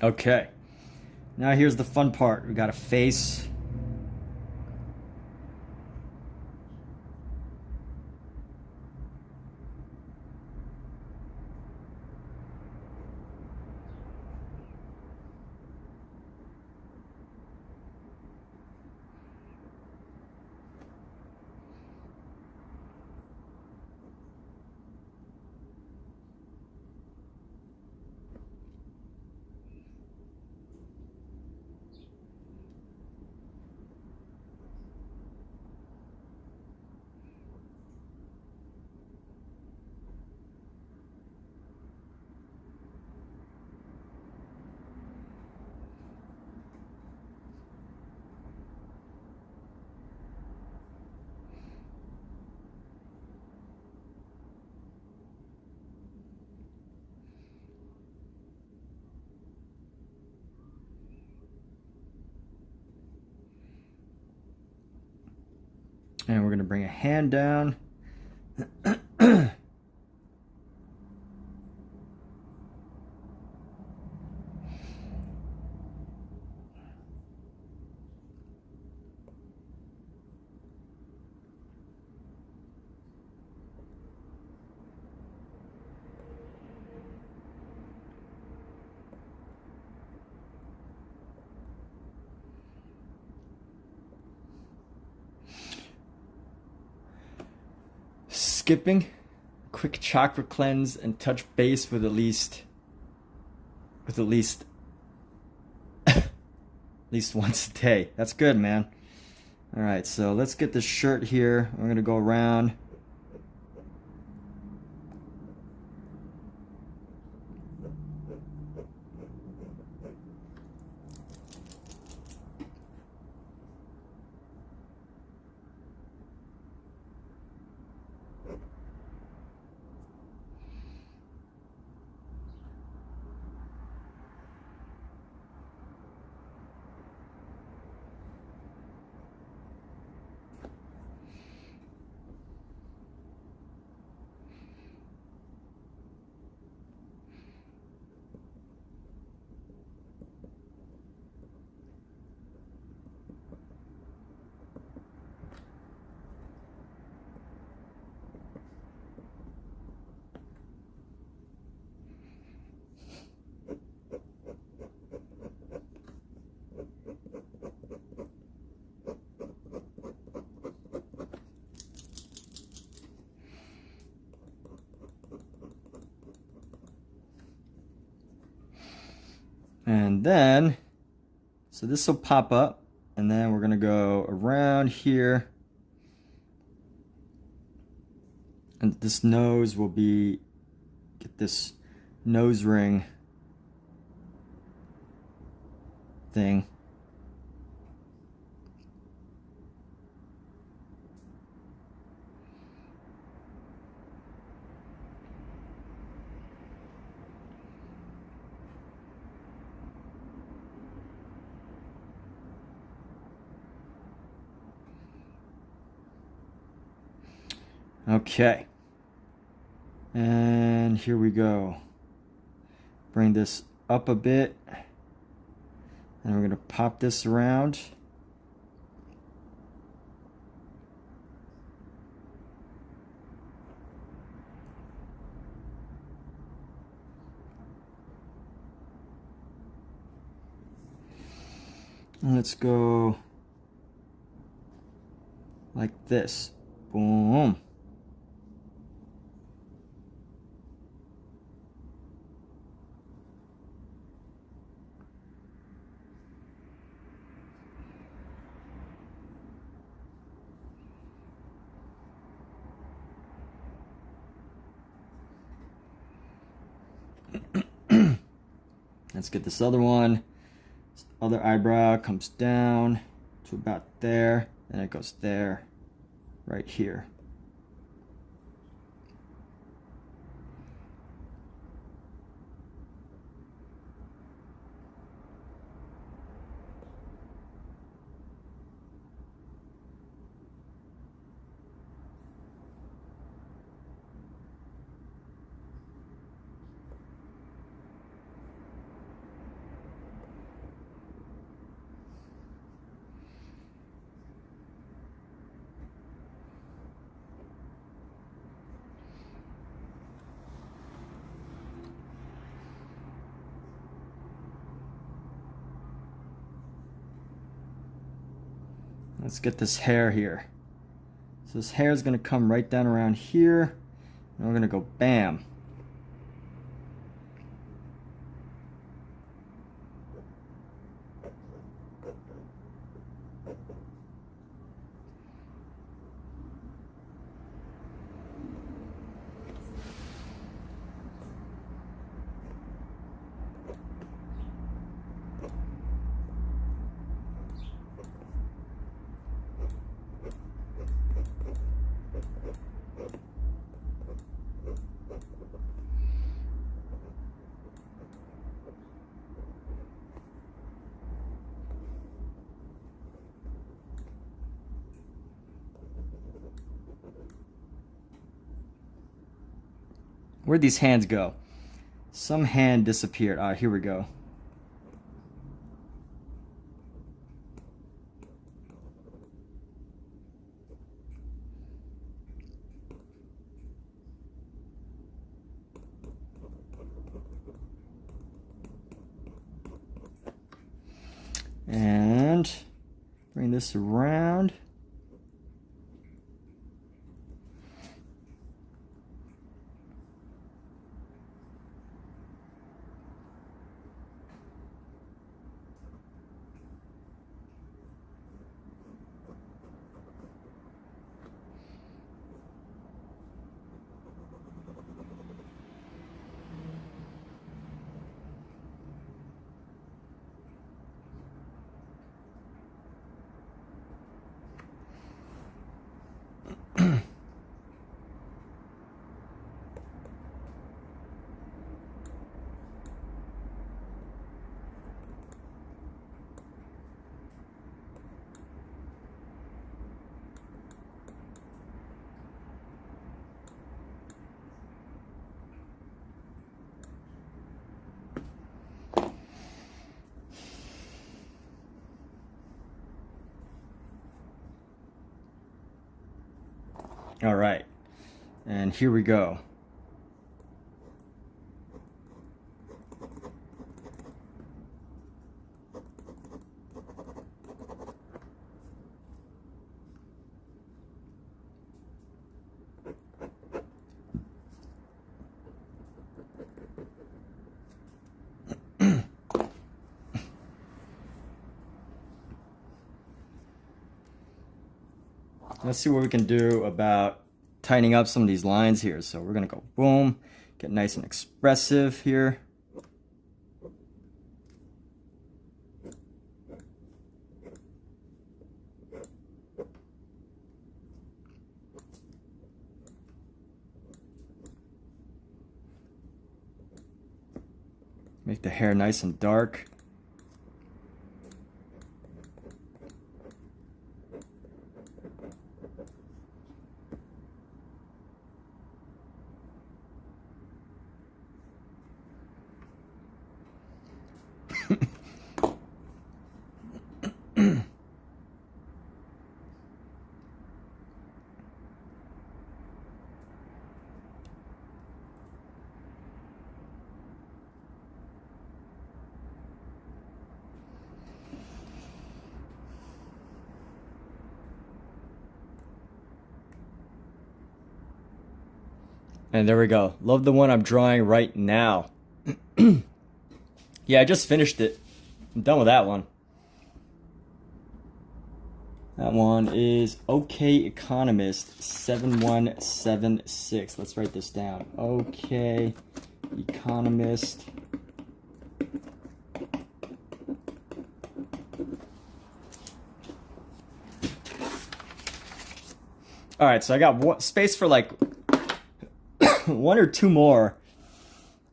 okay. Now here's the fun part. We got a face. And we're going to bring a hand down. Skipping, quick chakra cleanse, and touch base with at least once a day. That's good, man. All right, so let's get this shirt here. I'm gonna go around. And then, so this will pop up, and then we're gonna go around here. And this nose will be, get this nose ring thing. Okay, and here we go. Bring this up a bit, and we're going to pop this around. And let's go like this. Boom. Let's get this other one. This other eyebrow comes down to about there, and it goes there, right here. Let's get this hair here. So this hair is going to come right down around here, and we're going to go bam. Where'd these hands go? Some hand disappeared. All right, here we go. And bring this around. All right, and here we go. Let's see what we can do about tightening up some of these lines here. So we're gonna go boom, get nice and expressive here. Make the hair nice and dark. And there we go. Love the one I'm drawing right now. Yeah, I just finished it. I'm done with that one. That one is OK Economist 7176. Let's write this down. OK Economist. All right, so I got space for like one or two more.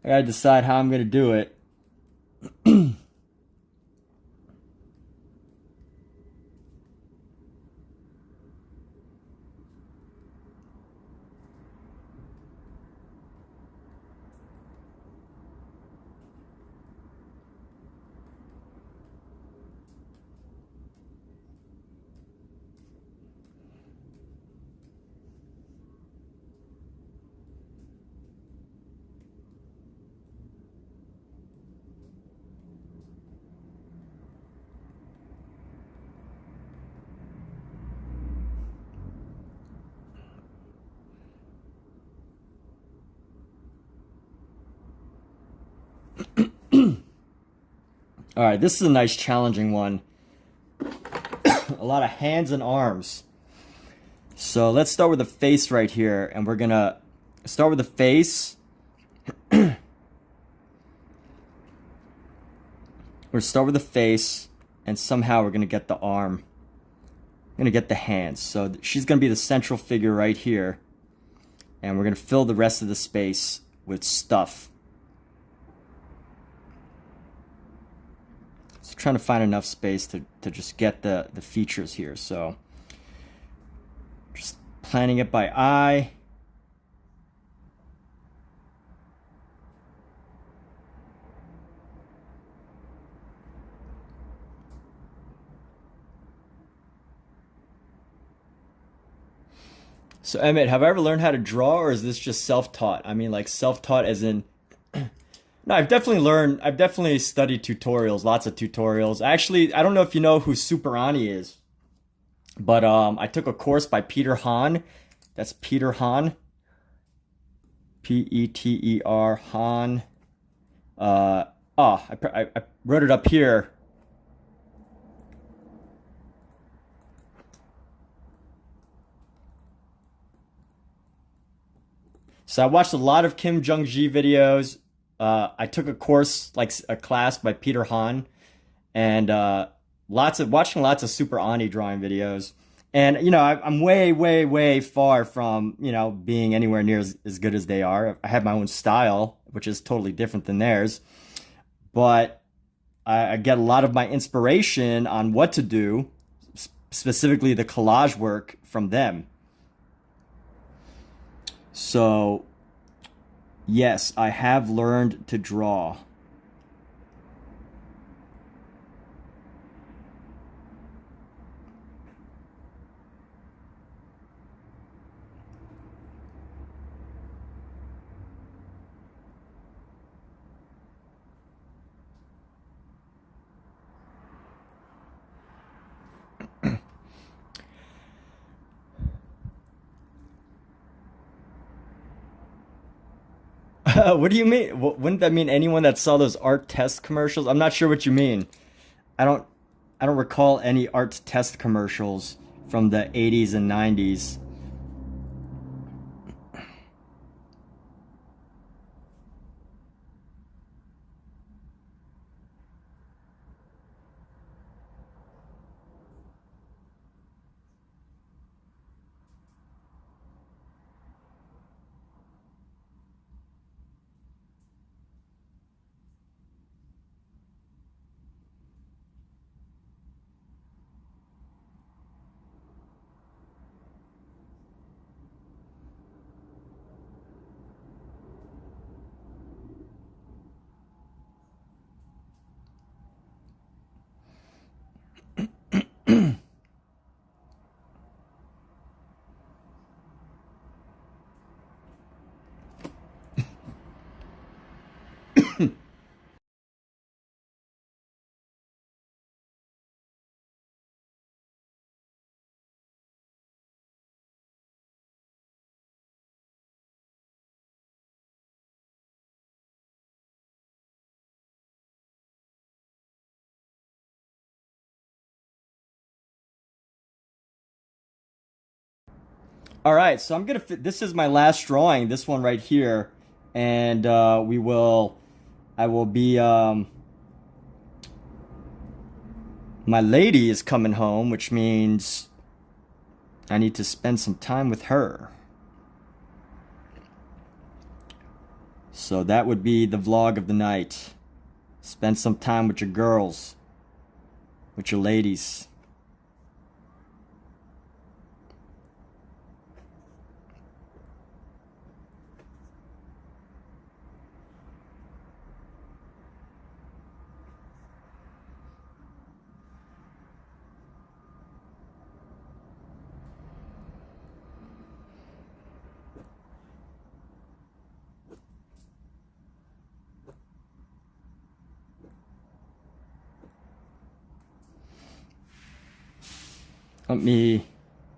I gotta decide how I'm gonna do it. All right, this is a nice challenging one. A lot of hands and arms. So let's start with the face right here, and we're gonna start with the face. We're start with the face, and somehow we're gonna get the arm. We're gonna get the hands. So she's gonna be the central figure right here, and we're gonna fill the rest of the space with stuff. So trying to find enough space to just get the features here. So just planning it by eye. So Emmett, have I ever learned how to draw, or is this just self-taught? I mean, like self-taught as in no, I've definitely learned. I've definitely studied tutorials, lots of tutorials. Actually, I don't know if you know who Super Ani is, but I took a course by Peter Hahn. That's Peter Hahn, Peter Hahn. I wrote it up here. So I watched a lot of Kim Jung-ji videos. I took a course, like a class by Peter Hahn, and watching lots of Super Ani drawing videos. And you know, I'm way, way, way far from being anywhere near as good as they are. I have my own style, which is totally different than theirs, but I get a lot of my inspiration on what to do, specifically the collage work, from them. So, yes, I have learned to draw. What do you mean? Wouldn't that mean anyone that saw those art test commercials? I'm not sure what you mean. I don't I don't recall any art test commercials from the 80s and 90s. All right, so I'm gonna fit. This is my last drawing. This one right here, and we will. I will be. My lady is coming home, which means I need to spend some time with her. So that would be the vlog of the night. Spend some time with your girls, with your ladies.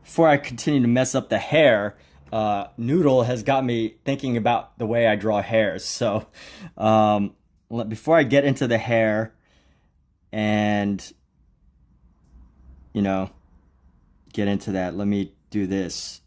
Before I continue to mess up the hair, Noodle has got me thinking about the way I draw hairs. So, before I get into the hair and, you know, get into that, let me do this.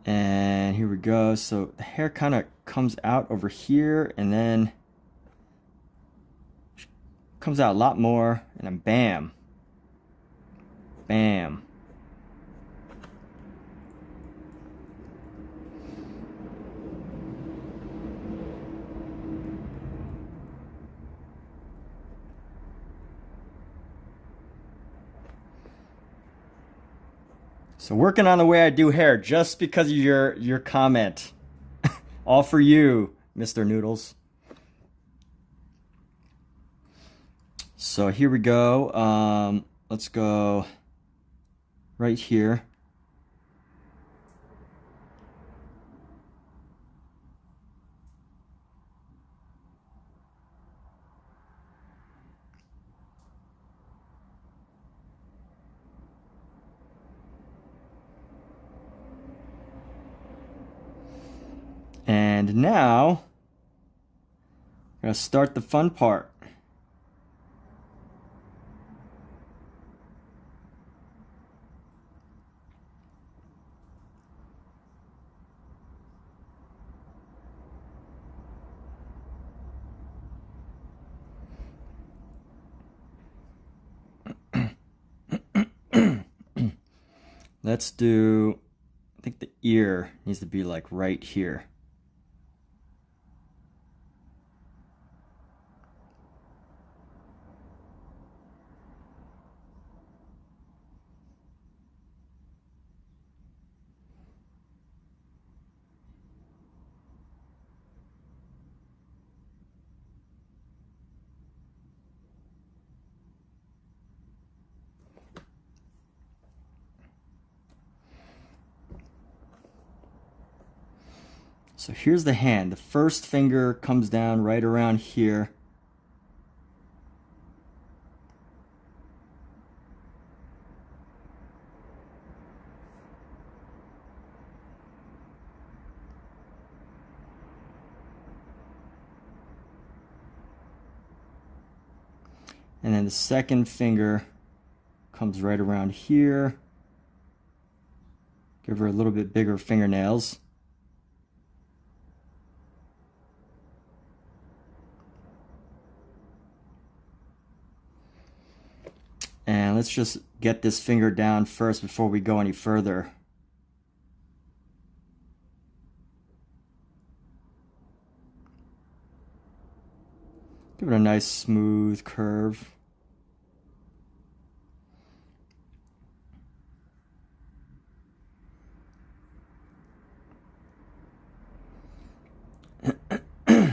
And here we go. So the hair kind of comes out over here and then comes out a lot more, and then bam. Bam. So working on the way I do hair just because of your comment. All for you, Mr. Noodles. So here we go. Let's go right here. And now, I'm gonna start the fun part. Let's do, I think the ear needs to be like right here. So here's the hand. The first finger comes down right around here. And then the second finger comes right around here. Give her a little bit bigger fingernails. And let's just get this finger down first before we go any further. Give it a nice smooth curve. And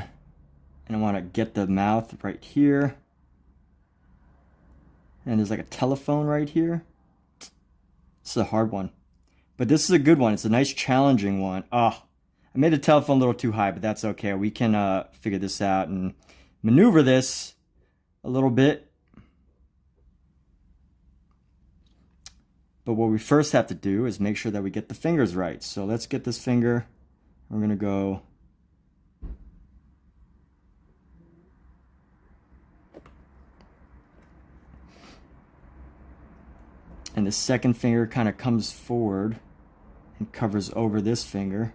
I want to get the mouth right here. And there's like a telephone right here. This is a hard one. But this is a good one. It's a nice challenging one. Ah, I made the telephone a little too high, but that's okay. We can figure this out and maneuver this a little bit. But what we first have to do is make sure that we get the fingers right. So let's get this finger. We're going to go and the second finger kind of comes forward and covers over this finger.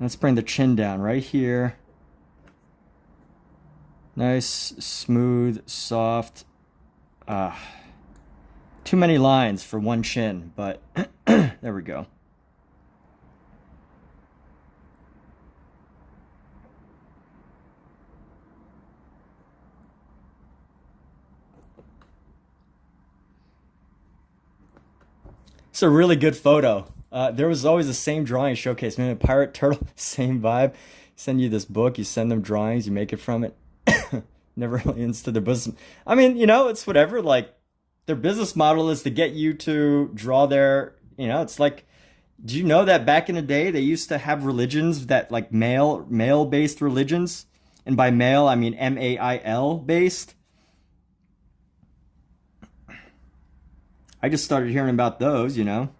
Let's bring the chin down right here. Nice, smooth, soft. Too many lines for one chin, but there we go. It's a really good photo. There was always the same drawing showcase. Man, Pirate Turtle, same vibe. Send you this book, you send them drawings, you make it from it. Never really understood their business. I mean, you know, it's whatever. Like, their business model is to get you to draw their, you know, it's like, do you know that back in the day they used to have religions that like male-based religions? And by male, I mean M-A-I-L based. I just started hearing about those, you know.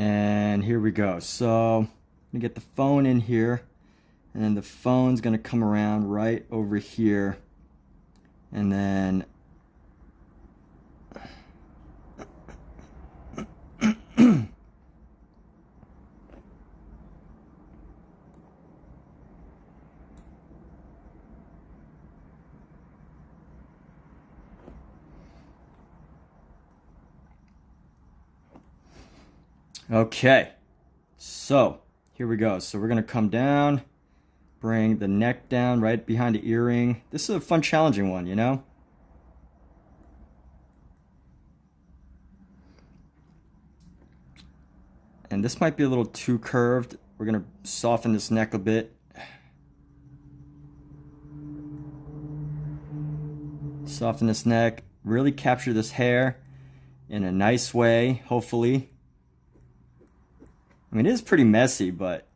And here we go. So I'm gonna get the phone in here, and then the phone's gonna come around right over here, and then okay, so here we go. So we're gonna come down, bring the neck down right behind the earring. This is a fun, challenging one, you know? And this might be a little too curved. We're gonna soften this neck a bit. Soften this neck, really capture this hair in a nice way, hopefully. I mean, it is pretty messy, but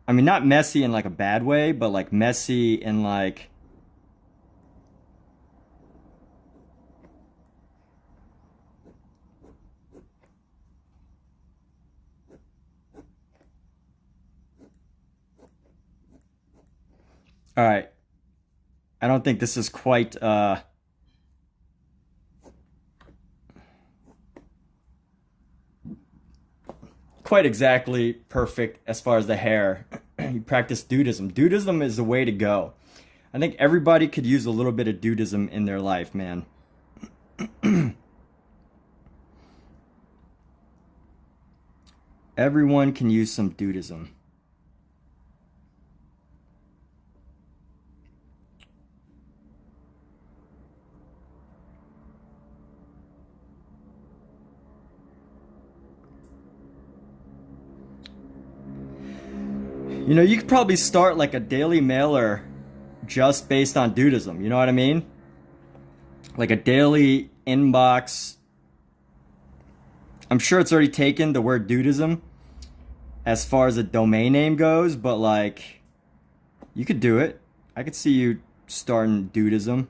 I mean, not messy in like a bad way, but like messy in like, all right. I don't think this is quite quite exactly perfect as far as the hair. You practice dudism. Dudism is the way to go. I think everybody could use a little bit of dudism in their life, man. Everyone can use some dudism. You know, you could probably start like a daily mailer just based on dudism. You know what I mean? Like a daily inbox. I'm sure it's already taken, the word dudism, as far as a domain name goes, but like, you could do it. I could see you starting dudism.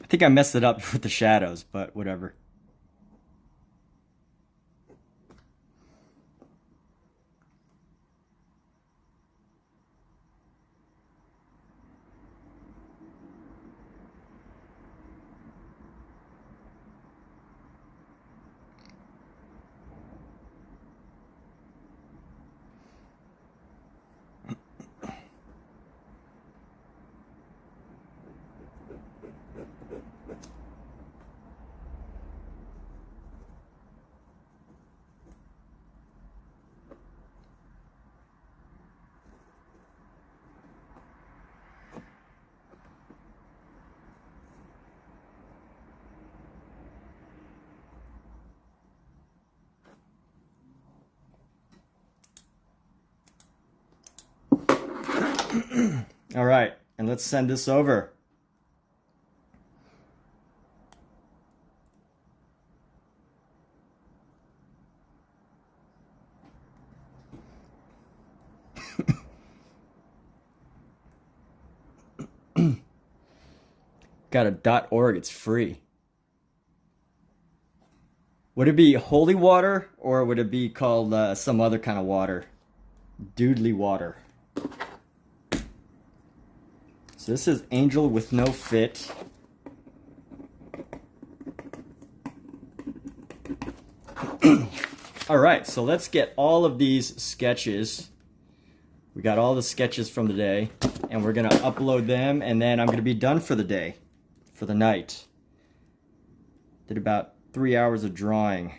think I messed it up with the shadows, but whatever. All right, and let's send this over. Got a .org, it's free. Would it be holy water, or would it be called some other kind of water? Doodly water. So this is Angel with No Fit. All right, so let's get all of these sketches. We got all the sketches from the day, and we're gonna upload them, and then I'm gonna be done for the day, for the night. Did about 3 hours of drawing.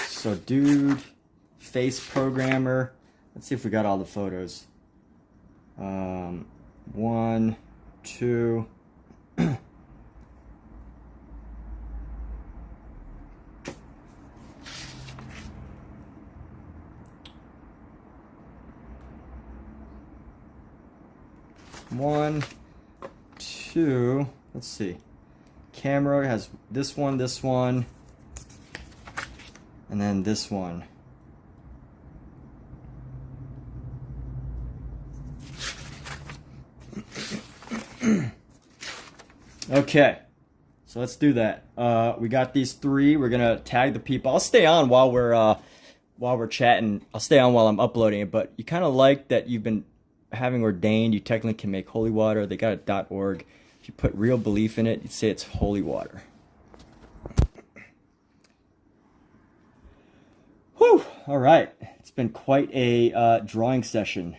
So dude, face programmer. Let's see if we got all the photos. 1, 2. One, two, let's see. Camera has this one, and then this one. Okay, so let's do that. We got these 3. We're gonna tag the people. I'll stay on while we're chatting. I'll stay on while I'm uploading it. But you kind of like that you've been having ordained. You technically can make holy water. They got a .org. If you put real belief in it, you say it's holy water. Whew! All right, it's been quite a drawing session.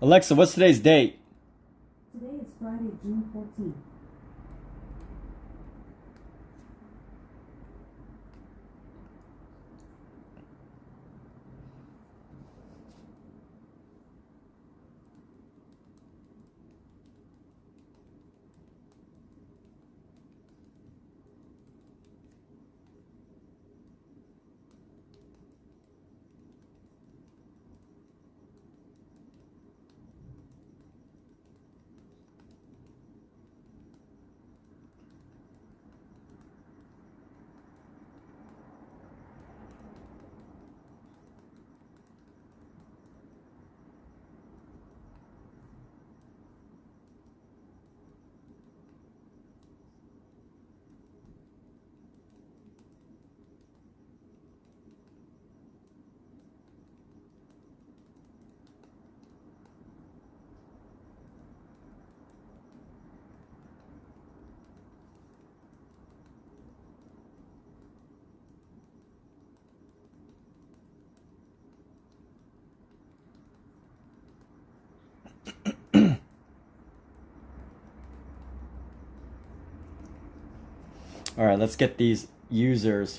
Alexa, what's today's date? Today is Friday, June 14th. All right, let's get these users.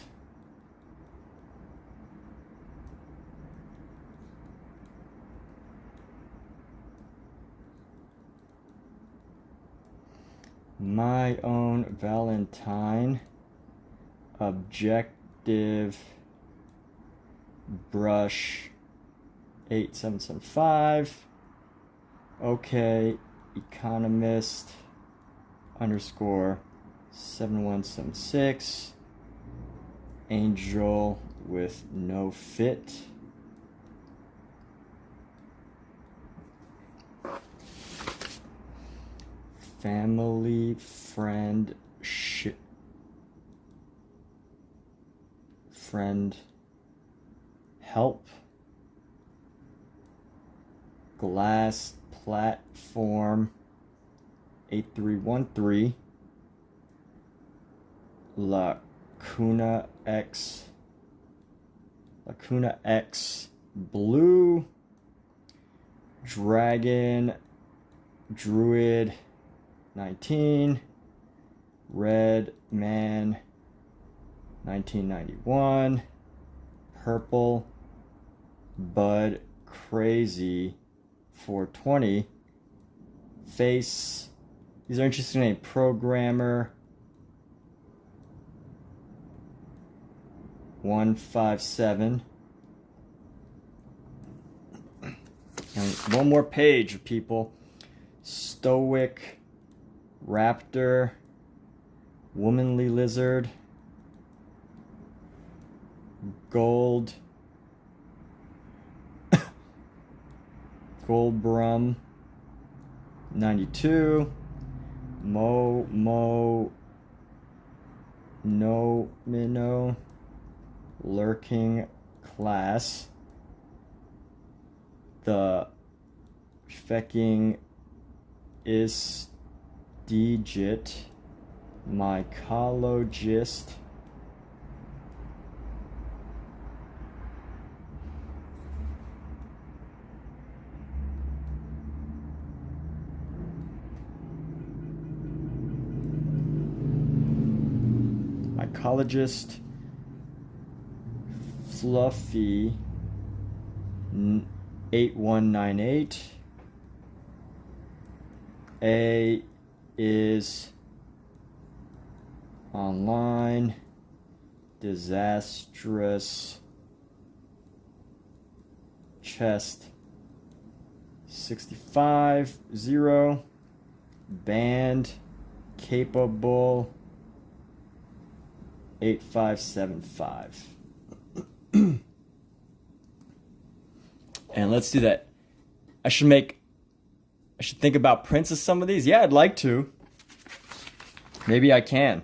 My own Valentine, objective brush 8775. Okay, economist underscore 7176. Angel with no fit. Family friend friend help. Glass platform 8313. Lacuna X blue. Dragon Druid 19. Red Man 1991. Purple Bud Crazy 420. Face, these are interesting names. Programmer 157. And one more page, people. Stoic Raptor, Womanly Lizard, Gold Goldbrum 92. No Minnow, Lurking Class, the fecking is digit, mycologist, Fluffy 8198. A is online. Disastrous chest 65 0. Band capable 8575. And let's do that. I should think about prints of some of these. Yeah, I'd like to. Maybe I can.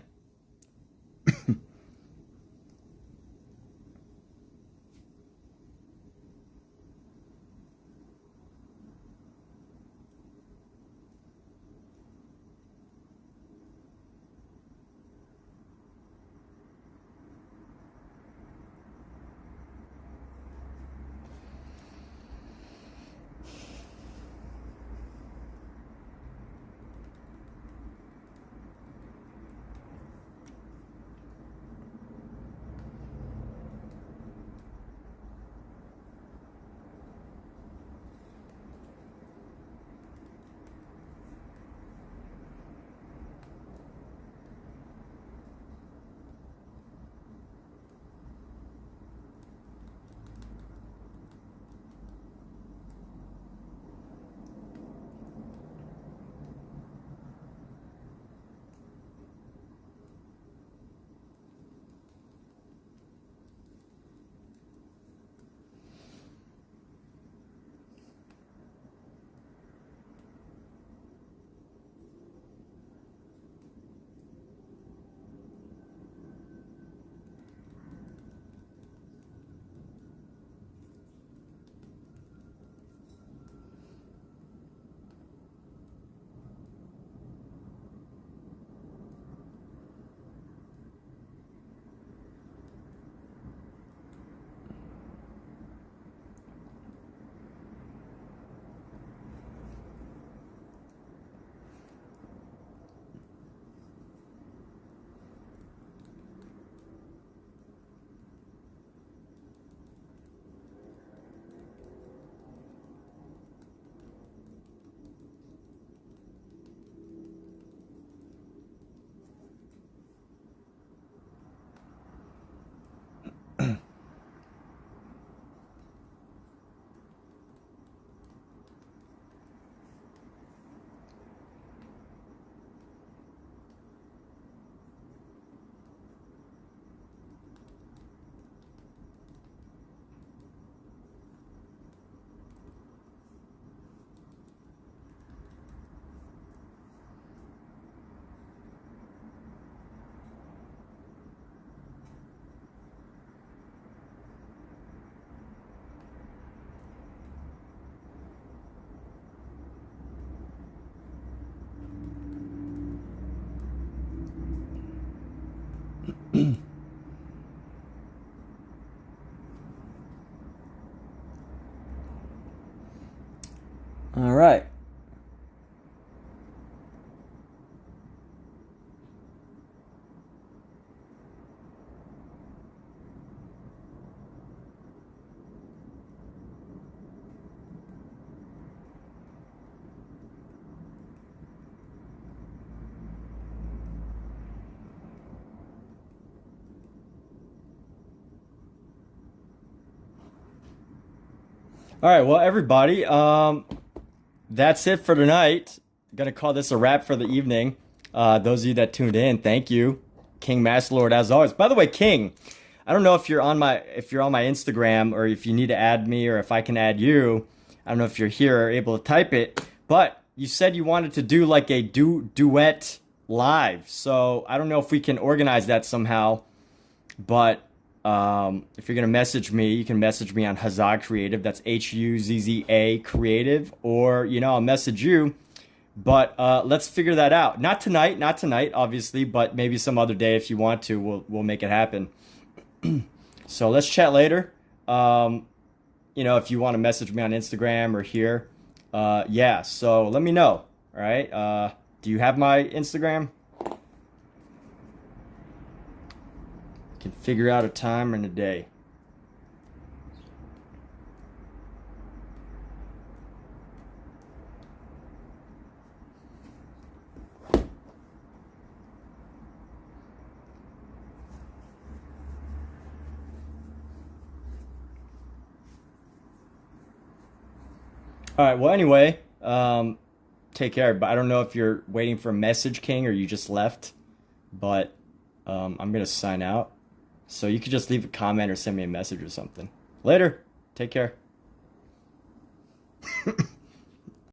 All right. All right, well, everybody, that's it for tonight. Gonna call this a wrap for the evening. Those of you that tuned in, thank you, King Master Lord, as always. By the way, King, I don't know if you're on my Instagram, or if you need to add me, or if I can add you. I don't know if you're here or able to type it, but you said you wanted to do like a duet live. So I don't know if we can organize that somehow, but if you're gonna message me, you can message me on Huzzah Creative. That's HUZZA Creative, or I'll message you. But let's figure that out. Not tonight, obviously, but maybe some other day if you want to. We'll make it happen. So let's chat later. If you want to message me on Instagram or here, yeah. So let me know. All right. Do you have my Instagram? Can figure out a time and a day. All right. Well, anyway, take care. But I don't know if you're waiting for a message, King, or you just left. But I'm gonna sign out. So you could just leave a comment or send me a message or something. Later. Take care.